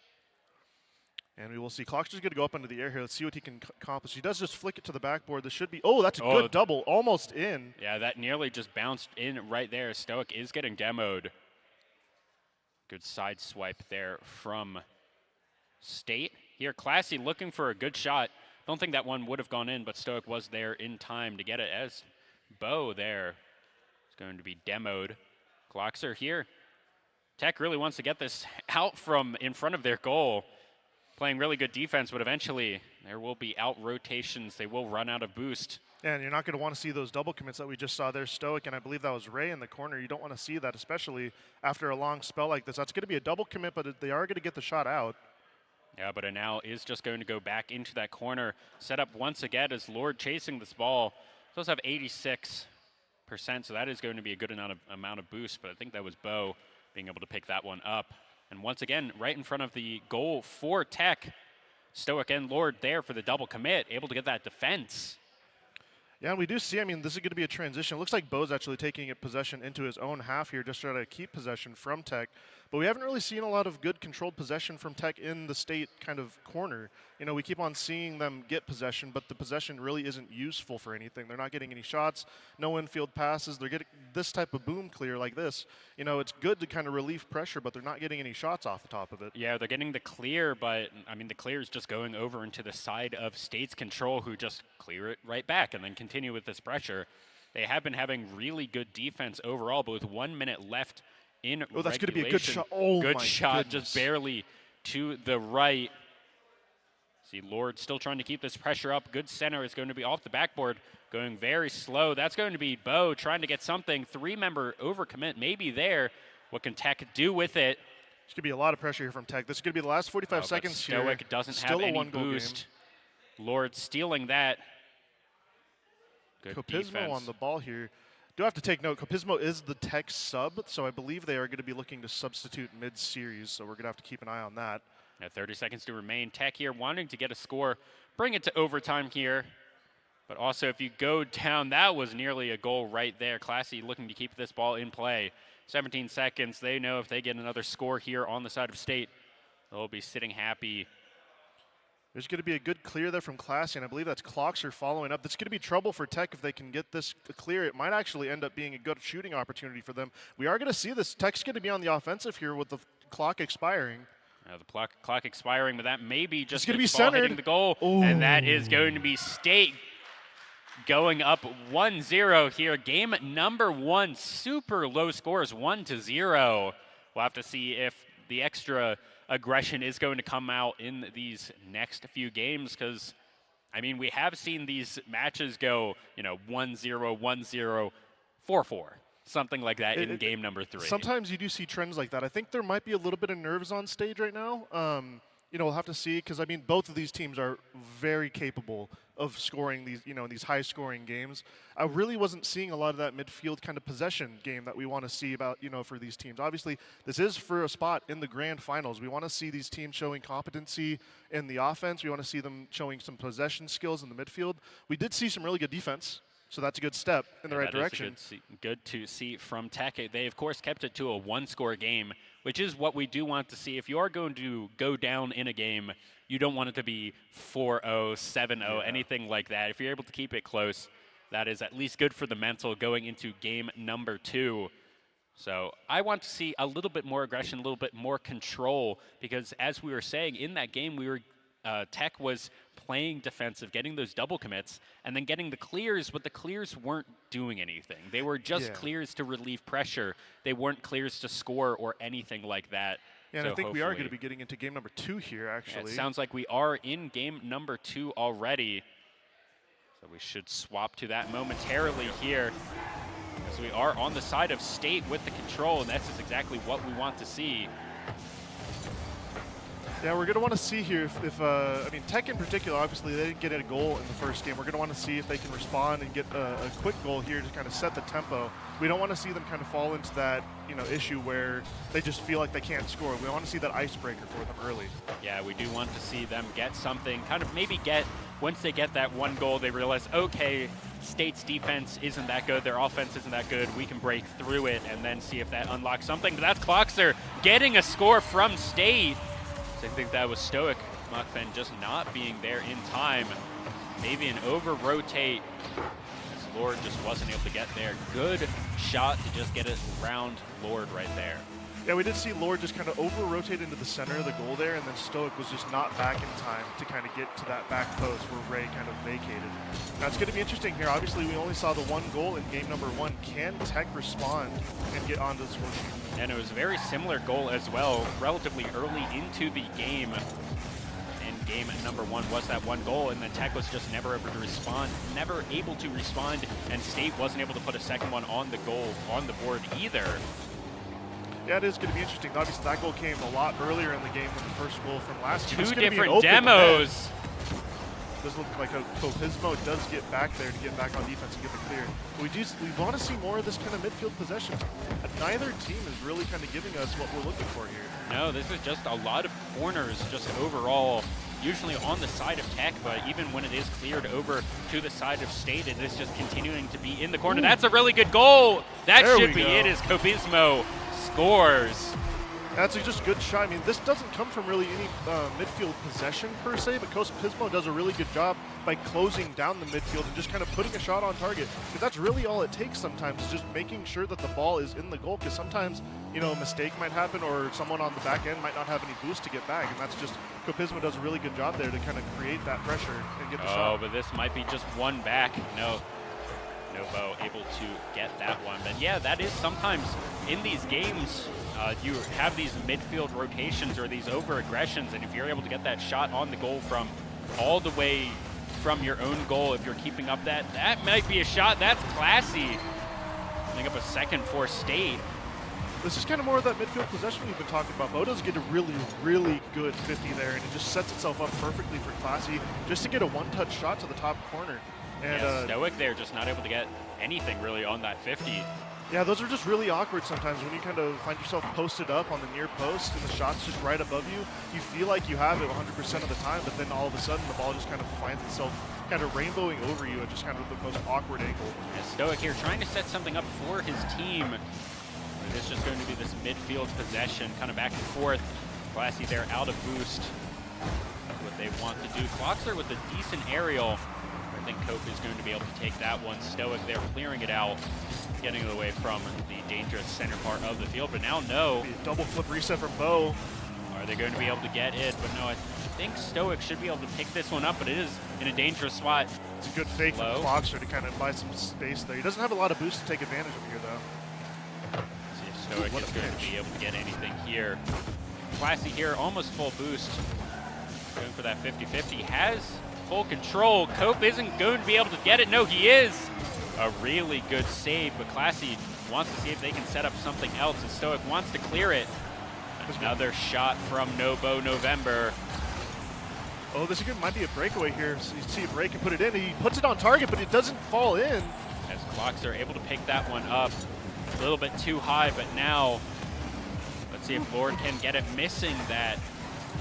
Speaker 4: And we will see Clockster's going to go up into the air here. Let's see what he can accomplish. He does just flick it to the backboard. This should be, oh, that's a good double, almost in.
Speaker 1: Yeah, that nearly just bounced in right there. Stoic is getting demoed. Good side swipe there from State. Here, Classy looking for a good shot. Don't think that one would have gone in, but Stoic was there in time to get it as Bo there is going to be demoed. Clockser here. Tech really wants to get this out from in front of their goal. Playing really good defense, but eventually there will be out rotations. They will run out of boost.
Speaker 4: And you're not going to want to see those double commits that we just saw there. Stoic, and I believe that was Ray in the corner. You don't want to see that, especially after a long spell like this. That's going to be a double commit, but they are going to get the shot out.
Speaker 1: Yeah, but it now is just going to go back into that corner. Set up once again as Lord chasing this ball. Does have 86%, so that is going to be a good amount of boost, but I think that was Bo being able to pick that one up. And once again, right in front of the goal for Tech, Stoic and Lord there for the double commit, able to get that defense.
Speaker 4: Yeah, and we do see, I mean, this is going to be a transition. It looks like Bo's actually taking possession into his own half here, just trying to keep possession from Tech. But we haven't really seen a lot of good controlled possession from Tech in the State kind of corner. You know, we keep on seeing them get possession, but the possession really isn't useful for anything. They're not getting any shots, no infield passes. They're getting this type of boom clear like this. You know, it's good to kind of relieve pressure, but they're not getting any shots off the top of it.
Speaker 1: Yeah, they're getting the clear, but, I mean, the clear is just going over into the side of State's control, who just clear it right back and then continue with this pressure. They have been having really good defense overall, but with 1 minute left in
Speaker 4: Oh, that's going to be a good shot.
Speaker 1: Oh,
Speaker 4: my
Speaker 1: good shot,
Speaker 4: goodness.
Speaker 1: just barely to the right. See, Lord still trying to keep this pressure up. Good center is going to be off the backboard, going very slow. That's going to be Bo trying to get something. Three-member overcommit maybe there. What can Tech do with it?
Speaker 4: There's going to be a lot of pressure here from Tech. This is going to be the last 45 seconds here.
Speaker 1: Stoic doesn't
Speaker 4: Still
Speaker 1: have
Speaker 4: a
Speaker 1: any
Speaker 4: one-goal
Speaker 1: boost.
Speaker 4: game.
Speaker 1: Lord stealing that. Good
Speaker 4: Copismo
Speaker 1: defense.
Speaker 4: on the ball here. Do have to take note, Copismo is the Tech sub, so I believe they are going to be looking to substitute mid-series, so we're going to have to keep an eye on that.
Speaker 1: Yeah, 30 seconds to remain. Tech here wanting to get a score, bring it to overtime here. But also, if you go down, that was nearly a goal right there. Classy looking to keep this ball in play. 17 seconds. They know if they get another score here on the side of State, they'll be sitting happy.
Speaker 4: There's going to be a good clear there from Classy, and I believe that's Clockser following up. That's going to be trouble for Tech if they can get this clear. It might actually end up being a good shooting opportunity for them. We are going to see this. Tech's going to be on the offensive here with the clock expiring.
Speaker 1: The clock expiring, but that may be just
Speaker 4: gonna
Speaker 1: the
Speaker 4: be
Speaker 1: ball
Speaker 4: centered.
Speaker 1: hitting the goal.
Speaker 4: Ooh.
Speaker 1: And that is going to be State going up 1-0 here. Game number one, super low scores, 1-0. We'll have to see if the extra aggression is going to come out in these next few games, because I mean, we have seen these matches go, 1-0, 1-0, 4-4, something like that in game number 3.
Speaker 4: Sometimes you do see trends like that. I think there might be a little bit of nerves on stage right now. We'll have to see, because I mean, both of these teams are very capable of scoring these, in these high-scoring games. I really wasn't seeing a lot of that midfield kind of possession game that we want to see about, for these teams. Obviously, this is for a spot in the grand finals. We want to see these teams showing competency in the offense. We want to see them showing some possession skills in the midfield. We did see some really good defense, so that's a good step in the right direction.
Speaker 1: Good to see from Tech. They, of course, kept it to a one-score game, which is what we do want to see. If you are going to go down in a game, you don't want it to be 4-0, 7-0, anything like that. If you're able to keep it close, that is at least good for the mental going into game number 2. So I want to see a little bit more aggression, a little bit more control, because as we were saying, in that game, Tech was playing defensive, getting those double commits, and then getting the clears, but the clears weren't doing anything. They were just clears to relieve pressure. They weren't clears to score or anything like that.
Speaker 4: Yeah, and I think we are going to be getting into game number 2 here, actually.
Speaker 1: It sounds like we are in game number 2 already. So we should swap to that momentarily here, as we are on the side of State with the control, and that's exactly what we want to see.
Speaker 4: Yeah, we're going to want to see here I mean, Tech in particular, obviously, they didn't get a goal in the first game. We're going to want to see if they can respond and get a quick goal here to kind of set the tempo. We don't want to see them kind of fall into that, issue where they just feel like they can't score. We want to see that icebreaker for them early.
Speaker 1: Yeah, we do want to see them get something, kind of maybe once they get that one goal, they realize, okay, State's defense isn't that good, their offense isn't that good, we can break through it and then see if that unlocks something. But that's Cloxer getting a score from State. I think that was Stoic. Machfen just not being there in time. Maybe an over-rotate, as Lord just wasn't able to get there. Good shot to just get it around Lord right there.
Speaker 4: Yeah, we did see Lord just kind of over-rotate into the center of the goal there, and then Stoic was just not back in time to kind of get to that back post where Ray kind of vacated. Now, it's going to be interesting here. Obviously, we only saw the one goal in game number 1. Can Tech respond and get onto the score sheet?
Speaker 1: And it was a very similar goal as well, relatively early into the game. And game number 1 was that one goal, and then Tech was just never able to respond, and State wasn't able to put a second one on the board either.
Speaker 4: Yeah, it is going to be interesting. Obviously, that goal came a lot earlier in the game than the first goal from last year.
Speaker 1: 2 different demos.
Speaker 4: Does look like Copismo does get back there to get back on defense and get the clear. But we want to see more of this kind of midfield possession. Neither team is really kind of giving us what we're looking for here.
Speaker 1: No, this is just a lot of corners just overall, usually on the side of Tech, but even when it is cleared over to the side of State, it is just continuing to be in the corner. Ooh. That's a really good goal. That should be it as Copismo scores.
Speaker 4: That's just a good shot. I mean, this doesn't come from really any midfield possession per se, but Copismo does a really good job by closing down the midfield and just kind of putting a shot on target. Because that's really all it takes sometimes, is just making sure that the ball is in the goal. Because sometimes, a mistake might happen, or someone on the back end might not have any boost to get back, and that's just Copismo does a really good job there to kind of create that pressure and get the shot.
Speaker 1: Oh, but this might be just one back. No. Mobo able to get that one. But yeah, that is sometimes in these games, you have these midfield rotations or these over-aggressions, and if you're able to get that shot on the goal from all the way from your own goal, if you're keeping up that might be a shot. That's classy. Putting up a second for State.
Speaker 4: This is kind of more of that midfield possession we've been talking about. Modo's get a really, really good 50 there, and it just sets itself up perfectly for Classy just to get a one-touch shot to the top corner. And
Speaker 1: yeah, Stoic there just not able to get anything really on that 50.
Speaker 4: Yeah, those are just really awkward sometimes when you kind of find yourself posted up on the near post and the shot's just right above you. You feel like you have it 100% of the time, but then all of a sudden the ball just kind of finds itself kind of rainbowing over you at just kind of the most awkward angle.
Speaker 1: Yeah, Stoic here trying to set something up for his team. It's just going to be this midfield possession, kind of back and forth. Classy there, out of boost. That's what they want to do. Cloxer with a decent aerial. I think Cope is going to be able to take that one. Stoic there, clearing it out, getting it away from the dangerous center part of the field. But now, no.
Speaker 4: Double flip reset from Bo.
Speaker 1: Are they going to be able to get it? But no, I think Stoic should be able to pick this one up, but it is in a dangerous spot.
Speaker 4: It's a good fake from Cloxer to kind of buy some space there. He doesn't have a lot of boost to take advantage of here, though.
Speaker 1: See if Stoic is going to be able to get anything here. Classy here, almost full boost. Going for that 50-50. Has full control. Cope isn't going to be able to get it. No, he is. A really good save, but Classy wants to see if they can set up something else, and Stoic wants to clear it. Another shot from Mobo November.
Speaker 4: Oh, this might be a breakaway here. So you see a break and put it in. He puts it on target, but it doesn't fall in.
Speaker 1: As Clocks are able to pick that one up. A little bit too high, but now let's see if Lord can get it. Missing that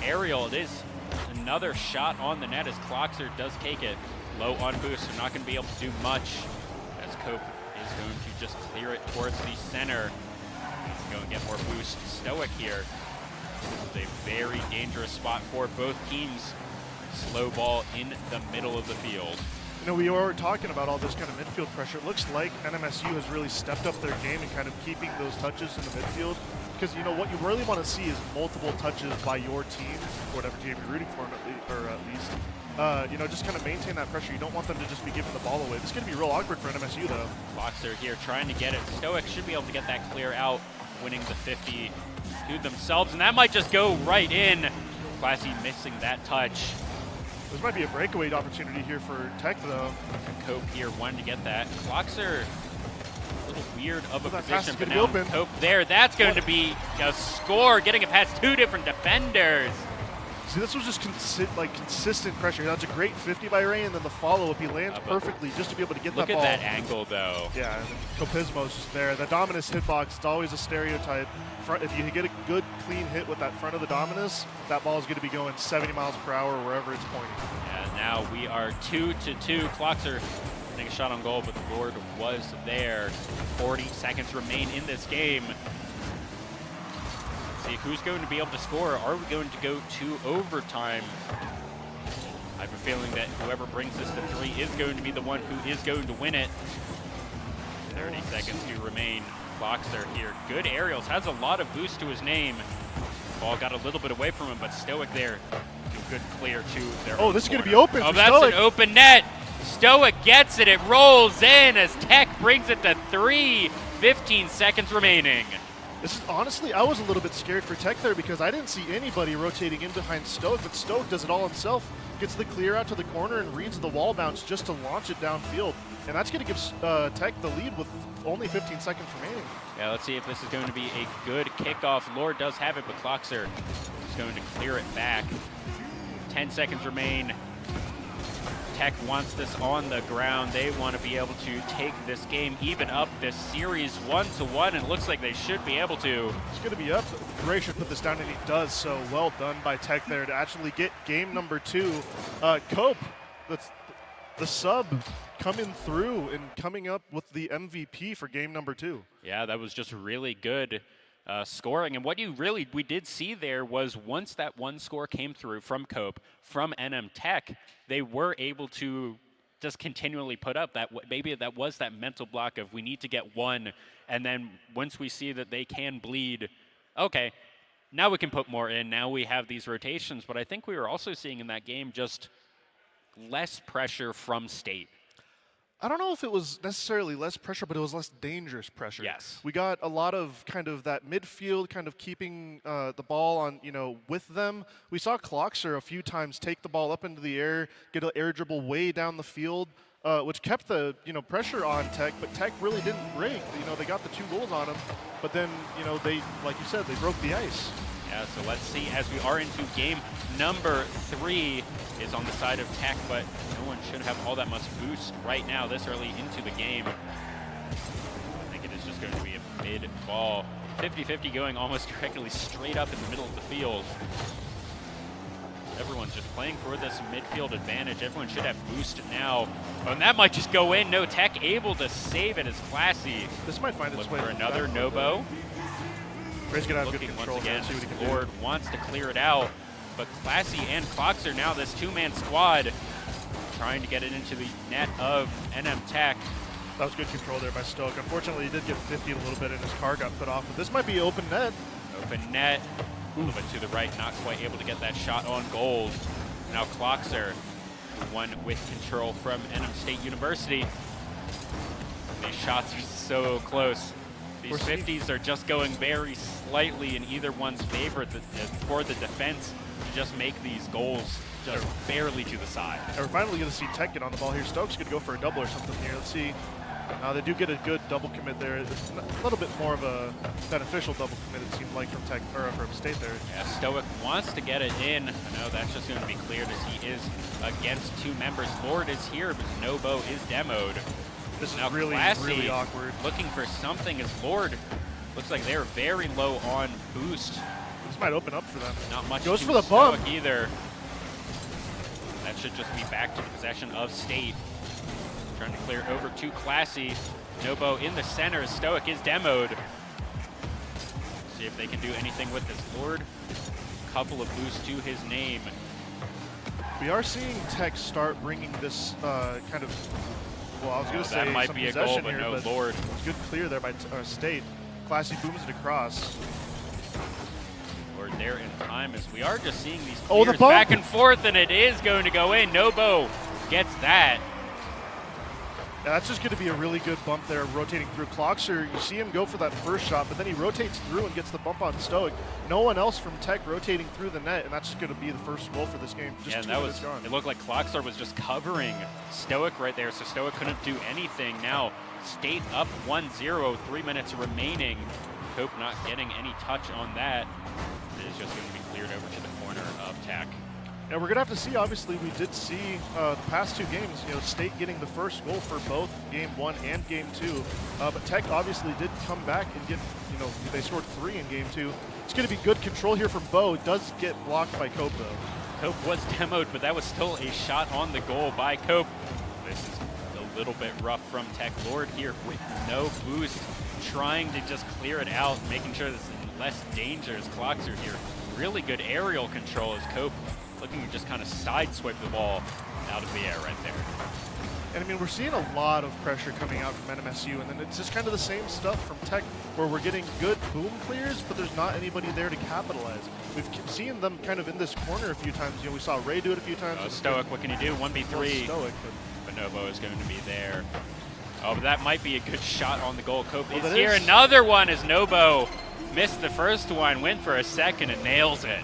Speaker 1: aerial. It is another shot on the net as Clockser does take it. Low on boost, they're not going to be able to do much as Cope is going to just clear it towards the center. He's going to get more boost. Stoic here. This is a very dangerous spot for both teams. Slow ball in the middle of the field.
Speaker 4: You know, we were talking about all this kind of midfield pressure. It looks like NMSU has really stepped up their game and kind of keeping those touches in the midfield. Because, you know, what you really want to see is multiple touches by your team, whatever team you're rooting for, at least. You know, just kind of maintain that pressure. You don't want them to just be giving the ball away. This is going to be real awkward for NMSU, though.
Speaker 1: Boxer here trying to get it. Stoic should be able to get that clear out, winning the 50 to themselves. And that might just go right in. Classy missing that touch.
Speaker 4: This might be a breakaway opportunity here for Tech, though.
Speaker 1: Cope here wanting to get that. Clocks are a little weird of a position, but now
Speaker 4: open.
Speaker 1: Cope there. That's going to be a score, getting it past two different defenders.
Speaker 4: See, this was just consistent pressure. That's a great 50 by Ray, and then the follow-up, he lands perfectly just to be able to get that ball.
Speaker 1: Look at that angle, though.
Speaker 4: Yeah, and then Copismo's just there. The Dominus hitbox, it's always a stereotype. If you get a good, clean hit with that front of the Dominus, that ball is going to be going 70 miles per hour wherever it's pointing.
Speaker 1: Yeah, now we are 2-2. Clocks are getting a shot on goal, but the Lord was there. 40 seconds remain in this game. See who's going to be able to score. Are we going to go to overtime? I have a feeling that whoever brings this to 3 is going to be the one who is going to win it. 30 seconds to remain. Clockser here. Good aerials. Has a lot of boost to his name. Ball got a little bit away from him, but Stoic there. Good clear to their
Speaker 4: Oh, this is going to be open.
Speaker 1: Oh, that's an open net. Stoic gets it. It rolls in as Tech brings it to 3. 15 seconds remaining.
Speaker 4: This is honestly, I was a little bit scared for Tech there because I didn't see anybody rotating in behind Stoic, but Stoic does it all himself. Gets the clear out to the corner and reads the wall bounce just to launch it downfield. And that's going to give Tech the lead with only 15 seconds remaining.
Speaker 1: Yeah, let's see if this is going to be a good kickoff. Lord does have it, but Clockser is going to clear it back. 10 seconds remain. Tech wants this on the ground. They want to be able to take this game, even up this series 1-1, and it looks like they should be able to.
Speaker 4: It's going to be up. Gray should put this down, and he does so. Well done by Tech there to actually get game number 2. Cope, that's the sub coming through and coming up with the MVP for game number 2.
Speaker 1: Yeah, that was just really good scoring. And what we did see there was once that one score came through from Cope, from NM Tech, they were able to just continually put up that. Maybe that was that mental block of we need to get one, and then once we see that they can bleed, okay, now we can put more in. Now we have these rotations. But I think we were also seeing in that game just less pressure from State.
Speaker 4: I don't know if it was necessarily less pressure, but it was less dangerous pressure.
Speaker 1: Yes.
Speaker 4: We got a lot of kind of that midfield, kind of keeping the ball on, with them. We saw Clockser a few times take the ball up into the air, get an air dribble way down the field, which kept the, pressure on Tech, but Tech really didn't break. They got the 2 goals on them, but then, they, like you said, they broke the ice.
Speaker 1: Yeah, so let's see as we are into game number 3 is on the side of Tech, but no one should have all that much boost right now this early into the game. I think it is just going to be a mid ball. 50-50 going almost directly straight up in the middle of the field. Everyone's just playing for this midfield advantage. Everyone should have boost now. Oh, and that might just go in. No, Tech able to save it as Classy.
Speaker 4: This might find its way.
Speaker 1: For another Nobo.
Speaker 4: Ray's gonna have good control.
Speaker 1: Once again,
Speaker 4: see what he can
Speaker 1: Lord wants to clear it out, but Classy and Clockser now this 2-man squad trying to get it into the net of NM Tech.
Speaker 4: That was good control there by Stoic. Unfortunately, he did get 50 a little bit, and his car got put off. But this might be open net.
Speaker 1: Open net, a little bit to the right, not quite able to get that shot on goal. Now Clockser, one with control from NM State University. These shots are so close. These 50s are just going very slightly in either one's favor for the defense to just make these goals just barely to the side.
Speaker 4: And we're finally going to see Tech get on the ball here. Stoke's going to go for a double or something here. Let's see. They do get a good double commit there. It's a little bit more of a beneficial double commit, it seemed like, from Tech or from State there.
Speaker 1: Yeah, Stoic wants to get it in. I know that's just going to be cleared as he is against two members. Lord is here, but Mobo is demoed.
Speaker 4: This
Speaker 1: now
Speaker 4: is really,
Speaker 1: Classy
Speaker 4: really awkward.
Speaker 1: Looking for something as Lord looks like they're very low on boost.
Speaker 4: This might open up for them.
Speaker 1: Not much
Speaker 4: Goes
Speaker 1: to
Speaker 4: for the
Speaker 1: Stoic
Speaker 4: bump.
Speaker 1: either. That should just be back to the possession of State. Trying to clear over to Classy. Mobo in the center. Stoic is demoed. See if they can do anything with this Lord. Couple of boosts to his name.
Speaker 4: We are seeing Tech start bringing this kind of, well, I was going to say
Speaker 1: that might
Speaker 4: some
Speaker 1: be a goal,
Speaker 4: possession
Speaker 1: but
Speaker 4: here,
Speaker 1: no
Speaker 4: but
Speaker 1: Lord.
Speaker 4: good clear there by State. Classy booms it across.
Speaker 1: Lord there in time as we are just seeing these
Speaker 4: Oh, the
Speaker 1: clears
Speaker 4: bump!
Speaker 1: back and forth, and it is going to go in. Mobo gets that.
Speaker 4: Yeah, that's just going to be a really good bump there, rotating through. Clockster, you see him go for that first shot, but then he rotates through and gets the bump on Stoic. No one else from Tech rotating through the net, and that's just going to be the first goal for this game. Just
Speaker 1: Yeah,
Speaker 4: 2
Speaker 1: that
Speaker 4: minutes
Speaker 1: was,
Speaker 4: gone.
Speaker 1: it looked like Clockstar was just covering Stoic right there, so Stoic couldn't do anything. Now, State up 1-0, 3 minutes remaining. Cope not getting any touch on that. It is just going to be cleared over to the corner of Tech.
Speaker 4: Yeah, we're going to have to see, obviously, we did see the past 2 games, State getting the first goal for both Game 1 and Game 2. But Tech obviously did come back and get, they scored 3 in Game 2. It's going to be good control here from Bo. It does get blocked by Cope, though.
Speaker 1: Cope was demoed, but that was still a shot on the goal by Cope. This is a little bit rough from Tech. Lord here with no boost, trying to just clear it out, making sure this is less dangerous. Clocks are here. Really good aerial control as Cope looking to just kind of sideswipe the ball out of the air right there.
Speaker 4: And I mean, we're seeing a lot of pressure coming out from NMSU, and then it's just kind of the same stuff from Tech, where we're getting good boom clears, but there's not anybody there to capitalize. We've seen them kind of in this corner a few times. We saw Ray do it a few times.
Speaker 1: Stoic, what can you do? 1v3.
Speaker 4: Stoic,
Speaker 1: but Mobo is going to be there. Oh, but that might be a good shot on the goal. Cope is
Speaker 4: that
Speaker 1: here.
Speaker 4: is.
Speaker 1: Another one as Mobo missed the first one, went for a second and nails it.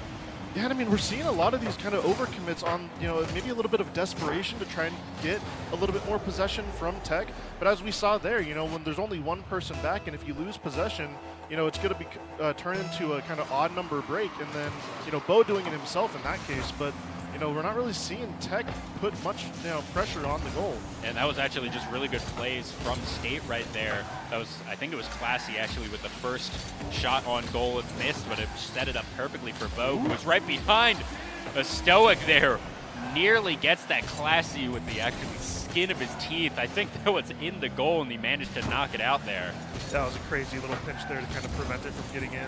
Speaker 4: Yeah, and I mean, we're seeing a lot of these kind of overcommits on, maybe a little bit of desperation to try and get a little bit more possession from Tech. But as we saw there, when there's only one person back, and if you lose possession, it's going to be turn into a kind of odd number break. And then, Bo doing it himself in that case. But, we're not really seeing Tech put much, pressure on the goal.
Speaker 1: And that was actually just really good plays from State right there. That was, I think it was Classy actually with the first shot on goal. It missed, but it set it up perfectly for Bo, who was right behind a Stoic there. Nearly gets that Classy with the actual skin of his teeth. I think that was in the goal, and he managed to knock it out there.
Speaker 4: That was a crazy little pinch there to kind of prevent it from getting in.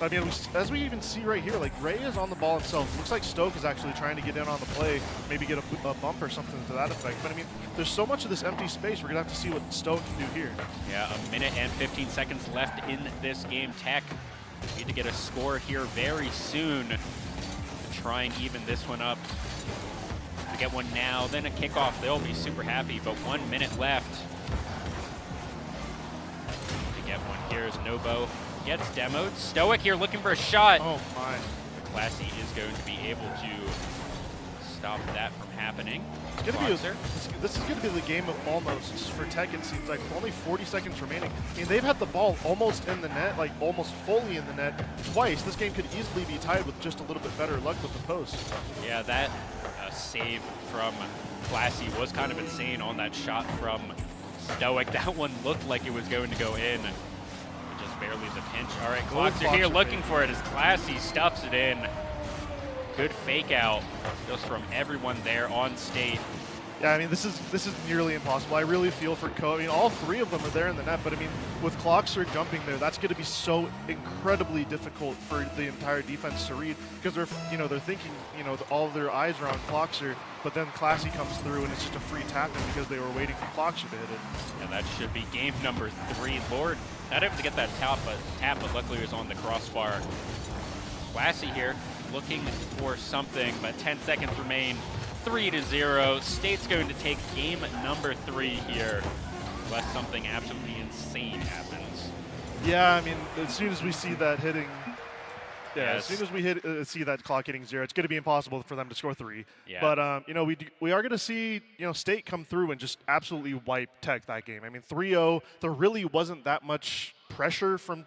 Speaker 4: I mean, as we even see right here, like Ray is on the ball himself. Looks like Stoke is actually trying to get in on the play, maybe get a bump or something to that effect. But I mean, there's so much of this empty space. We're gonna have to see what Stoke can do here.
Speaker 1: Yeah, 1 minute and 15 seconds left in this game. Tech need to get a score here very soon to try and even this one up. To get one now, then a kickoff, they'll be super happy, but 1 minute left. To get one here is Mobo. Gets demoed. Stoic here looking for a shot.
Speaker 4: Oh my.
Speaker 1: The Classy is going to be able to stop that from happening.
Speaker 4: It's gonna be this is going to be the game of almosts for Tech, it seems like. Only 40 seconds remaining. I mean, they've had the ball almost in the net, like almost fully in the net twice. This game could easily be tied with just a little bit better luck with the post.
Speaker 1: Yeah, that save from Classy was kind of insane on that shot from Stoic. That one looked like it was going to go in. Just barely the pinch. All right, Clocks are here looking for it as Classy stuffs it in. Good fake out just from everyone there on State.
Speaker 4: Yeah, I mean, this is nearly impossible. I really feel for Co. I mean, all 3 of them are there in the net, but I mean, with Clockster jumping there, that's going to be so incredibly difficult for the entire defense to read, because they're thinking, all of their eyes are on Clockster, but then Classy comes through and it's just a free tap in because they were waiting for Clockster to hit it.
Speaker 1: And that should be game number 3. Lord not able to get that tap, but luckily it was on the crossbar. Classy here looking for something, but 10 seconds remain. 3-0. State's going to take game number 3 here, unless something absolutely insane happens.
Speaker 4: Yeah, I mean, as soon as we see that hitting, Yeah,
Speaker 1: Yes.
Speaker 4: as soon as we see that clock hitting 0, it's going to be impossible for them to score 3.
Speaker 1: Yeah.
Speaker 4: But you know, we are going to see, you know, State come through and just absolutely wipe Tech that game. I mean, 3-0. There really wasn't that much pressure from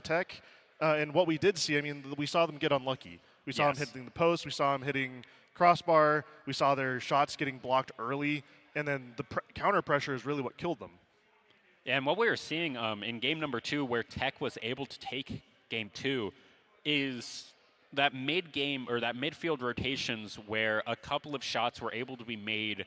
Speaker 4: Tech, and what we did see, I mean, we saw them get unlucky. We saw them hitting the post. We saw them hitting crossbar. We saw their shots getting blocked early, and then the counter pressure is really what killed them.
Speaker 1: Yeah, and what we were seeing in game number 2, where Tech was able to take game 2, is that mid-game or that midfield rotations where a couple of shots were able to be made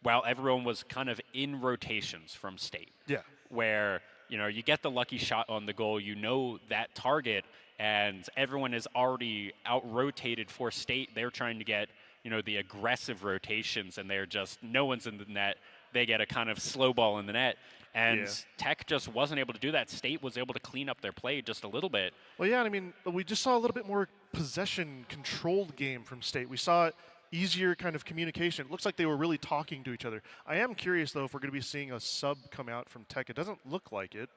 Speaker 1: while everyone was kind of in rotations from State.
Speaker 4: Yeah.
Speaker 1: Where, you know, you get the lucky shot on the goal, you know that target, and everyone is already out-rotated for State. They're trying to get, you know, the aggressive rotations, and they're just, no one's in the net. They get a kind of slow ball in the net. And Tech just wasn't able to do that. State was able to clean up their play just a little bit.
Speaker 4: Well, yeah, I mean, we just saw a little bit more possession-controlled game from State. We saw easier kind of communication. It looks like they were really talking to each other. I am curious, though, if we're going to be seeing a sub come out from Tech. It doesn't look like it.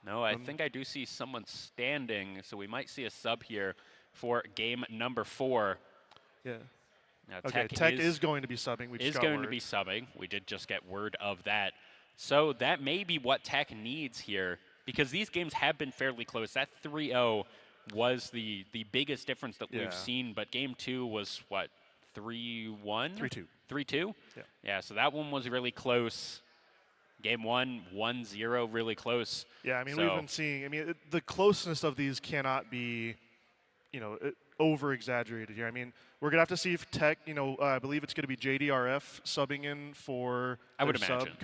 Speaker 1: No, I think I do see someone standing, so we might see a sub here for game number 4.
Speaker 4: Yeah.
Speaker 1: Now,
Speaker 4: Okay, Tech is going to be subbing. We just got
Speaker 1: going
Speaker 4: word.
Speaker 1: to be subbing. We did just get word of that. So that may be what Tech needs here, because these games have been fairly close. That 3-0 was the biggest difference that we've seen, but game 2 was, what, 3-1?
Speaker 4: 3-2.
Speaker 1: 3-2?
Speaker 4: Yeah.
Speaker 1: Yeah, so that one was really close. Game 1, 1-0, really close.
Speaker 4: Yeah, I mean,
Speaker 1: so,
Speaker 4: we've been seeing, I mean, the closeness of these cannot be, you know, over-exaggerated here. I mean, we're going to have to see if Tech, you know, I believe it's going to be JDRF subbing in for
Speaker 1: I would
Speaker 4: their
Speaker 1: imagine.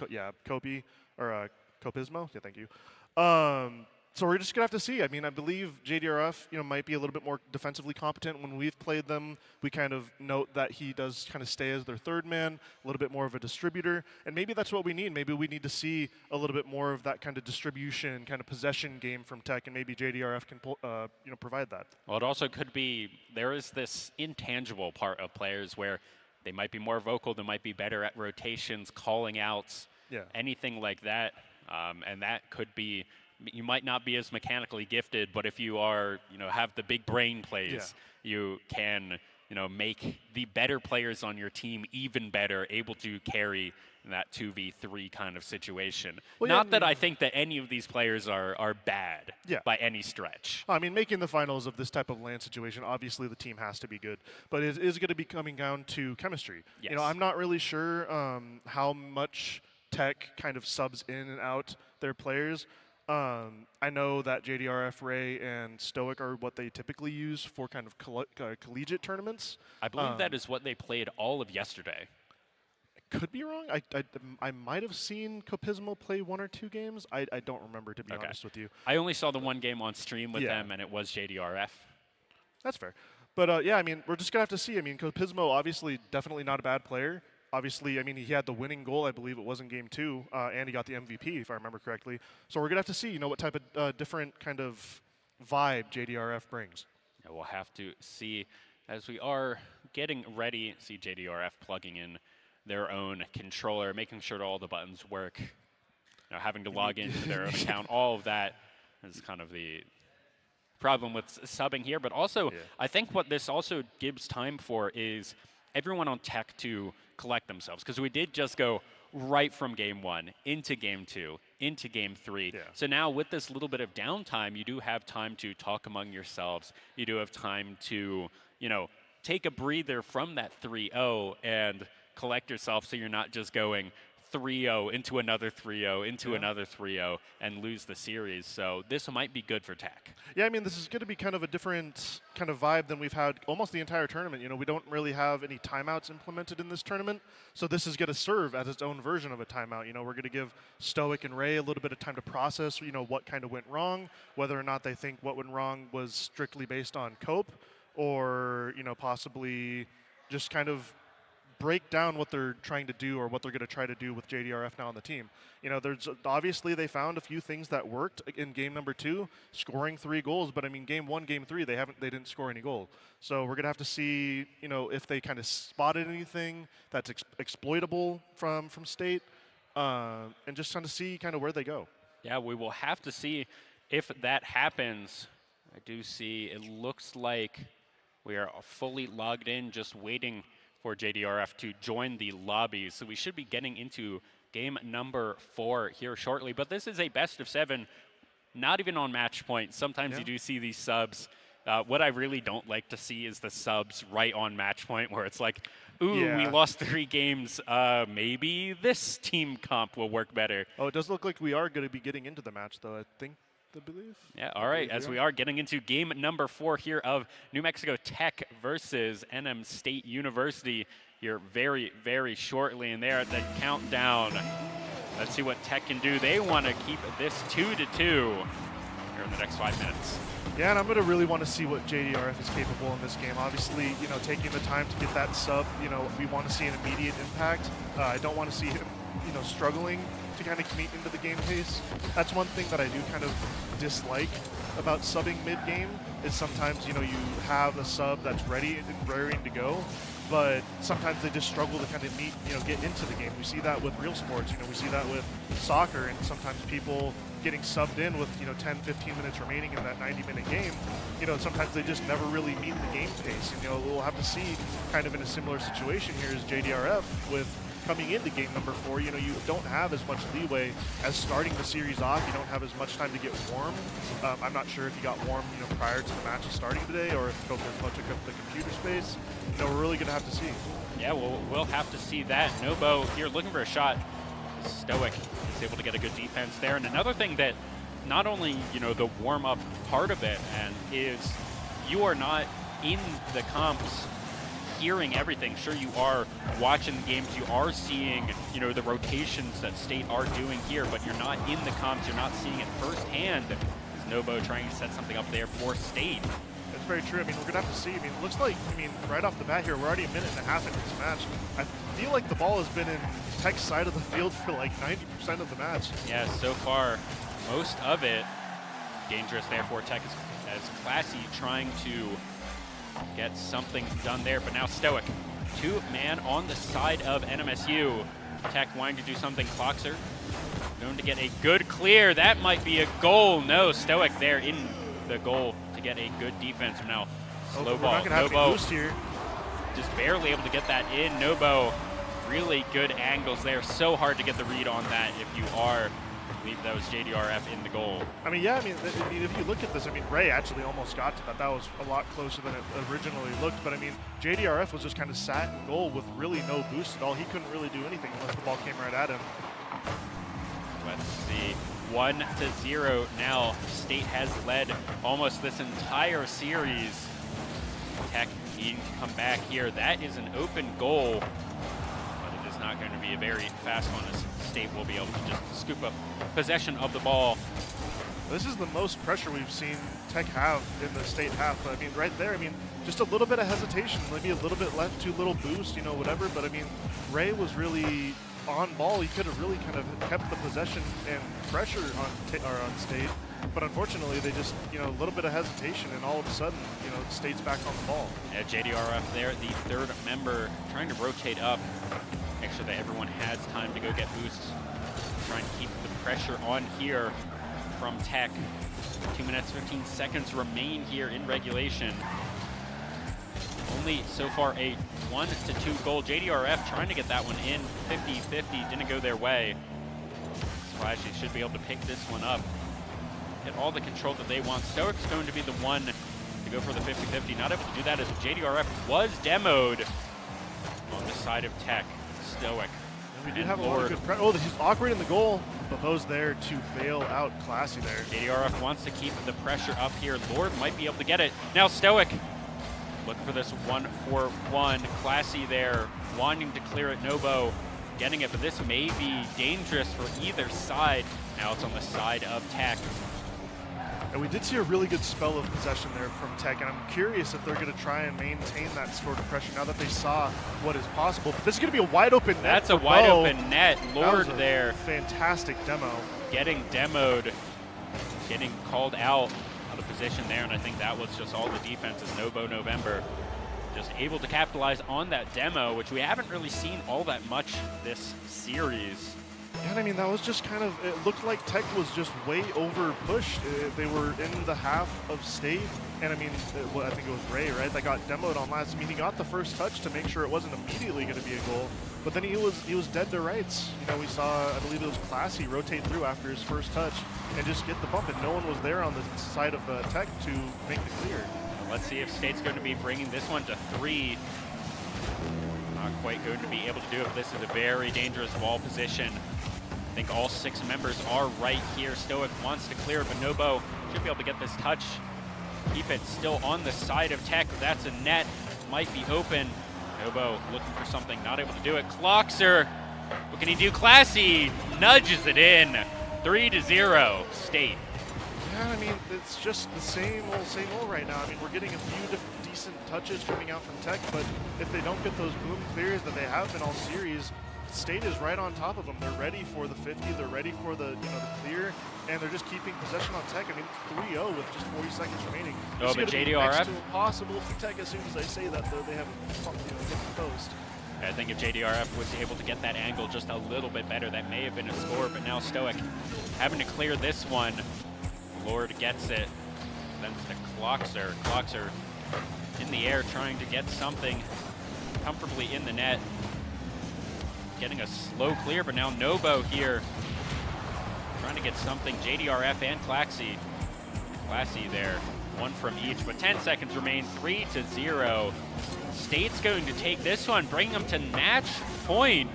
Speaker 4: Kopi, or Copismo. Yeah, thank you. So we're just going to have to see. I mean, I believe JDRF, you know, might be a little bit more defensively competent. When we've played them, we kind of note that he does kind of stay as their third man, a little bit more of a distributor. And maybe that's what we need. Maybe we need to see a little bit more of that kind of distribution, kind of possession game from Tech, and maybe JDRF can, you know, provide that.
Speaker 1: Well, it also could be, there is this intangible part of players where they might be more vocal, they might be better at rotations, calling outs, anything like that. And that could be, you might not be as mechanically gifted, but if you are, you know, have the big brain plays, you can, you know, make the better players on your team even better, able to carry that 2v3 kind of situation.
Speaker 4: Well,
Speaker 1: not that I think that any of these players are bad by any stretch.
Speaker 4: I mean, making the finals of this type of LAN situation, obviously the team has to be good, but it is going to be coming down to chemistry.
Speaker 1: Yes.
Speaker 4: You know, I'm not really sure how much Tech kind of subs in and out their players. I know that JDRF, Ray, and Stoic are what they typically use for kind of collegiate tournaments.
Speaker 1: I believe that is what they played all of yesterday.
Speaker 4: I could be wrong. I might have seen Copismo play 1 or 2 games. I don't remember, to be honest with you.
Speaker 1: I only saw the one game on stream with them, and it was JDRF.
Speaker 4: That's fair. But, yeah, I mean, we're just going to have to see. I mean, Copismo, obviously, definitely not a bad player. Obviously, I mean, he had the winning goal, I believe it was in game 2, and he got the MVP, if I remember correctly. So we're going to have to see, you know, what type of different kind of vibe JDRF brings.
Speaker 1: Yeah, we'll have to see as we are getting ready. See JDRF plugging in their own controller, making sure all the buttons work, you know, having to log into their own account. All of that is kind of the problem with subbing here. But also, I think what this also gives time for is everyone on Tech to collect themselves, because we did just go right from game 1 into game 2 into game 3. So now with this little bit of downtime, you do have time to talk among yourselves. You do have time to, you know, take a breather from that 3-0 and collect yourself, so you're not just going 3-0 into another 3-0 into another 3-0 and lose the series. So this might be good for Tech.
Speaker 4: Yeah, I mean, this is going to be kind of a different kind of vibe than we've had almost the entire tournament. You know, we don't really have any timeouts implemented in this tournament, so this is going to serve as its own version of a timeout. You know, we're going to give Stoic and Ray a little bit of time to process, you know, what kind of went wrong, whether or not they think what went wrong was strictly based on cope, or, you know, possibly just kind of break down what they're trying to do or what they're going to try to do with JDRF now on the team. You know, there's obviously they found a few things that worked in game number 2, scoring 3 goals. But I mean, game 1, game 3, they didn't score any goal. So we're going to have to see, you know, if they kind of spotted anything that's exploitable from State, and just kind of see kind of where they go.
Speaker 1: Yeah, we will have to see if that happens. I do see, it looks like we are fully logged in, just waiting for JDRF to join the lobby. So we should be getting into game number 4 here shortly. But this is a best of 7, not even on match point. Sometimes you do see these subs. What I really don't like to see is the subs right on match point where it's like, ooh, we lost 3 games. Maybe this team comp will work better.
Speaker 4: Oh, it does look like we are going to be getting into the match, though, I believe.
Speaker 1: Yeah, all right, as we are getting into game number 4 here of New Mexico Tech versus NM State University here very, very shortly. And they're at the countdown. Let's see what Tech can do. They want to keep this 2-2 here in the next 5 minutes.
Speaker 4: Yeah, and I'm going to really want to see what JDRF is capable in this game. Obviously, you know, taking the time to get that sub, you know, we want to see an immediate impact. I don't want to see him, you know, struggling to kind of commit into the game pace. That's one thing that I do kind of dislike about subbing mid-game is sometimes, you know, you have a sub that's ready and raring to go, but sometimes they just struggle to kind of meet, you know, get into the game. We see that with real sports, you know, we see that with soccer, and sometimes people getting subbed in with, you know, 10, 15 minutes remaining in that 90-minute game, you know, sometimes they just never really meet the game pace. And, you know, we'll have to see kind of in a similar situation here as JDRF with coming into game number 4, you know, you don't have as much leeway as starting the series off. You don't have as much time to get warm. I'm not sure if you got warm, you know, prior to the match starting today, or if Coco took up the computer space. You know, we're really going to have to see.
Speaker 1: Yeah, we'll have to see that. Mobo here looking for a shot. Stoic is able to get a good defense there. And another thing that not only, you know, the warm-up part of it and is you are not in the comps hearing everything. Sure, you are watching the games, you are seeing, you know, the rotations that State are doing here, but you're not in the comps, you're not seeing it firsthand. Is Mobo trying to set something up there for State?
Speaker 4: That's very true. I mean, we're going to have to see. I mean, it looks like, I mean, right off the bat here, we're already a minute and a half into this match. I feel like the ball has been in Tech's side of the field for like 90% of the match.
Speaker 1: Yeah, so far, most of it. Dangerous there for Tech as Classy trying to get something done there, but now Stoic. 2-man on the side of NMSU. Tech wanting to do something. Cloxer going to get a good clear. That might be a goal. No, Stoic there in the goal to get a good defense. Now, slow ball.
Speaker 4: We're not going to have any boost here.
Speaker 1: Just barely able to get that in. Nobo, really good angles there. So hard to get the read on that if you are. I believe that was JDRF in the goal.
Speaker 4: I mean, yeah, I mean, if you look at this, I mean, Ray actually almost got to that. That was a lot closer than it originally looked. But I mean, JDRF was just kind of sat in goal with really no boost at all. He couldn't really do anything unless the ball came right at him.
Speaker 1: Let's see. 1-0 now. State has led almost this entire series. Tech needing to come back here. That is an open goal, but it is not going to be a very fast one as State will be able to just scoop up possession of the ball.
Speaker 4: This is the most pressure we've seen Tech have in the State half. I mean, right there, I mean, just a little bit of hesitation, maybe a little bit left, too little boost, you know, whatever. But I mean, Ray was really on ball. He could have really kind of kept the possession and pressure on State. But unfortunately, they just, you know, a little bit of hesitation, and all of a sudden, you know, State's back on the ball.
Speaker 1: Yeah, JDRF there, the third member, trying to rotate up, make sure that everyone has time to go get boosts. Trying to keep the pressure on here from Tech. 2 minutes, 15 seconds remain here in regulation. Only so far a 1-2 goal. JDRF trying to get that one in 50-50, didn't go their way. Flashy should be able to pick this one up. Get all the control that they want. Stoic's going to be the one to go for the 50-50. Not able to do that as JDRF was demoed on the side of Tech. Stoic.
Speaker 4: And we do have a lot of good pressure. Oh, he's awkward in the goal, but Bo's there to bail out Classy there.
Speaker 1: JDRF wants to keep the pressure up here. Lord might be able to get it. Now Stoic looking for this 1-4-1. Classy there, wanting to clear it. Nobo getting it, but this may be dangerous for either side. Now it's on the side of Tech.
Speaker 4: And we did see a really good spell of possession there from Tech, and I'm curious if they're going to try and maintain that sort of pressure now that they saw what is possible. But this is going to be a wide open net.
Speaker 1: That's a wide open net. Lord there.
Speaker 4: Fantastic demo.
Speaker 1: Getting demoed, getting called out of position there, and I think that was just all the defense as Nobo November just able to capitalize on that demo, which we haven't really seen all that much this series.
Speaker 4: And I mean, that was just kind of, it looked like Tech was just way over pushed. They were in the half of state, and I mean, I think it was Ray, right, that got demoed on last. I mean, he got the first touch to make sure it wasn't immediately going to be a goal, but then he was dead to rights. You know, we saw, I believe it was Classy rotate through after his first touch and just get the bump, and no one was there on the side of Tech to make the clear.
Speaker 1: Let's see if State's going to be bringing this one to 3. Not quite going to be able to do it. This is a very dangerous wall position. I think all 6 members are right here. Stoic wants to clear, but Mobo should be able to get this touch. Keep it still on the side of Tech. That's a net. Might be open. Mobo looking for something, not able to do it. Cloxer, what can he do? Classy nudges it in. 3-0, State.
Speaker 4: Yeah, I mean, it's just the same old right now. I mean, we're getting a few decent touches coming out from Tech, but if they don't get those boom clears that they have been all series, State is right on top of them. They're ready for the 50. They're ready for the the clear, and they're just keeping possession on Tech. I mean, 3-0 with just 40 seconds remaining.
Speaker 1: Oh, but JDRF?
Speaker 4: Next to impossible for Tech as soon as I say that, though, they haven't hit the post.
Speaker 1: I think if JDRF was able to get that angle just a little bit better, that may have been a score, but now Stoic having to clear this one. Lord gets it. Then to Cloxer. Cloxer in the air trying to get something comfortably in the net. Getting a slow clear, but now Mobo here trying to get something. JDRF and Classy. Classy there. One from each, but 10 seconds remain. 3-0. State's going to take this one, bring them to match point.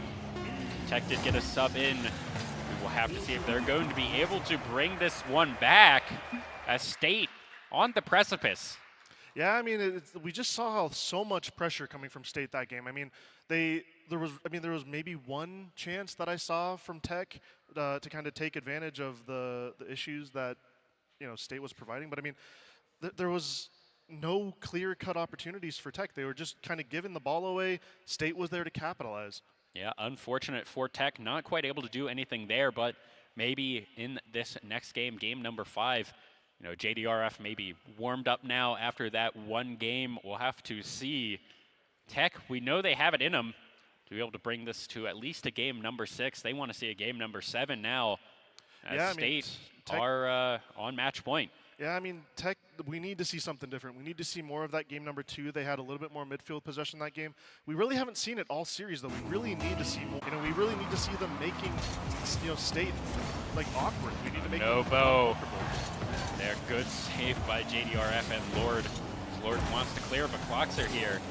Speaker 1: Tech did get a sub in. We will have to see if they're going to be able to bring this one back as State on the precipice.
Speaker 4: Yeah, I mean, we just saw so much pressure coming from State that game. I mean, there was maybe one chance that I saw from Tech to kind of take advantage of the issues that State was providing. But I mean, there was no clear-cut opportunities for Tech. They were just kind of giving the ball away. State was there to capitalize.
Speaker 1: Yeah, unfortunate for Tech, not quite able to do anything there, but maybe in this next game, game number 5, JDRF maybe warmed up now after that one game. We'll have to see. Tech, we know they have it in them to be able to bring this to at least a game number 6. They want to see a game number 7 now as State are on match point.
Speaker 4: Yeah, I mean, Tech, we need to see something different. We need to see more of that game number 2. They had a little bit more midfield possession that game. We really haven't seen it all series, though. We really need to see more. We really need to see them making, State, awkward. We need to make
Speaker 1: Mobo. There, good save by JDRF and Lord. Lord wants to clear, but Cloxer here.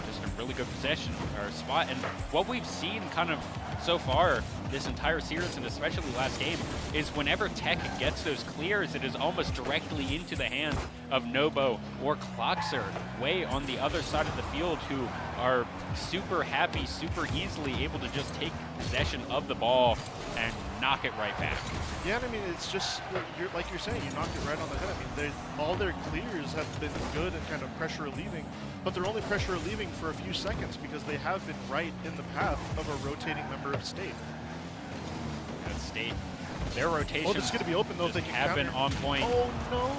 Speaker 1: Just a really good possession or spot. And what we've seen kind of so far this entire series, and especially last game, is whenever Tech gets those clears, it is almost directly into the hands of Mobo or Cloxer, way on the other side of the field, who are super happy, super easily able to just take possession of the ball and knock it right back.
Speaker 4: Yeah, I mean, it's just, like you're saying, you knocked it right on the head. I mean, all their clears have been good and kind of pressure relieving, but they're only pressure relieving for a few seconds because they have been right in the path of a rotating member of State.
Speaker 1: And State, their rotations
Speaker 4: this is going to be open, though, if they can
Speaker 1: have been on point.
Speaker 4: Oh, no.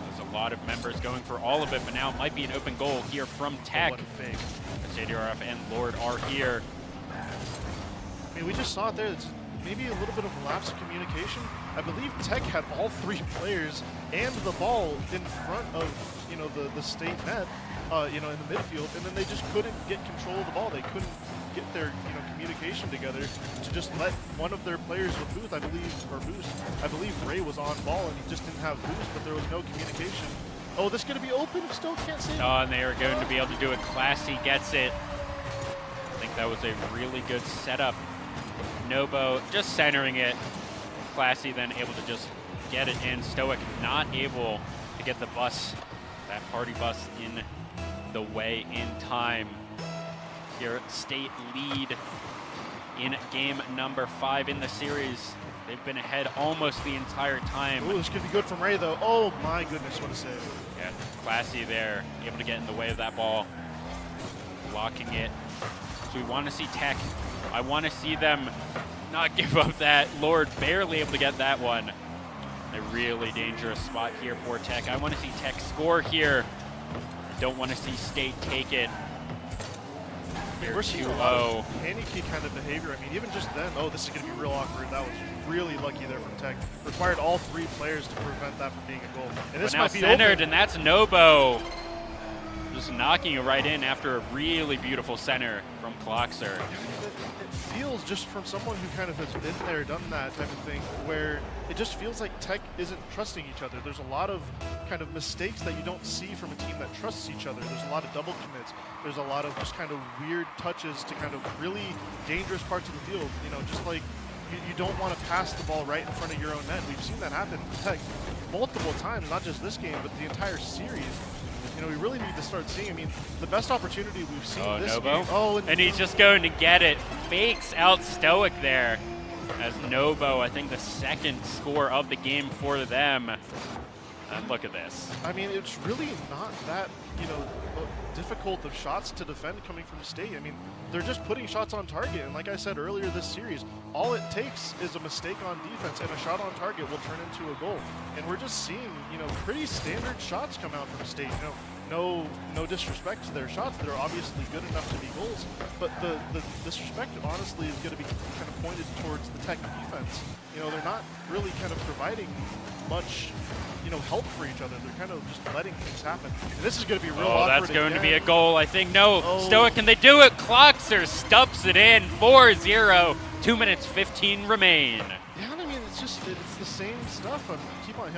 Speaker 1: There's a lot of members going for all of it, but now it might be an open goal here from Tech.
Speaker 4: What a fake.
Speaker 1: As JDRF and Lord are here.
Speaker 4: I mean, we just saw it there. It's maybe a little bit of a lapse of communication. I believe Tech had all 3 players and the ball in front of, the State net, in the midfield, and then they just couldn't get control of the ball. They couldn't get their, communication together to just let one of their players with Boost, I believe Ray was on ball and he just didn't have Boost, but there was no communication. Oh, this is going to be open. Still can't see it.
Speaker 1: Oh, and they are going to be able to do it. Classy gets it. I think that was a really good setup. Mobo just centering it. Classy then able to just get it in. Stoic not able to get the bus, that party bus, in the way in time. Here, State lead in game number 5 in the series. They've been ahead almost the entire time.
Speaker 4: Oh, this could be good from Ray, though. Oh, my goodness, what a save.
Speaker 1: Yeah, Classy there, able to get in the way of that ball. Blocking it. So we want to see Tech. I want to see them not give up that. Lord barely able to get that one. A really dangerous spot here for Tech. I want to see Tech score here. I don't want to see State take it.
Speaker 4: I mean, we're seeing a lot of panicky kind of behavior. I mean, even just then, oh, this is going to be real awkward. That was really lucky there from Tech. Required all 3 players to prevent that from being a goal. And this
Speaker 1: but now
Speaker 4: might be
Speaker 1: centered,
Speaker 4: open.
Speaker 1: and that's Mobo. Just knocking it right in after a really beautiful center from Clockser.
Speaker 4: It feels just from someone who kind of has been there, done that type of thing, where it just feels like Tech isn't trusting each other. There's a lot of kind of mistakes that you don't see from a team that trusts each other. There's a lot of double commits. There's a lot of just kind of weird touches to kind of really dangerous parts of the field. You know, just like you don't want to pass the ball right in front of your own net. We've seen that happen to Tech multiple times, not just this game, but the entire series. You know, we really need to start seeing. I mean, the best opportunity we've seen this
Speaker 1: Nobo.
Speaker 4: game. Oh,
Speaker 1: and he's just going to get it. Fakes out Stoic there as Nobo, I think the 2nd score of the game for them. And look at this.
Speaker 4: I mean, it's really not that, you know, difficult of shots to defend coming from State. I mean, they're just putting shots on target. And like I said earlier this series, all it takes is a mistake on defense and a shot on target will turn into a goal. And we're just seeing, you know, pretty standard shots come out from State. You know, no disrespect to their shots. They're obviously good enough to be goals. But the disrespect, honestly, is going to be kind of pointed towards the Tech defense. You know, they're not really kind of providing much, you know, help for each other. They're kind of just letting things happen. And this is going to be real awkward.
Speaker 1: That's going
Speaker 4: again.
Speaker 1: to be a goal, I think. No, Stoic, can they do it? Clockser stumps it in, 4-0. 2 minutes 15 remain.
Speaker 4: Yeah, I mean, it's the same stuff. Keep on,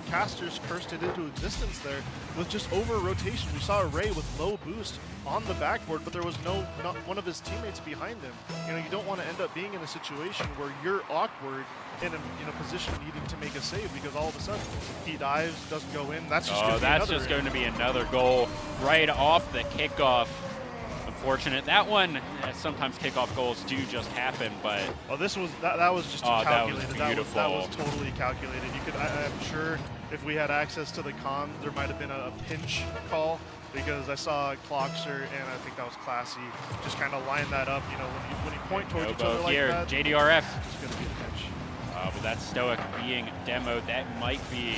Speaker 4: Casters cursed it into existence there with just over rotation. We saw Ray with low boost on the backboard, but there was not one of his teammates behind him. You know, you don't want to end up being in a situation where you're awkward in a position needing to make a save because all of a sudden he dives, doesn't go in. That's just going to be
Speaker 1: another goal right off the kickoff. Unfortunate. That one, sometimes kickoff goals do just happen, but
Speaker 4: this was that was just calculated.
Speaker 1: That was beautiful.
Speaker 4: That was totally calculated. You could, I'm sure, if we had access to the comms, there might have been a pinch call because I saw Clockser and I think that was Classy just kind of line that up. You know, when you point towards each other like
Speaker 1: here,
Speaker 4: that,
Speaker 1: JDRF.
Speaker 4: It's just going to be a pinch.
Speaker 1: But that's Stoic being demoed. That might be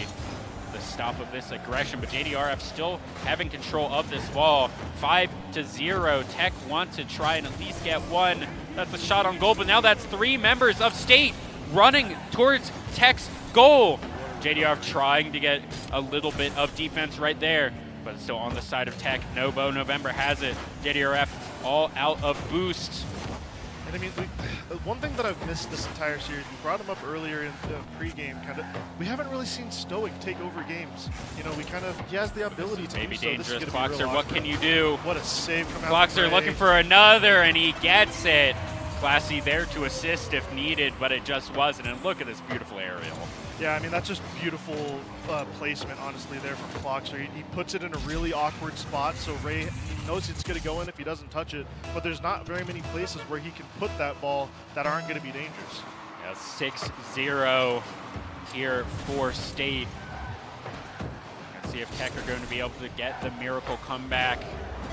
Speaker 1: the stop of this aggression, but JDRF still having control of this ball. 5-0. Tech wants to try and at least get one. That's a shot on goal, but now that's 3 members of State running towards Tech's goal. JDRF trying to get a little bit of defense right there, but it's still on the side of Tech. Nobo November has it. JDRF all out of boost.
Speaker 4: And I mean, one thing that I've missed this entire series, we brought him up earlier in the pregame, we haven't really seen Stoic take over games. You know, he has the ability to
Speaker 1: maybe
Speaker 4: do so.
Speaker 1: Dangerous. Clockser, what can you do?
Speaker 4: What a save from out
Speaker 1: Clockser looking for another, and he gets it. Classy there to assist if needed, but it just wasn't. And look at this beautiful aerial.
Speaker 4: Yeah, I mean, that's just beautiful placement, honestly, there from Clockser. He puts it in a really awkward spot, so Ray knows it's going to go in if he doesn't touch it, but there's not very many places where he can put that ball that aren't going to be dangerous.
Speaker 1: Yeah, 6-0 here for State. Let's see if Tech are going to be able to get the miracle comeback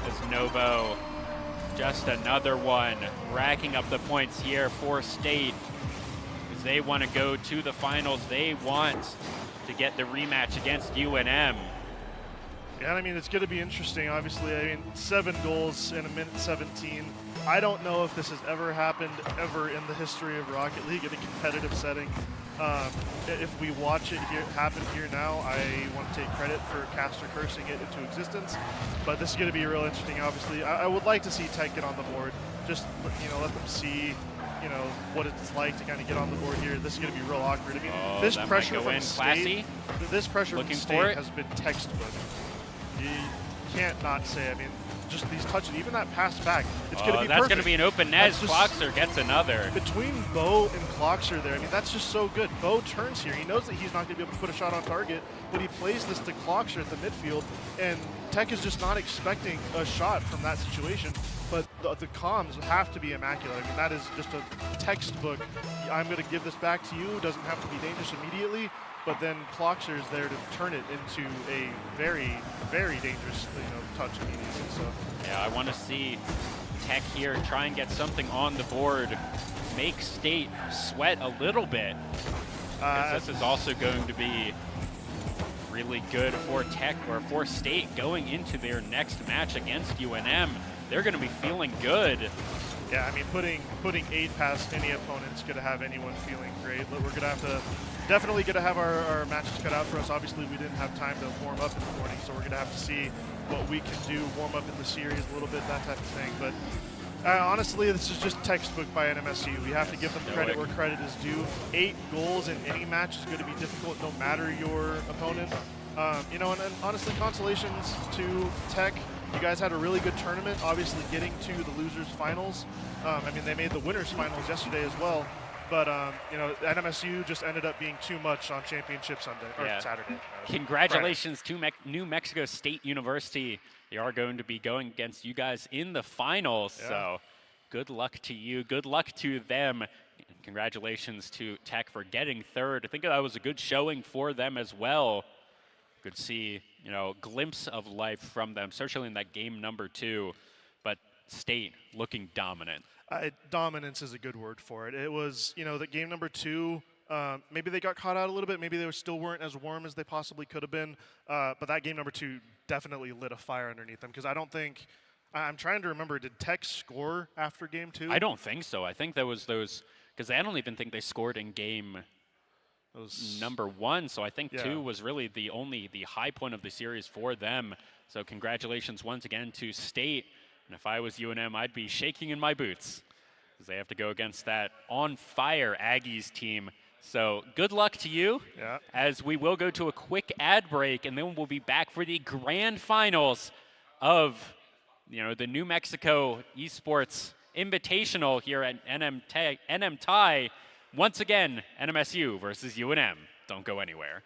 Speaker 1: as Nobo. Just another one, racking up the points here for State. Because they want to go to the finals. They want to get the rematch against UNM.
Speaker 4: Yeah, I mean, it's going to be interesting, obviously. I mean, 7 goals in a minute 17. I don't know if this has ever happened ever in the history of Rocket League in a competitive setting. If we watch it happen here now, I want to take credit for Caster cursing it into existence. But this is going to be real interesting, obviously. I would like to see Tech get on the board. Just, you know, let them see, you know, what it's like to kind of get on the board here. This is going to be real awkward. I mean, this pressure from State, has been textbook. You can't not say, I mean, just these touches, even that pass back, it's going to be
Speaker 1: that's
Speaker 4: perfect.
Speaker 1: Going to be an open net. Clockser gets another.
Speaker 4: Between Bo and Clockser there, I mean, that's just so good. Bo turns here. He knows that he's not going to be able to put a shot on target, but he plays this to Clockser at the midfield, and Tech is just not expecting a shot from that situation. But the comms have to be immaculate. I mean, that is just a textbook. I'm going to give this back to you. Doesn't have to be dangerous immediately. But then Clockser is there to turn it into a very, very dangerous, touch immediately. So
Speaker 1: yeah, I want to see Tech here try and get something on the board, make State sweat a little bit. This is also going to be really good for Tech or for State going into their next match against UNM. they're going to be feeling good.
Speaker 4: Yeah, I mean, putting 8 past any opponent's going to have anyone feeling great. But we're going to have to, definitely going to have our matches cut out for us. Obviously, we didn't have time to warm up in the morning, so we're going to have to see what we can do, warm up in the series a little bit, that type of thing. But honestly, this is just textbook by NMSU. We have to give them credit where credit is due. 8 goals in any match is going to be difficult no matter your opponent. You know, and honestly, consolations to Tech. You guys had a really good tournament, obviously getting to the losers finals. I mean, they made the winners finals yesterday as well. But, you know, NMSU just ended up being too much on Championship Sunday, or Saturday.
Speaker 1: Congratulations to New Mexico State University. They are going to be going against you guys in the finals. Yeah. So good luck to you. Good luck to them. And congratulations to Tech for getting third. I think that was a good showing for them as well. Could see, you know, glimpse of life from them, especially in that game number 2. But State looking dominant.
Speaker 4: Dominance is a good word for it. It was, you know, that game number 2, maybe they got caught out a little bit. Maybe they still weren't as warm as they possibly could have been. But that game number 2 definitely lit a fire underneath them, because I don't think, I'm trying to remember, did Tech score after game 2?
Speaker 1: I don't think so. I think that was those, because I don't even think they scored in game number 1. So I think 2 was really the high point of the series for them. So congratulations once again to State. And if I was UNM, I'd be shaking in my boots, because they have to go against that on-fire Aggies team. So good luck to you, as we will go to a quick ad break, and then we'll be back for the grand finals of, you know, the New Mexico Esports Invitational here at NMTIE. Once again, NMSU versus UNM. Don't go anywhere.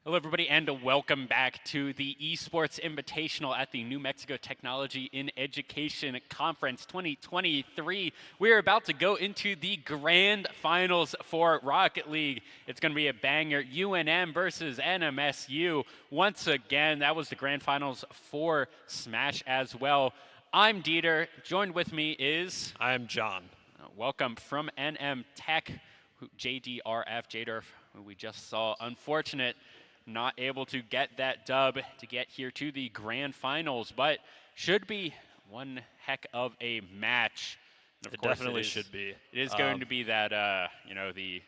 Speaker 1: Hello, everybody, and welcome back to the Esports Invitational at the New Mexico Technology in Education Conference 2023. We're about to go into the grand finals for Rocket League. It's going to be a banger, UNM versus NMSU. Once again, that was the grand finals for Smash as well. I'm Dieter. Joined with me is...
Speaker 5: I'm John.
Speaker 1: Welcome from NM Tech, JDRF, who we just saw. Unfortunate. Not able to get that dub to get here to the grand finals, but should be one heck of a match. And of course
Speaker 5: Definitely should be.
Speaker 1: It is going to be that, the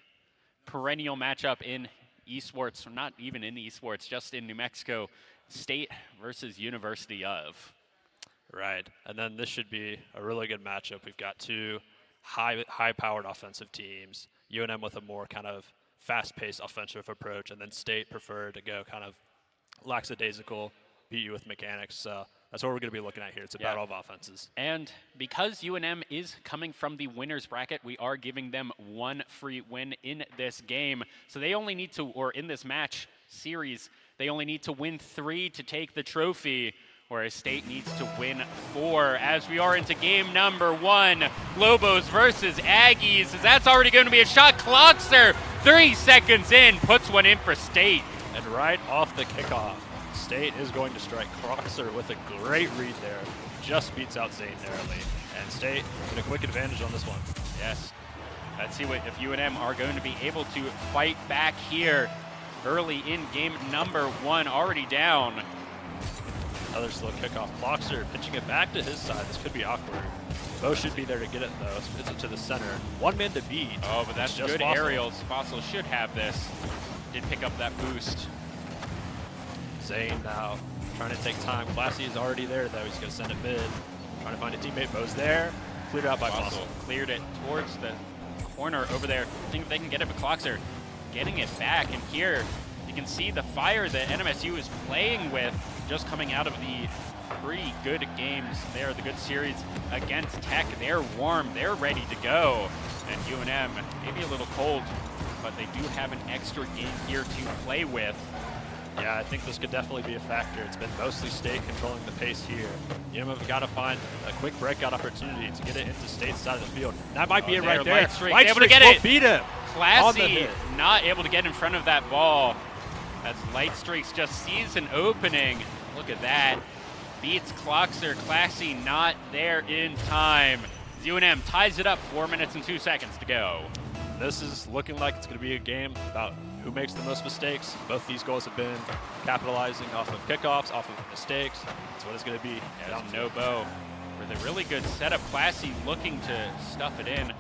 Speaker 1: perennial matchup in esports, or not even in esports, just in New Mexico, State versus University of.
Speaker 5: Right, and then this should be a really good matchup. We've got two high-powered offensive teams, UNM with a more kind of fast-paced offensive approach, and then State prefer to go kind of lackadaisical, beat you with mechanics. So that's what we're going to be looking at here. It's a battle of offenses.
Speaker 1: And because UNM is coming from the winner's bracket, we are giving them one free win in this game. So they only need to, or in this match series, they only need to win 3 to take the trophy, whereas State needs to win 4. As we are into game number 1, Lobos versus Aggies, as that's already going to be a shot. Clockster, 3 seconds in, puts one in for State.
Speaker 5: And right off the kickoff, State is going to strike Clockster with a great read there. Just beats out Zane narrowly. And State get a quick advantage on this one.
Speaker 1: Yes. Let's see if UNM are going to be able to fight back here early in game number 1, already down.
Speaker 5: Another slow kickoff. Clockster pitching it back to his side. This could be awkward. Bo should be there to get it, though. Spits it to the center. One man to beat.
Speaker 1: Oh, but that's
Speaker 5: just
Speaker 1: good
Speaker 5: Fossil.
Speaker 1: aerials. Fossil should have this. Did pick up that boost.
Speaker 5: Zane now trying to take time. Classy is already there, though. He's going to send it mid. Trying to find a teammate. Bo's there. Cleared out by Fossil.
Speaker 1: Cleared it towards the corner over there. I think if they can get it, but Clockster getting it back. And here, you can see the fire that NMSU is playing with, just coming out of the pretty good games there, the good series against Tech. They're warm, they're ready to go. And UNM, maybe a little cold, but they do have an extra game here to play with.
Speaker 5: Yeah, I think this could definitely be a factor. It's been mostly State controlling the pace here. UNM have got to find a quick breakout opportunity to get it into State's side of the field. That might be it right there.
Speaker 1: Light able to get it.
Speaker 5: Beat him.
Speaker 1: Classy not able to get in front of that ball. As Light Streaks just sees an opening. Look at that. Beats Clockster. Classy not there in time. UNM ties it up, 4 minutes and 2 seconds to go.
Speaker 5: This is looking like it's going to be a game about who makes the most mistakes. Both these goals have been capitalizing off of kickoffs, off of mistakes. That's what it's going to be.
Speaker 1: As Mobo with a really good setup. Classy looking to stuff it in.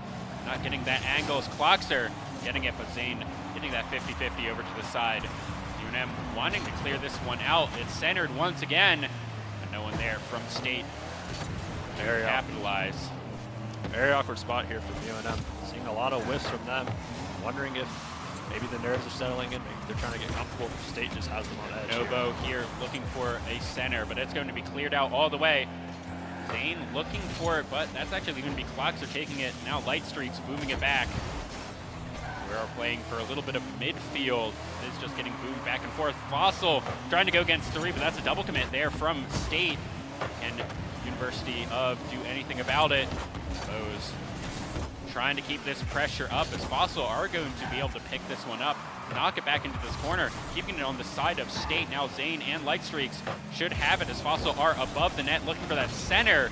Speaker 1: Not getting that angle as Clockster getting it, but Zane hitting that 50-50 over to the side. UNM wanting to clear this one out. It's centered once again, but no one there from State to capitalize.
Speaker 5: Very awkward spot here from UNM. Seeing a lot of whiffs from them. Wondering if maybe the nerves are settling in. Maybe they're trying to get comfortable. State just has them on edge.
Speaker 1: Mobo here looking for a center, but it's going to be cleared out all the way. Zane looking for it, but that's actually going to be Clockster taking it. Now Light Streaks moving it back. We are playing for a little bit of midfield. It is just getting booed back and forth. Fossil trying to go against 3, but that's a double commit there from State. And University of do anything about it. Bo's trying to keep this pressure up as Fossil are going to be able to pick this one up, knock it back into this corner, keeping it on the side of State. Now Zane and Light Streaks should have it as Fossil are above the net looking for that center.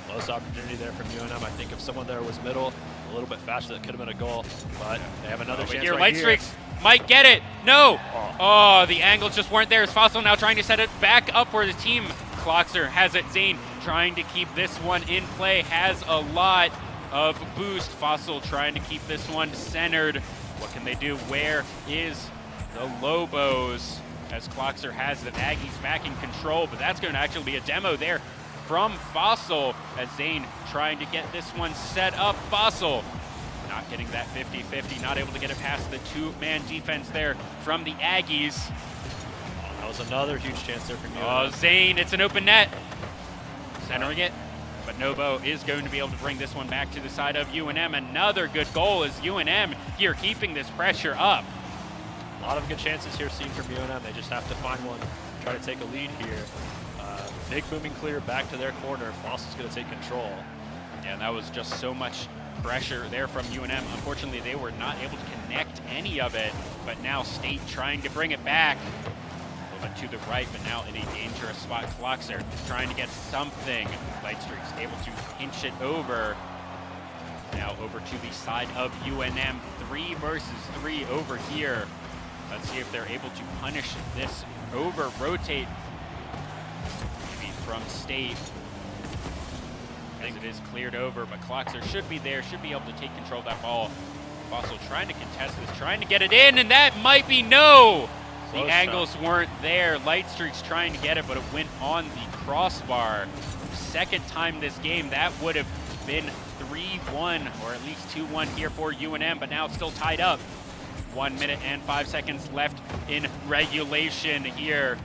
Speaker 5: Close opportunity there from UNM. I think if someone there was middle, a little bit faster, that could have been a goal, but they have another chance
Speaker 1: here.
Speaker 5: right
Speaker 1: Light
Speaker 5: here.
Speaker 1: Streaks might get it. No! Oh, the angles just weren't there. As Fossil now trying to set it back up for the team. Clockster has it. Zane trying to keep this one in play, has a lot of boost. Fossil trying to keep this one centered. What can they do? Where is the Lobos? As Clockster has the Aggies back in control, but that's going to actually be a demo there from Fossil as Zane trying to get this one set up. Fossil not getting that 50-50, not able to get it past the 2-man defense there from the Aggies.
Speaker 5: That was another huge chance there for
Speaker 1: UNM. Oh, Zane, it's an open net. Centering it, but Mobo is going to be able to bring this one back to the side of UNM. Another good goal as UNM here keeping this pressure up.
Speaker 5: A lot of good chances here seen from UNM. They just have to find one, try to take a lead here. Big booming clear back to their corner. Fossil's going to take control.
Speaker 1: Yeah, and that was just so much pressure there from UNM. Unfortunately, they were not able to connect any of it, but now State trying to bring it back. A little bit to the right, but now in a dangerous spot. Floxer trying to get something. Lightstreak's able to pinch it over. Now over to the side of UNM. 3 versus 3 over here. Let's see if they're able to punish this over-rotate. Maybe from State. As it is cleared over, but Cloxer should be there, should be able to take control of that ball. Fossil trying to contest this, trying to get it in, and that might be no! The angles weren't there. Lightstreak's trying to get it, but it went on the crossbar. Second time this game, that would have been 3-1, or at least 2-1 here for UNM, but now it's still tied up. 1 minute and 5 seconds left in regulation here.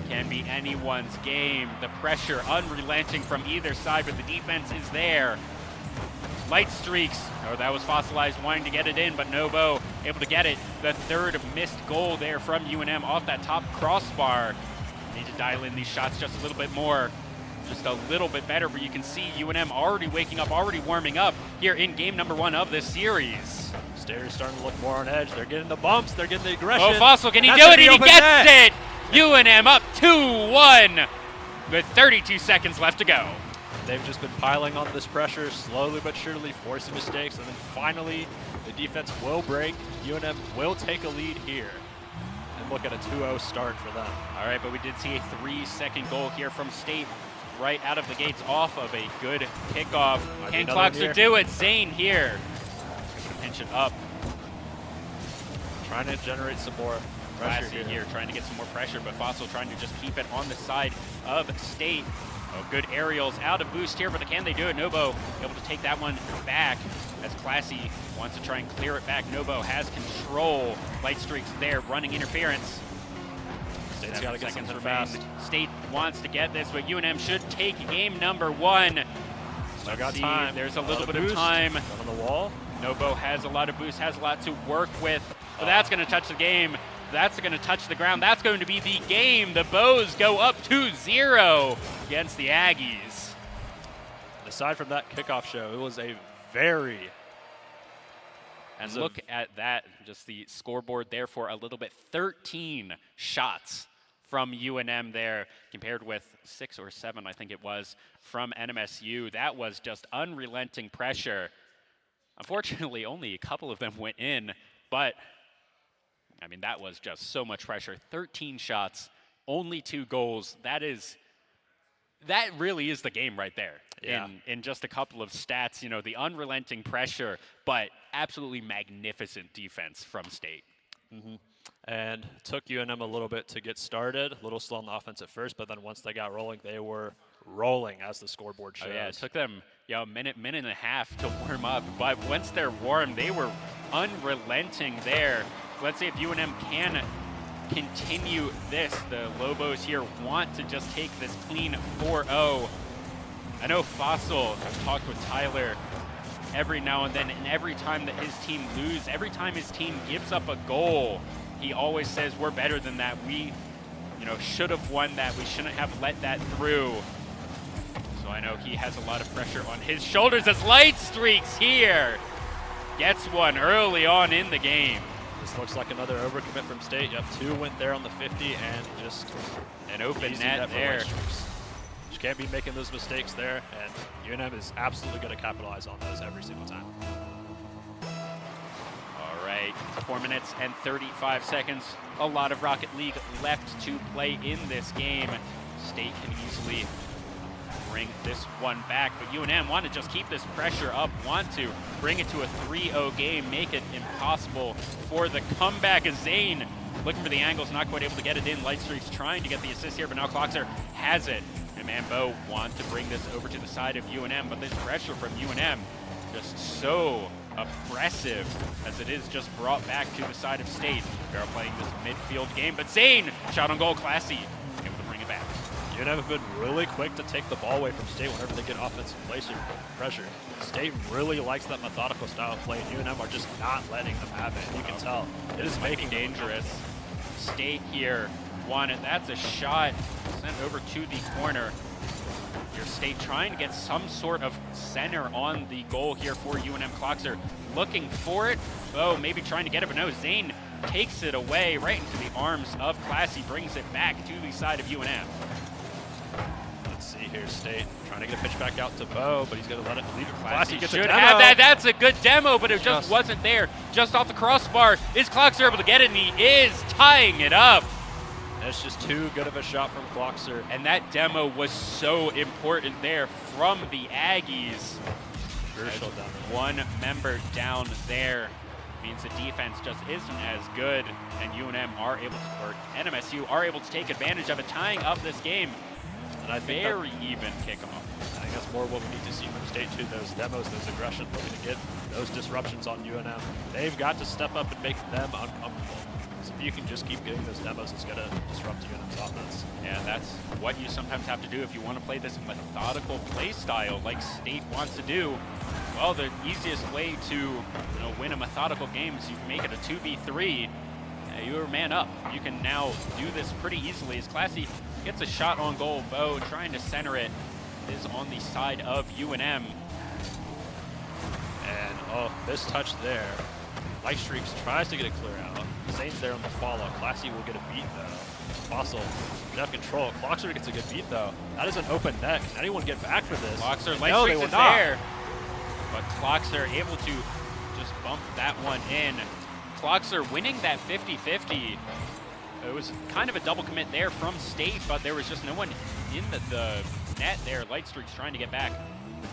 Speaker 1: Can be anyone's game. The pressure unrelenting from either side, but the defense is there. Lightstreaks, oh, that was Fossilized wanting to get it in, but Mobo able to get it. The third missed goal there from UNM off that top crossbar. Need to dial in these shots just a little bit more, just a little bit better, but you can see UNM already waking up, already warming up here in game number 1 of this series.
Speaker 5: Stairs starting to look more on edge. They're getting the bumps, they're getting the aggression.
Speaker 1: Oh, Fossil, can he do it? And he gets it! UNM up 2-1 with 32 seconds left to go.
Speaker 5: They've just been piling on this pressure, slowly but surely forcing mistakes, and then finally the defense will break. UNM will take a lead here and look at a 2-0 start for them.
Speaker 1: All right, but we did see a 3-second goal here from State right out of the gates off of a good kickoff. Can Cloxer do it? Zane here. Pinch it up.
Speaker 5: Trying to generate some more pressure
Speaker 1: here, trying to get some more pressure, but Fossil trying to just keep it on the side of State. Oh, good aerials, out of boost here, but can they do it? Nobo able to take that one back as Classy wants to try and clear it back. Nobo has control. Lightstreak's there, running interference.
Speaker 5: State's got to get seconds fast.
Speaker 1: State wants to get this, but UNM should take game number 1.
Speaker 5: Still got time.
Speaker 1: There's a little bit of time.
Speaker 5: On the wall.
Speaker 1: Nobo has a lot of boost, has a lot to work with, but that's going to touch the game. That's going to touch the ground. That's going to be the game. The Bows go up 2-0 against the Aggies.
Speaker 5: Aside from that kickoff show, it was a very...
Speaker 1: And look at that, just the scoreboard there for a little bit. 13 shots from UNM there, compared with 6 or 7, I think it was, from NMSU. That was just unrelenting pressure. Unfortunately, only a couple of them went in, but I mean, that was just so much pressure. 13 shots, only 2 goals. That really is the game right there.
Speaker 5: Yeah.
Speaker 1: In just a couple of stats, you know, the unrelenting pressure, but absolutely magnificent defense from State.
Speaker 5: Mm-hmm. And took UNM a little bit to get started. A little slow on the offense at first, but then once they got rolling, they were rolling, as the scoreboard shows.
Speaker 1: Oh, yeah, it took them a minute and a half to warm up, but once they're warm, they were unrelenting there. Let's see if UNM can continue this. The Lobos here want to just take this clean 4-0. I know Fossil, I've talked with Tyler every now and then, and every time that his team loses, every time his team gives up a goal, he always says, we're better than that. We, should have won that. We shouldn't have let that through. So I know he has a lot of pressure on his shoulders as Lightstreaks here gets one early on in the game.
Speaker 5: This looks like another overcommit from State. Yep, 2 went there on the 50 and just
Speaker 1: an open net there.
Speaker 5: Just can't be making those mistakes there, and UNM is absolutely going to capitalize on those every single time.
Speaker 1: All right, 4 minutes and 35 seconds. A lot of Rocket League left to play in this game. State can easily bring this one back, but UNM want to just keep this pressure up, want to bring it to a 3-0 game, make it impossible for the comeback. As Zane looking for the angles, not quite able to get it in. Lightstreak's trying to get the assist here, but now Cloxer has it. And Mobo want to bring this over to the side of UNM, but this pressure from UNM just so oppressive as it is just brought back to the side of State. They're playing this midfield game, but Zane, shot on goal, Classy, able to bring it back.
Speaker 5: UNM have been really quick to take the ball away from State whenever they get offensive pressure. State really likes that methodical style of play, and UNM are just not letting them have it. You can tell. It is making
Speaker 1: dangerous. State here won it. That's a shot sent over to the corner. Your State trying to get some sort of center on the goal here for UNM. Cloxer looking for it. Oh, maybe trying to get it, but no, Zane takes it away right into the arms of Classy, brings it back to the side of UNM.
Speaker 5: Let's see here, State trying to get a pitch back out to Bo, but he's going to let it leave it.
Speaker 1: Classy should have that. That's a good demo, but it just wasn't there. Just off the crossbar. Is Cloxer able to get it? And he is tying it up.
Speaker 5: That's just too good of a shot from Cloxer.
Speaker 1: And that demo was so important there from the Aggies.
Speaker 5: Crucial demo.
Speaker 1: One member down there means the defense just isn't as good, and UNM are able to, or NMSU are able to take advantage of it, tying up this game.
Speaker 5: And I think
Speaker 1: very even kickoff.
Speaker 5: I think that's more what we need to see from State too. Those demos, those aggression, looking to get those disruptions on UNM. They've got to step up and make them uncomfortable. So if you can just keep getting those demos, it's going to disrupt UNM's offense.
Speaker 1: Yeah, that's what you sometimes have to do if you want to play this methodical play style like State wants to do. Well, the easiest way to win a methodical game is you can make it a 2v3. You're man up. You can now do this pretty easily as Classy gets a shot on goal. Bo trying to center it is on the side of UNM.
Speaker 5: And oh, this touch there. STRIX tries to get it clear out. Zane's there on the follow. Classy will get a beat though. Fossil, you have control. Cloxer gets a good beat though. That is an open net. Can anyone get back for this?
Speaker 1: Cloxer,
Speaker 5: no, they
Speaker 1: STRIX
Speaker 5: will
Speaker 1: is
Speaker 5: not.
Speaker 1: there. But Cloxer able to just bump that one in. Cloxer winning that 50-50. It was kind of a double commit there from State, but there was just no one in the net there. STRIX trying to get back.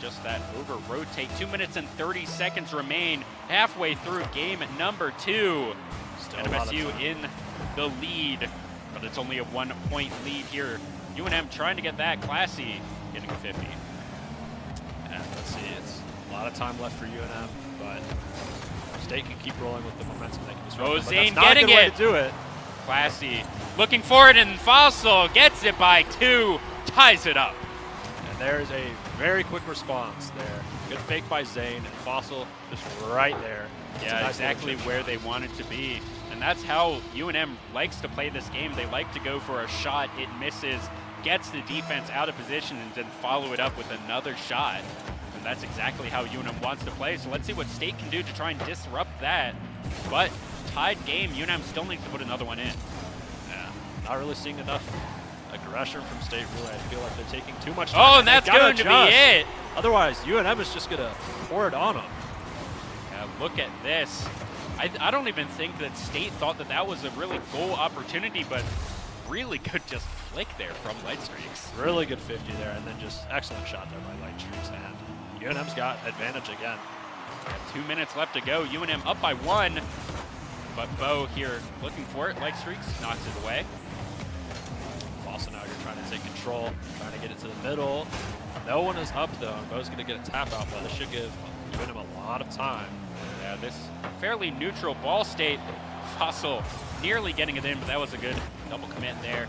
Speaker 1: Just that over-rotate. 2 minutes and 30 seconds remain. Halfway through game number 2.
Speaker 5: Still
Speaker 1: NMSU in the lead, but it's only a 1-point lead here. UNM trying to get that. Classy getting a 50.
Speaker 5: And let's see, it's a lot of time left for UNM, but State can keep rolling with the momentum. They can disrupt them,
Speaker 1: Zane
Speaker 5: but that's not
Speaker 1: getting
Speaker 5: a good way
Speaker 1: it.
Speaker 5: to do it.
Speaker 1: Classy looking for it, and Fossil gets it by 2, ties it up.
Speaker 5: And there's a very quick response there. Good fake by Zane, and Fossil just right there.
Speaker 1: Yeah,
Speaker 5: nice
Speaker 1: exactly where they wanted to be. And that's how UNM likes to play this game. They like to go for a shot, it misses, gets the defense out of position, and then follow it up with another shot. And that's exactly how UNM wants to play. So let's see what State can do to try and disrupt that. But tied game, UNM still needs to put another one in.
Speaker 5: Yeah, not really seeing enough aggression from State, really. I feel like they're taking too much time.
Speaker 1: Oh, and that's going to be it.
Speaker 5: Otherwise, UNM is just going to pour it on them.
Speaker 1: Yeah, look at this. I don't even think that State thought that that was a really goal opportunity, but really good just flick there from STRIX.
Speaker 5: Really good 50 there, and then just excellent shot there by STRIX. And UNM's got advantage again.
Speaker 1: 2 minutes left to go. UNM up by 1, but Bo here looking for it. STRIX knocks it away.
Speaker 5: Also now you're trying to take control, trying to get it to the middle. No one is up though, and Bo's going to get a tap out, but this should give UNM a lot of time.
Speaker 1: Yeah, this fairly neutral ball state. Fossil nearly getting it in, but that was a good double commit there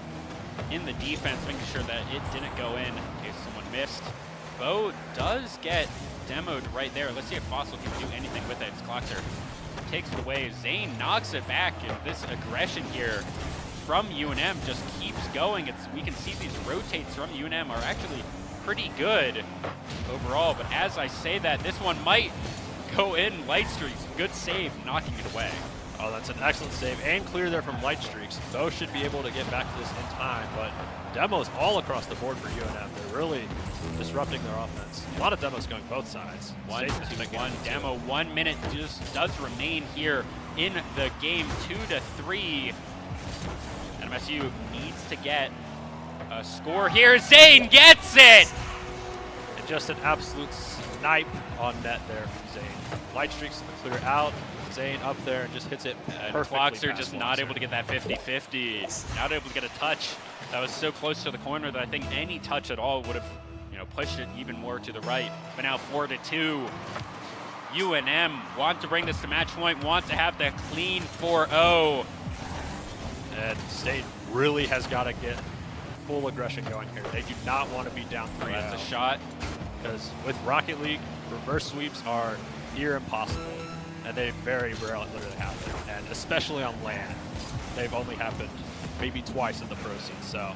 Speaker 1: in the defense, making sure that it didn't go in case someone missed. Bo does get demoed right there. Let's see if Fossil can do anything with it. It's Cloxer takes it away. Zane knocks it back, and this aggression here from UNM just keeps going. We can see these rotates from UNM are actually pretty good overall, but as I say that, this one might go in. STRIX, good save, knocking it away.
Speaker 5: Oh, that's an excellent save. Aim clear there from STRIX. Bo should be able to get back to this in time, but demos all across the board for UNM. They're really disrupting their offense. A lot of demos going both sides.
Speaker 1: 1-2-1 demo. 1 minute just does remain here in the game. 2-3. NMSU needs to get a score here. Zane gets it!
Speaker 5: And just an absolute snipe on net there from Zane. STRIX clear out. Zane up there and just hits it perfectly.
Speaker 1: Cloxer just not able to get that 50-50. Not able to get a touch. That was so close to the corner that I think any touch at all would have, pushed it even more to the right. But now 4-2. UNM want to bring this to match point, want to have the clean 4-0.
Speaker 5: And State really has got to get full aggression going here. They do not want to be down 3-0.
Speaker 1: That's a shot.
Speaker 5: Because with Rocket League, reverse sweeps are near impossible, and they very rarely literally happen. And especially on LAN, they've only happened maybe twice in the pro scene. So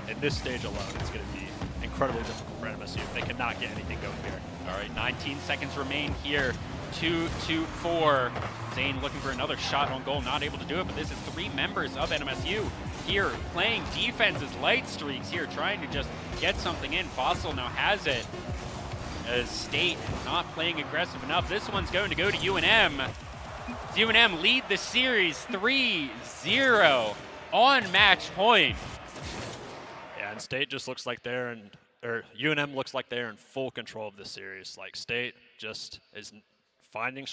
Speaker 5: in this stage alone, it's going to be incredibly difficult for NMSU. They cannot get anything going here.
Speaker 1: All right, 19 seconds remain here. 2-2-4. Zane looking for another shot on goal, not able to do it, but this is 3 members of NMSU here playing defense as Light Streaks here, trying to just get something in. Fossil now has it. As State not playing aggressive enough. This one's going to go to UNM. UNM lead the series 3-0 on match point.
Speaker 5: Yeah, and State just looks like they're in, or UNM looks like they're in full control of this series. Like State just is finding,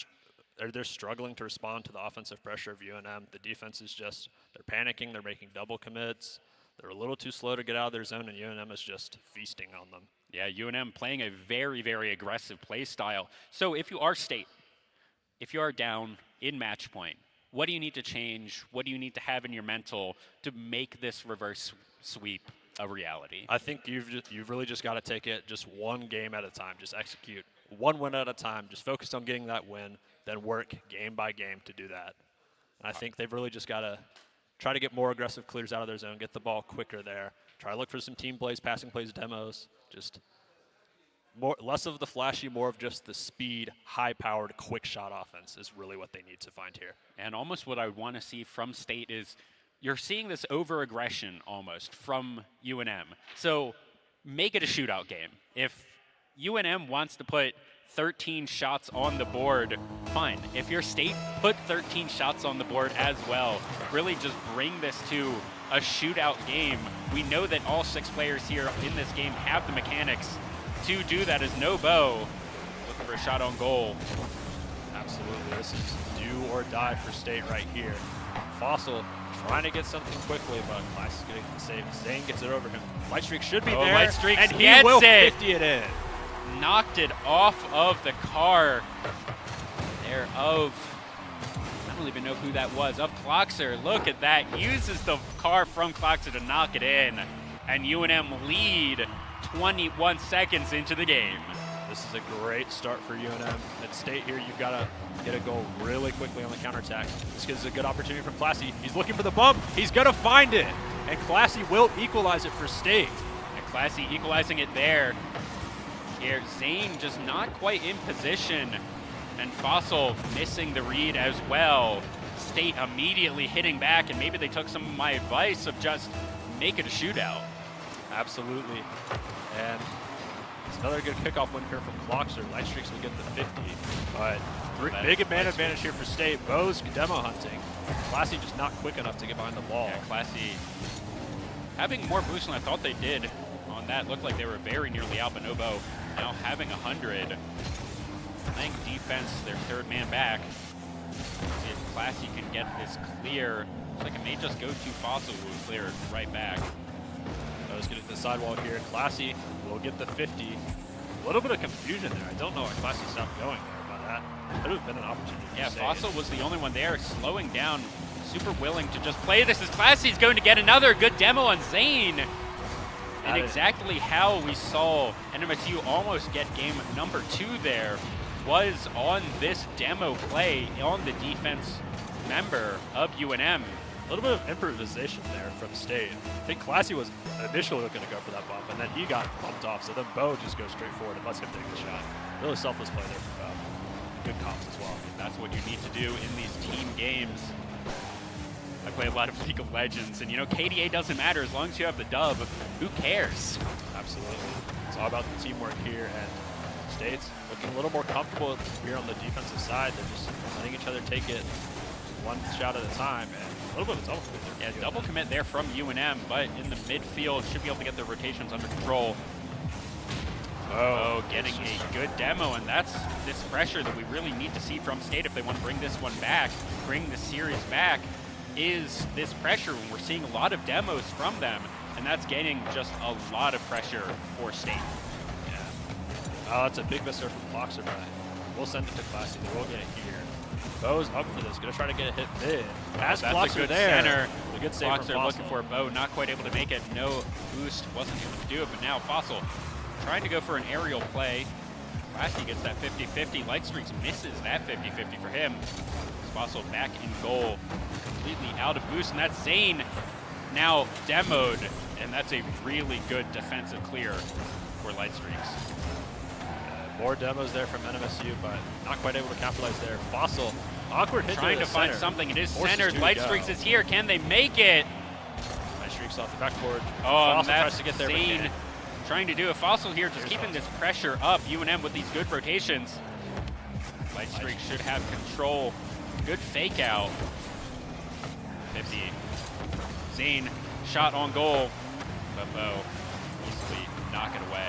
Speaker 5: or they're struggling to respond to the offensive pressure of UNM. The defense is just, they're panicking, they're making double commits. They're a little too slow to get out of their zone, and UNM is just feasting on them.
Speaker 1: Yeah, UNM playing a very, very aggressive play style. So if you are State, if you are down in match point, what do you need to change? What do you need to have in your mental to make this reverse sweep a reality?
Speaker 5: I think you've really just got to take it just one game at a time. Just execute one win at a time. Just focus on getting that win, then work game by game to do that. And I think they've really just got to try to get more aggressive clears out of their zone, get the ball quicker there. Try to look for some team plays, passing plays, demos. Just less of the flashy, more of just the speed, high-powered, quick shot offense is really what they need to find here.
Speaker 1: And almost what I would want to see from State is you're seeing this over-aggression almost from UNM. So make it a shootout game. If UNM wants to put 13 shots on the board, fine. If you're State, put 13 shots on the board as well. Really just bring this to a shootout game. We know that all 6 players here in this game have the mechanics to do that. As Mobo looking for a shot on goal.
Speaker 5: Absolutely, this is do or die for State right here. Fossil trying to get something quickly, but Class is getting the save. Zane gets it over him. Light Streak should be there,
Speaker 1: Light Streaks
Speaker 5: and he
Speaker 1: gets
Speaker 5: will
Speaker 1: it.
Speaker 5: 50 it in.
Speaker 1: Knocked it off of the car there of, I don't even know who that was, of Cloxer. Look at that, uses the car from Cloxer to knock it in, and UNM lead 21 seconds into the game.
Speaker 5: This is a great start for UNM. At State here, you've got to get a goal really quickly on the counterattack. This gives a good opportunity for Classy. He's looking for the bump. He's going to find it, and Classy will equalize it for State.
Speaker 1: And Classy equalizing it there. Here, Zane just not quite in position, and Fossil missing the read as well. State immediately hitting back, and maybe they took some of my advice of just make it a shootout.
Speaker 5: Absolutely. And it's another good kickoff win here from Cloxer. Light Streaks will get the 50, but big man advantage here for State. Bo's demo hunting. Classy just not quick enough to get behind the ball.
Speaker 1: Yeah, Classy having more boost than I thought they did on that. Looked like they were very nearly out, but Mobo now having 100. Playing defense, their 3rd man back. See if Classy can get this clear. Looks like it may just go to Fossil, who will clear it right back.
Speaker 5: Bo's getting the sidewall here. Classy will get the 50. A little bit of confusion there. I don't know why Classy stopped going there, but that could have been an opportunity.
Speaker 1: Yeah, Fossil was the only one there, slowing down, super willing to just play this as Classy's going to get another good demo on Zane. And exactly how we saw NMSU almost get game number 2 there was on this demo play on the defense member of UNM.
Speaker 5: A little bit of improvisation there from State. I think Classy was initially looking to go for that bump, and then he got bumped off, so then Bo just goes straight forward and lets him take the shot. Really selfless play there for Bo. Good comps as well.
Speaker 1: That's what you need to do in these team games. I play a lot of League of Legends, and you know, KDA doesn't matter as long as you have the dub. Who cares?
Speaker 5: Absolutely. It's all about the teamwork here, and State's looking a little more comfortable here on the defensive side. They're just letting each other take it one shot at a time, and a little bit of a double commit there.
Speaker 1: Yeah, double commit there from UNM, but in the midfield should be able to get their rotations under control. Oh, getting a good demo, and that's this pressure that we really need to see from State if they want to bring this one back, bring the series back, is this pressure when we're seeing a lot of demos from them, and that's getting just a lot of pressure for State.
Speaker 5: Yeah. Oh, it's a big miss there from Cloxer, but we'll send it to Classy. They will get it here. Bo's up for this, gonna try to get a hit mid. Has
Speaker 1: that's
Speaker 5: Cloxer
Speaker 1: a good
Speaker 5: there.
Speaker 1: center.
Speaker 5: Look good save from
Speaker 1: Foxer
Speaker 5: Fossil.
Speaker 1: looking for a bow, not quite able to make it. No boost, wasn't able to do it, but now Fossil trying to go for an aerial play. Classy gets that 50-50. Lightstreaks misses that 50-50 for him. Fossil back in goal, completely out of boost, and that's Zane now demoed, and that's a really good defensive clear for Lightstreaks.
Speaker 5: More demos there from NMSU, but not quite able to capitalize there. Fossil, awkward hit
Speaker 1: Trying to find
Speaker 5: center.
Speaker 1: something. It is
Speaker 5: Forces
Speaker 1: centered.
Speaker 5: two to
Speaker 1: Lightstreaks
Speaker 5: go.
Speaker 1: is here. Can they make it?
Speaker 5: Lightstreaks off the backboard.
Speaker 1: Oh, and
Speaker 5: Fossil tries
Speaker 1: that's
Speaker 5: to get there, but
Speaker 1: Zane
Speaker 5: can't.
Speaker 1: trying to do a Fossil here, just
Speaker 5: Here's
Speaker 1: keeping
Speaker 5: Fossil.
Speaker 1: this pressure up. UNM with these good rotations. Lightstreaks should have control. Good fake out. 50. Zane, shot on goal. But Bo easily knock it away.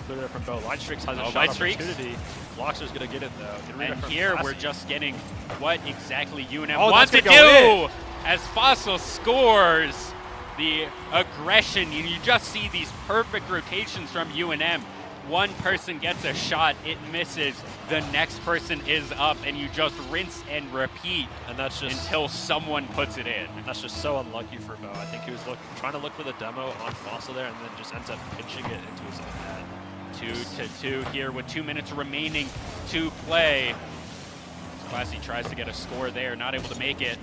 Speaker 5: Clear there from Bo. Lightstreaks has a
Speaker 1: Oh,
Speaker 5: shot
Speaker 1: Lightstreaks.
Speaker 5: opportunity. Bloxer's going to get it, though. Get rid
Speaker 1: And
Speaker 5: of
Speaker 1: here
Speaker 5: from
Speaker 1: we're
Speaker 5: Classy.
Speaker 1: just getting what exactly UNM
Speaker 5: Oh,
Speaker 1: wants to
Speaker 5: that's gonna go
Speaker 1: do as Fossil scores. The aggression, you just see these perfect rotations from UNM. One person gets a shot, it misses, the next person is up, and you just rinse and repeat
Speaker 5: And that's just
Speaker 1: until someone puts it in.
Speaker 5: that's just so unlucky for Bo. I think he was trying to look for the demo on Fossil there, and then just ends up pitching it into his own head.
Speaker 1: 2-2 here with 2 minutes remaining to play. Classy tries to get a score there, not able to make it.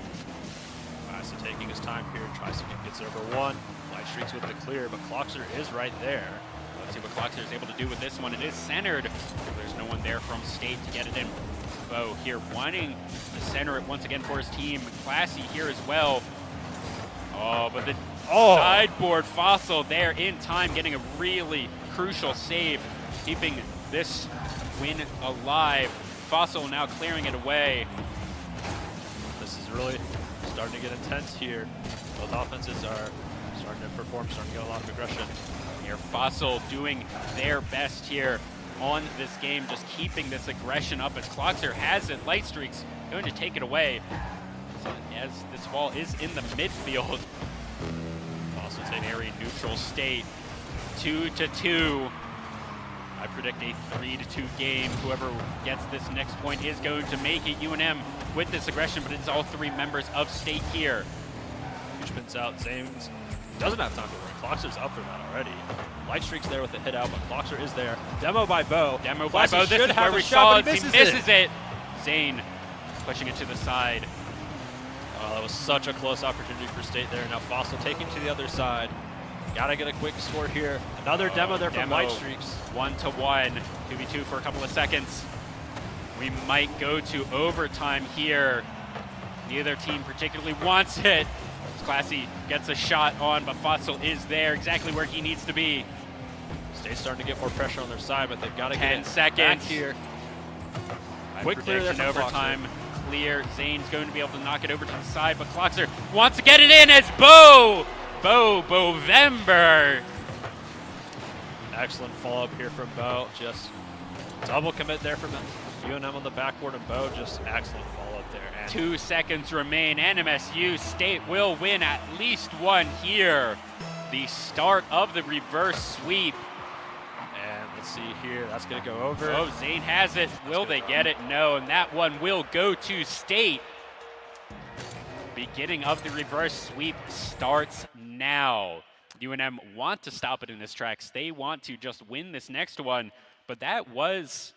Speaker 5: Classy taking his time here, tries to gets over one. Lightstreaks with the clear, but Cloxer is right there.
Speaker 1: Let's see what Cloxer is able to do with this one. It is centered. There's no one there from State to get it in. Bo here wanting to center it once again for his team. Classy here as well. Oh, but the sideboard Fossil there in time, getting a really crucial save, keeping this win alive. Fossil now clearing it away.
Speaker 5: This is really starting to get intense here. Both offenses are starting to perform, starting to get a lot of aggression.
Speaker 1: Here, Fossil doing their best here on this game, just keeping this aggression up as Cloxer has it. Lightstreaks going to take it away as this ball is in the midfield. Also a very neutral State. 2-2. I predict a 3-2 game. Whoever gets this next point is going to make it. UNM with this aggression, but it's all three members of State here.
Speaker 5: Huge spins out. Zames doesn't have time to work. Cloxer's up for that already. Lightstreak's there with the hit out, but Cloxer is there. Demo by Bo.
Speaker 1: Demo by
Speaker 5: Classy
Speaker 1: Bo. This
Speaker 5: should
Speaker 1: is
Speaker 5: have
Speaker 1: where
Speaker 5: a
Speaker 1: we
Speaker 5: shot,
Speaker 1: saw
Speaker 5: but
Speaker 1: it. He misses it. Zane pushing it to the side.
Speaker 5: Oh, that was such a close opportunity for State there. Now Fossil taking to the other side. Gotta get a quick score here. Another demo there from
Speaker 1: Demo.
Speaker 5: Lightstreaks.
Speaker 1: 1-1. 2v2 for a couple of seconds. We might go to overtime here. Neither team particularly wants it. Classy gets a shot on, but Fossil is there exactly where he needs to be.
Speaker 5: State's starting to get more pressure on their side, but they've got to get
Speaker 1: 10
Speaker 5: it
Speaker 1: seconds
Speaker 5: back here. Quick clear there
Speaker 1: Prediction
Speaker 5: from
Speaker 1: overtime. Clear. Zane's going to be able to knock it over to the side, but Cloxer wants to get it in as Bovember.
Speaker 5: Excellent follow-up here from Bo. Just double commit there from UNM on the backboard, and Bo just excellent follow-up there. And
Speaker 1: 2 seconds remain. NMSU State will win at least one here. The start of the reverse sweep.
Speaker 5: And let's see here. That's going to go over.
Speaker 1: Oh, Zane has it. Will they get it? No, and that one will go to State. Beginning of the reverse sweep starts now. UNM want to stop it in this tracks. They want to just win this next one, but that was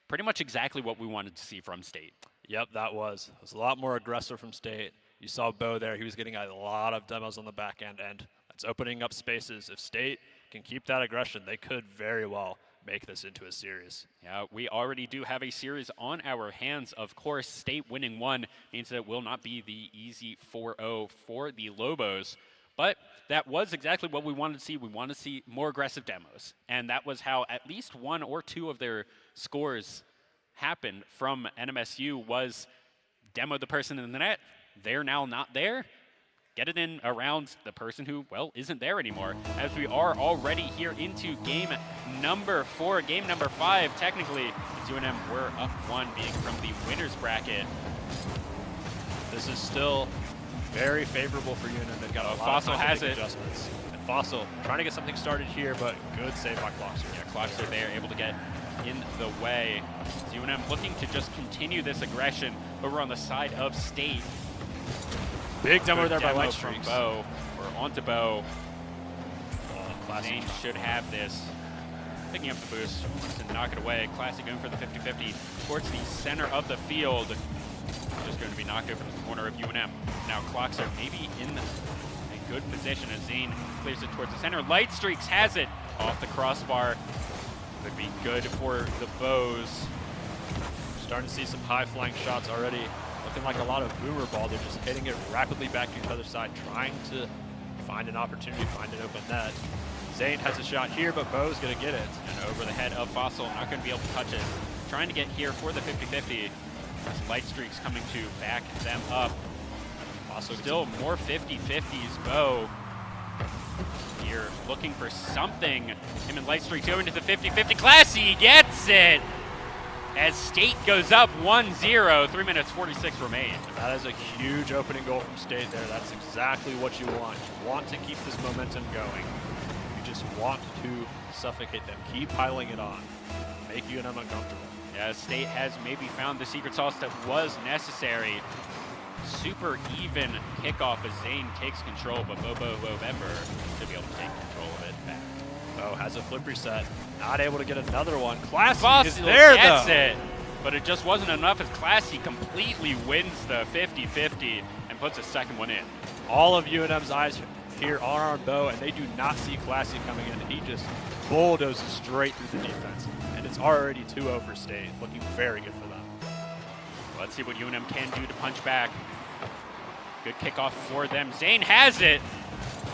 Speaker 1: pretty much exactly what we wanted to see from State.
Speaker 5: Yep, that was. It was a lot more aggressive from State. You saw Bo there. He was getting a lot of demos on the back end, and that's opening up spaces. If State can keep that aggression, they could very well make this into a series.
Speaker 1: Yeah, we already do have a series on our hands. Of course, State winning one means that it will not be the easy 4-0 for the Lobos. But that was exactly what we wanted to see. We wanted to see more aggressive demos. And that was how at least one or two of their scores happened from NMSU was demo the person in the net. They're now not there. Get it in around the person who, well, isn't there anymore. As we are already here into game number 4, game number 5, technically. As UNM were up 1 being from the winner's bracket.
Speaker 5: This is still very favorable for UNM. They've got a lot
Speaker 1: Fossil
Speaker 5: of time
Speaker 1: has
Speaker 5: to make
Speaker 1: it.
Speaker 5: adjustments. And Fossil trying to get something started here, but good save by Cloxer.
Speaker 1: Yeah, Cloxer there, able to get in the way. UNM looking to just continue this aggression over on the side of State.
Speaker 5: Big demo
Speaker 1: Good
Speaker 5: there by
Speaker 1: demo from
Speaker 5: Lightstreaks.
Speaker 1: Bo. We're onto Bo.
Speaker 5: Classic.
Speaker 1: Zane should have this. Picking up the boost to knock it away. Classic going for the 50-50 towards the center of the field. Just going to be knocked over to the corner of UNM. Now clocks are maybe in a good position as Zane clears it towards the center. Lightstreaks has it off the crossbar. Could be good for the Bows.
Speaker 5: Starting to see some high-flying shots already. Looking like a lot of boomer ball. They're just hitting it rapidly back to each other's side, trying to find an opportunity, find an open net. Zane has a shot here, but Bo's going to get it.
Speaker 1: And over the head of Fossil, not going to be able to touch it. Trying to get here for the 50-50. Lightstreaks coming to back them up. Also still more 50-50s. Bo here looking for something. Him and Lightstreaks going to the 50-50. Classy gets it! As State goes up 1-0, 3 minutes 46 remain.
Speaker 5: That is a huge opening goal from State there. That's exactly what you want. You want to keep this momentum going. You just want to suffocate them. Keep piling it on. Make UNM uncomfortable.
Speaker 1: Yeah, State has maybe found the secret sauce that was necessary. Super even kickoff as Zane takes control, but Mobo should be able to take control of it back.
Speaker 5: Bo has a flip reset. Not able to get another one. Classy
Speaker 1: Fossil
Speaker 5: is there,
Speaker 1: gets
Speaker 5: though.
Speaker 1: it, but it just wasn't enough as Classy completely wins the 50-50 and puts a second one in.
Speaker 5: All of UNM's eyes here are on Bo, and they do not see Classy coming in. He just bulldozes straight through the defense, and it's already 2-0 for State, looking very good for them.
Speaker 1: Let's see what UNM can do to punch back. Good kickoff for them. Zane has it.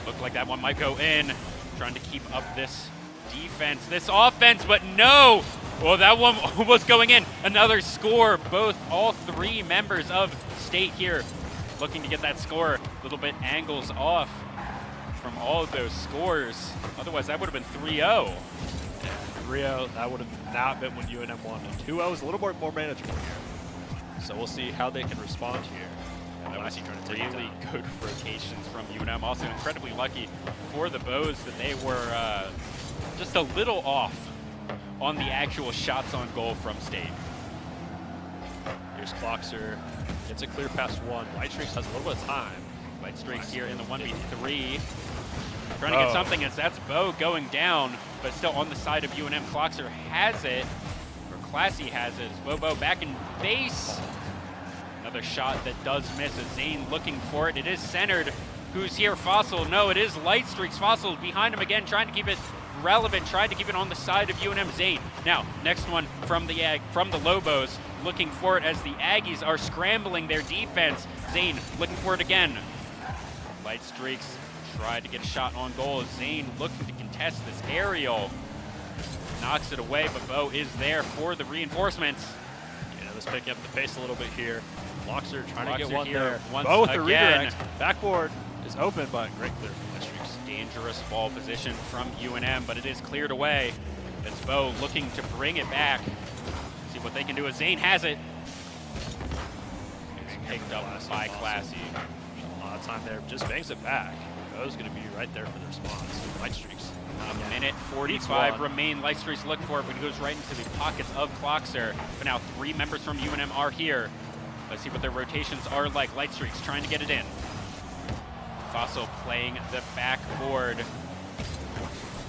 Speaker 1: Looked like that one might go in. Trying to keep up this defense, this offense, but no! Well, that one was going in. Another score. All three members of State here looking to get that score. A little bit angles off from all of those scores. Otherwise, that would have been 3-0.
Speaker 5: 3-0, that would have not been when UNM won. 2-0 is a little bit more manageable here. So we'll see how they can respond here.
Speaker 1: That was
Speaker 5: trying to take it
Speaker 1: really
Speaker 5: down.
Speaker 1: good rotations from UNM. Also incredibly lucky for the Bows that they were just a little off on the actual shots on goal from State.
Speaker 5: Here's Clockser. Gets a clear past one. Lightstreaks has a little bit of time.
Speaker 1: Lightstreaks here in the 1v3. Trying to get something as that's Bo going down, but still on the side of UNM. Clockser has it, or Classy has it. Mobo back in base. Another shot that does miss as Zane looking for it. It is centered. Who's here? Fossil. No, it is Lightstreaks. Fossil behind him again, trying to keep it relevant, trying to keep it on the side of UNM. Zane. Now, next one from the Lobos, looking for it as the Aggies are scrambling their defense. Zane looking for it again. Lightstreaks tried to get a shot on goal. Zane looking to contest this aerial. Knocks it away, but Bo is there for the reinforcements.
Speaker 5: Yeah, let's pick up the pace a little bit here. Loxer trying to get
Speaker 1: Loxer
Speaker 5: one
Speaker 1: here
Speaker 5: there.
Speaker 1: once
Speaker 5: Bo with the
Speaker 1: again.
Speaker 5: redirect. Backboard is open, but great clear from Lightstreaks.
Speaker 1: Dangerous ball position from UNM, but it is cleared away. It's Bo looking to bring it back. See what they can do as Zane has it. It's picked up by Classy.
Speaker 5: A lot of time there. Just bangs it back. Bo's going to be right there for the response. Lightstreaks.
Speaker 1: A minute 45 remain. Lightstreaks looking for it, but he goes right into the pockets of Clockser. But now 3 members from UNM are here. Let's see what their rotations are like. Lightstreaks trying to get it in. Fossil playing the backboard.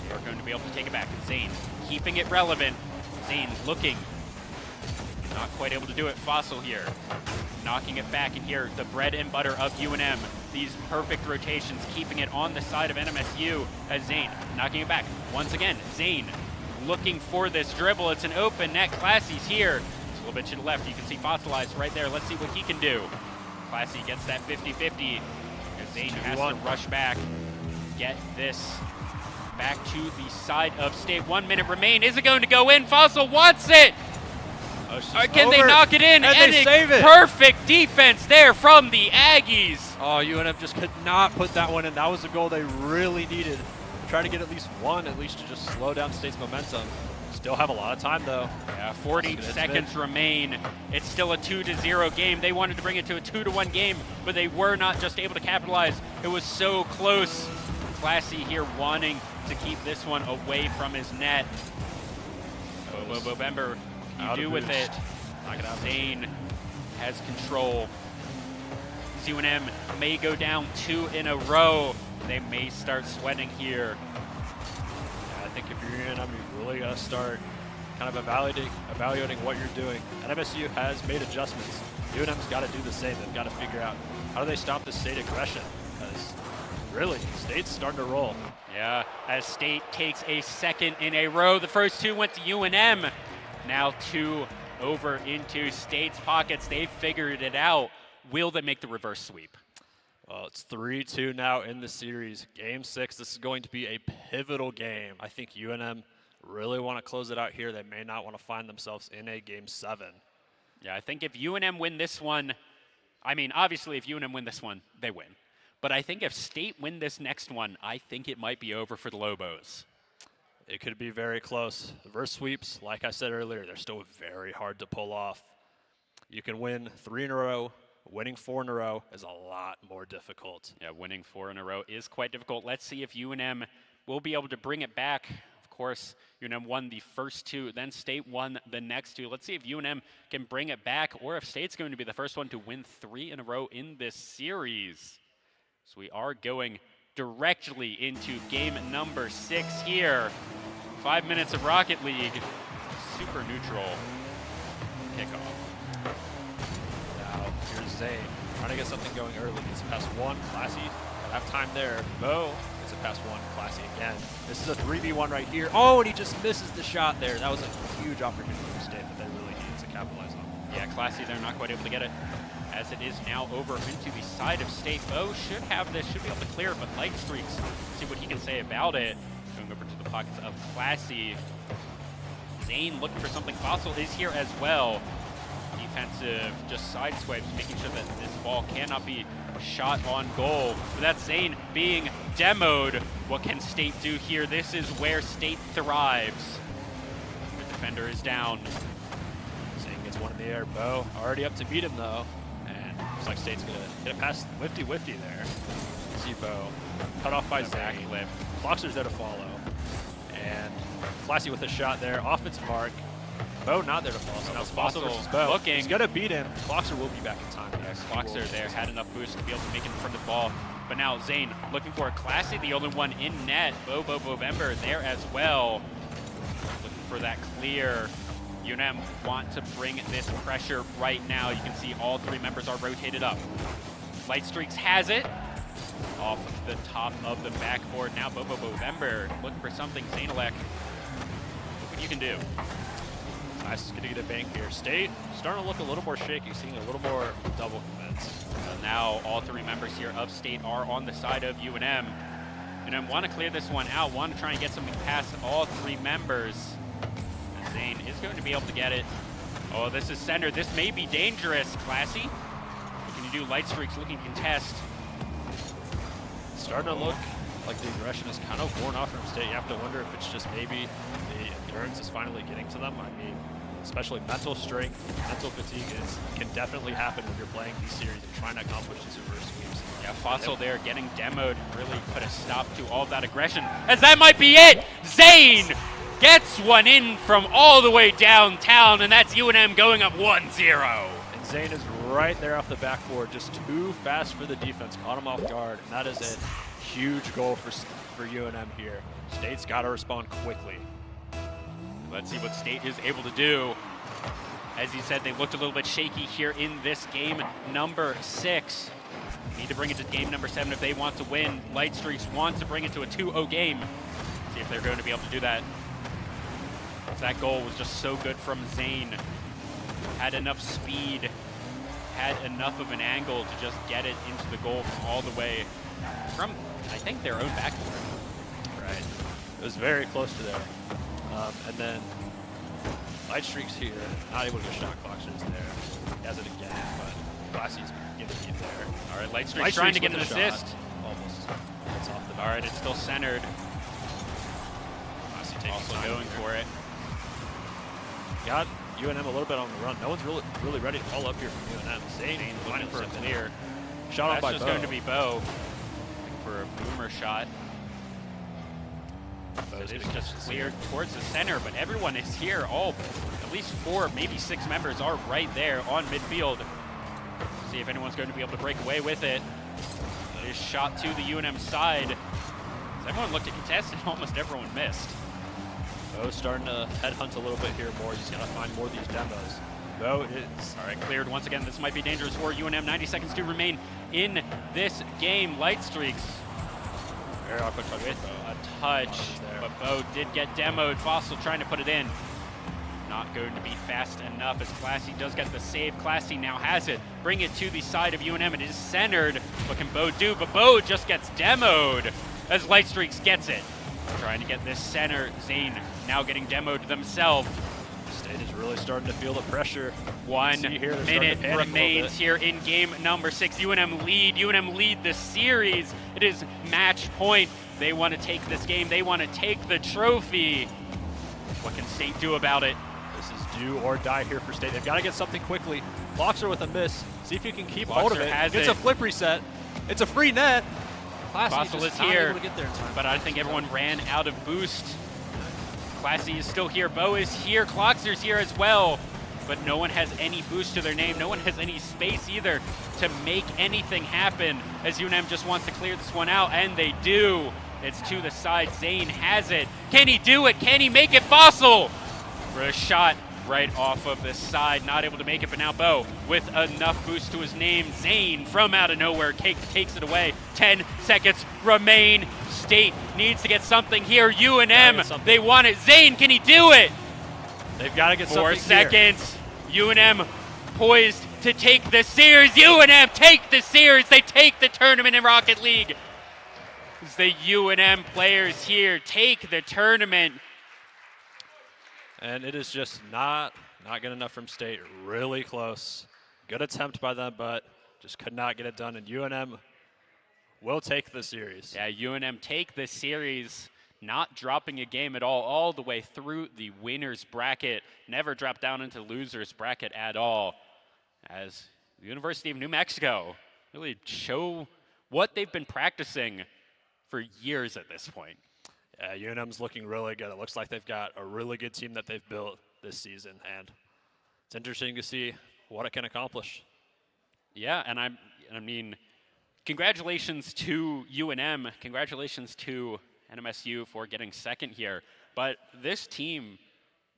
Speaker 1: They're going to be able to take it back. Zane keeping it relevant. Zane looking. Not quite able to do it. Fossil here. Knocking it back, and here, the bread and butter of UNM. These perfect rotations, keeping it on the side of NMSU as Zane knocking it back. Once again, Zane looking for this dribble. It's an open net. Classy's here. It's a little bit to the left. You can see Fossilized right there. Let's see what he can do. Classy gets that 50-50 as Zane has to rush back. Get this back to the side of State. 1 minute remain. Is it going to go in? Fossil wants it. Can they knock it in?
Speaker 5: And they save it.
Speaker 1: Perfect defense there from the Aggies.
Speaker 5: Oh, UNM just could not put that one in. That was the goal they really needed. Try to get at least one, at least to just slow down State's momentum. Still have a lot of time, though.
Speaker 1: Yeah, 40 seconds remain. It's still a 2-0 game. They wanted to bring it to a 2-1 game, but they were not just able to capitalize. It was so close. Classy here wanting to keep this one away from his net. Bobember, you do with it. Knock it out. Zane has control. as UNM may go down 2 in a row. They may start sweating here.
Speaker 5: Yeah, I think if you're UNM, you really got to start kind of evaluating what you're doing. NMSU has made adjustments. UNM's got to do the same. They've got to figure out how do they stop this State aggression, because really, State's starting to roll.
Speaker 1: Yeah, as State takes a 2nd in a row. The first 2 went to UNM. Now 2 over into State's pockets. They figured it out. Will they make the reverse sweep?
Speaker 5: Well, it's 3-2 now in the series. Game 6, this is going to be a pivotal game. I think UNM really want to close it out here. They may not want to find themselves in a Game 7.
Speaker 1: Yeah, I think if UNM win this one, I mean, obviously if UNM win this one, they win. But I think if State win this next one, I think it might be over for the Lobos.
Speaker 5: It could be very close. Reverse sweeps, like I said earlier, they're still very hard to pull off. You can win 3 in a row. Winning 4 in a row is a lot more difficult.
Speaker 1: Yeah, winning 4 in a row is quite difficult. Let's see if UNM will be able to bring it back. Of course, UNM won the first 2, then State won the next 2. Let's see if UNM can bring it back, or if State's going to be the first one to win 3 in a row in this series. So we are going directly into game number 6 here. 5 minutes of Rocket League. Super neutral kickoff.
Speaker 5: Now, here's Zane trying to get something going early. He's a pass 1, Classy. Gotta have time there. Mo is a pass 1, Classy again. This is a 3v1 right here. Oh, and he just misses the shot there. That was a huge opportunity for State that they really needed to capitalize on.
Speaker 1: Yeah, Classy, they're not quite able to get it. As it is now over into the side of State. Bo should have this, should be able to clear it, but Light Streaks, see what he can say about it. Going over to the pockets of Classy. Zane looking for something. Fossil is here as well. Defensive, just side swipes, making sure that this ball cannot be shot on goal. But that's Zane being demoed. What can State do here? This is where State thrives. The defender is down.
Speaker 5: Zane gets one in the air. Bo already up to beat him though. Looks like State's gonna get a pass whifty there. See Bo cut off by Zane. Cloxer's there to follow. And Classy with a shot there, off its mark. Bo not there to follow. So now it's Fossil versus Bo.
Speaker 1: Looking.
Speaker 5: He's gonna beat him. Cloxer will be back in time.
Speaker 1: Yes, Cloxer there had enough boost to be able to make it in front of the ball. But now Zane looking for a Classy, the only one in net. Bovember there as well. Looking for that clear. UNM want to bring this pressure right now. You can see all 3 members are rotated up. Light Streaks has it. Off the top of the backboard. Now Bovember looking for something. Zanelek, look what you can do.
Speaker 5: Nice, gonna get a bank here. State starting to look a little more shaky, seeing a little more double commits.
Speaker 1: Now all 3 members here of State are on the side of UNM. UNM want to clear this one out, want to try and get something past all 3 members. Zane is going to be able to get it. Oh, this is center. This may be dangerous. Classy. What can you do? Light Streaks looking contest.
Speaker 5: It's starting to look like the aggression is kind of worn off from State. You have to wonder if it's just maybe the endurance is finally getting to them. I mean, especially mental strength, mental fatigue can definitely happen when you're playing these series and trying to accomplish these reverse sweeps.
Speaker 1: Yeah, Fossil there getting demoed really put a stop to all that aggression, as that might be it. Zane gets one in from all the way downtown, and that's UNM going up 1-0.
Speaker 5: And Zane is right there off the backboard, just too fast for the defense, caught him off guard, and that is a huge goal for UNM here. State's got to respond quickly.
Speaker 1: Let's see what State is able to do. As you said, they looked a little bit shaky here in this game number 6. Need to bring it to game number 7 if they want to win. Light Streaks want to bring it to a 2-0 game. See if they're going to be able to do that. That goal was just so good from Zane. Had enough speed, had enough of an angle to just get it into the goal from all the way from, I think, their own backboard.
Speaker 5: Right. It was very close to there. And then Light Streaks here, not able to get shot. Cloxer's there. He has it again, but Classy's getting beat there.
Speaker 1: All right, Light Streaks trying to get an assist.
Speaker 5: Almost. It's off the
Speaker 1: All right, it's still centered.
Speaker 5: Classy taking
Speaker 1: Also
Speaker 5: time
Speaker 1: going
Speaker 5: here.
Speaker 1: for it.
Speaker 5: Got UNM a little bit on the run. No one's really ready to call up here from UNM. Zane
Speaker 1: Looking for a clear.
Speaker 5: Shot on by
Speaker 1: That's just
Speaker 5: Bo.
Speaker 1: going to be Bo. Looking for a boomer shot. So it is just cleared towards the center, but everyone is here. All, at least 4, maybe 6 members are right there on midfield. See if anyone's going to be able to break away with it. This shot to the UNM side. Everyone looked at contest and almost everyone missed.
Speaker 5: Bo's starting to headhunt a little bit here more. He's going to find more of these demos. Bo is...
Speaker 1: All right, cleared once again. This might be dangerous for UNM. 90 seconds to remain in this game. Light Streaks.
Speaker 5: Very awkward touch
Speaker 1: with a touch, but Bo did get demoed. Fossil trying to put it in. Not going to be fast enough as Classy does get the save. Classy now has it. Bring it to the side of UNM. It is centered. What can Bo do? But Bo just gets demoed as Light Streaks gets it. Trying to get this center. Zane now getting demoed themselves.
Speaker 5: State is really starting to feel the pressure.
Speaker 1: 1 minute remains here in game number 6. UNM lead the series. It is match point. They want to take this game. They want to take the trophy. What can State do about it?
Speaker 5: This is do or die here for State. They've got to get something quickly. Boxer with a miss. See if you can keep hold of it. It's a flip reset. It's a free net.
Speaker 1: Fossil is here, but I think everyone ran out of boost. Classy is still here. Bo is here. Cloxer's here as well, but no one has any boost to their name. No one has any space either to make anything happen as UNM just wants to clear this one out, and they do. It's to the side. Zane has it. Can he do it? Can he make it? Fossil for a shot right off of the side. Not able to make it, but now Bo with enough boost to his name. Zane from out of nowhere takes it away. 10 seconds remain. State needs to get something here. UNM, they want it. Zane, can he do it?
Speaker 5: They've got to get
Speaker 1: 4
Speaker 5: something
Speaker 1: seconds. Here. UNM poised to take the series. UNM take the series. They take the tournament in Rocket League. The UNM players here take the tournament.
Speaker 5: And it is just not good enough from State. Really close. Good attempt by them, but just could not get it done. And UNM will take the series.
Speaker 1: Yeah, UNM take the series, not dropping a game at all the way through the winner's bracket. Never dropped down into the loser's bracket at all. As the University of New Mexico really show what they've been practicing for years at this point.
Speaker 5: Yeah, UNM's looking really good. It looks like they've got a really good team that they've built this season, and it's interesting to see what it can accomplish.
Speaker 1: Yeah, and I mean, congratulations to UNM. Congratulations to NMSU for getting second here. But this team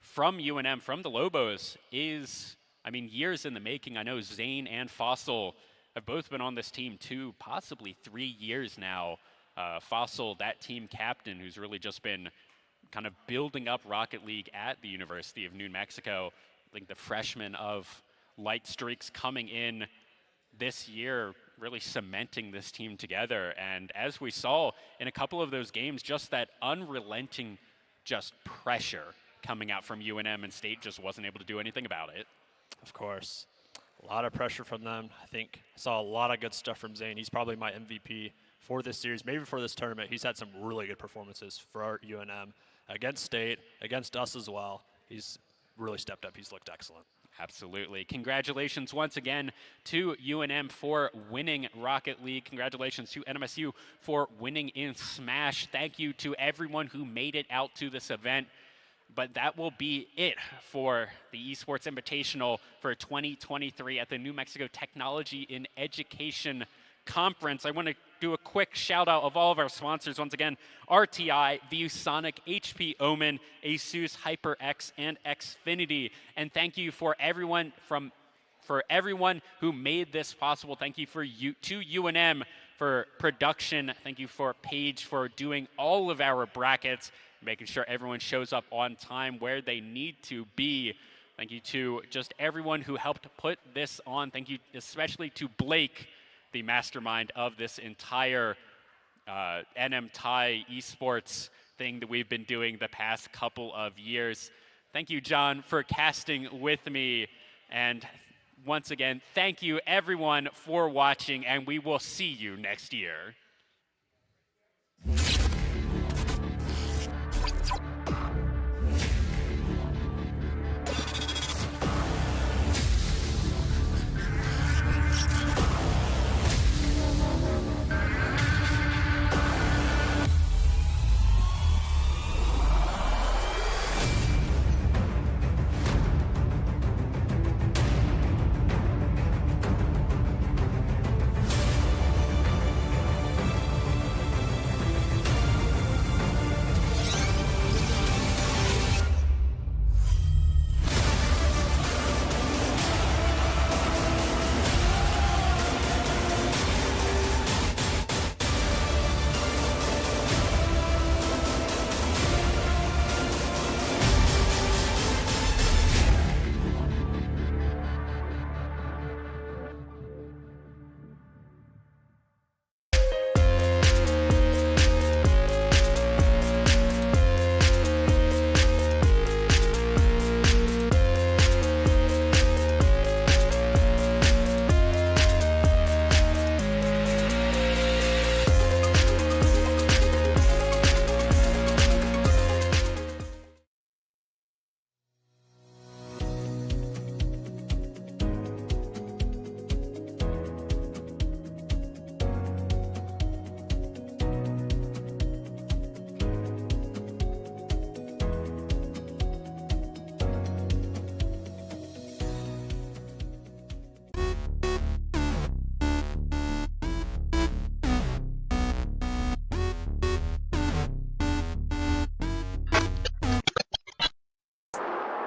Speaker 1: from UNM, from the Lobos, is, I mean, years in the making. I know Zane and Fossil have both been on this team 2, possibly 3 years now. Fossil, that team captain, who's really just been kind of building up Rocket League at the University of New Mexico. I think the freshman of Light Streaks coming in this year, really cementing this team together. And as we saw in a couple of those games, just that unrelenting just pressure coming out from UNM, and State just wasn't able to do anything about it.
Speaker 5: Of course. A lot of pressure from them. I think I saw a lot of good stuff from Zane. He's probably my MVP for this series, maybe for this tournament. He's had some really good performances for our UNM against State, against us as well. He's really stepped up. He's looked excellent.
Speaker 1: Absolutely. Congratulations once again to UNM for winning Rocket League. Congratulations to NMSU for winning in Smash. Thank you to everyone who made it out to this event. But that will be it for the Esports Invitational for 2023 at the New Mexico Technology in Education Conference. I want to do a quick shout out of all of our sponsors once again: RTI, ViewSonic, HP Omen, ASUS, HyperX, and Xfinity. And thank you for everyone who made this possible. Thank you to UNM for production. Thank you for Paige for doing all of our brackets, making sure everyone shows up on time where they need to be. Thank you to just everyone who helped put this on. Thank you especially to Blake, the mastermind of this entire NMTIE Esports thing that we've been doing the past couple of years. Thank you, John, for casting with me. And once again, thank you everyone for watching, and we will see you next year.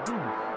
Speaker 3: Booth.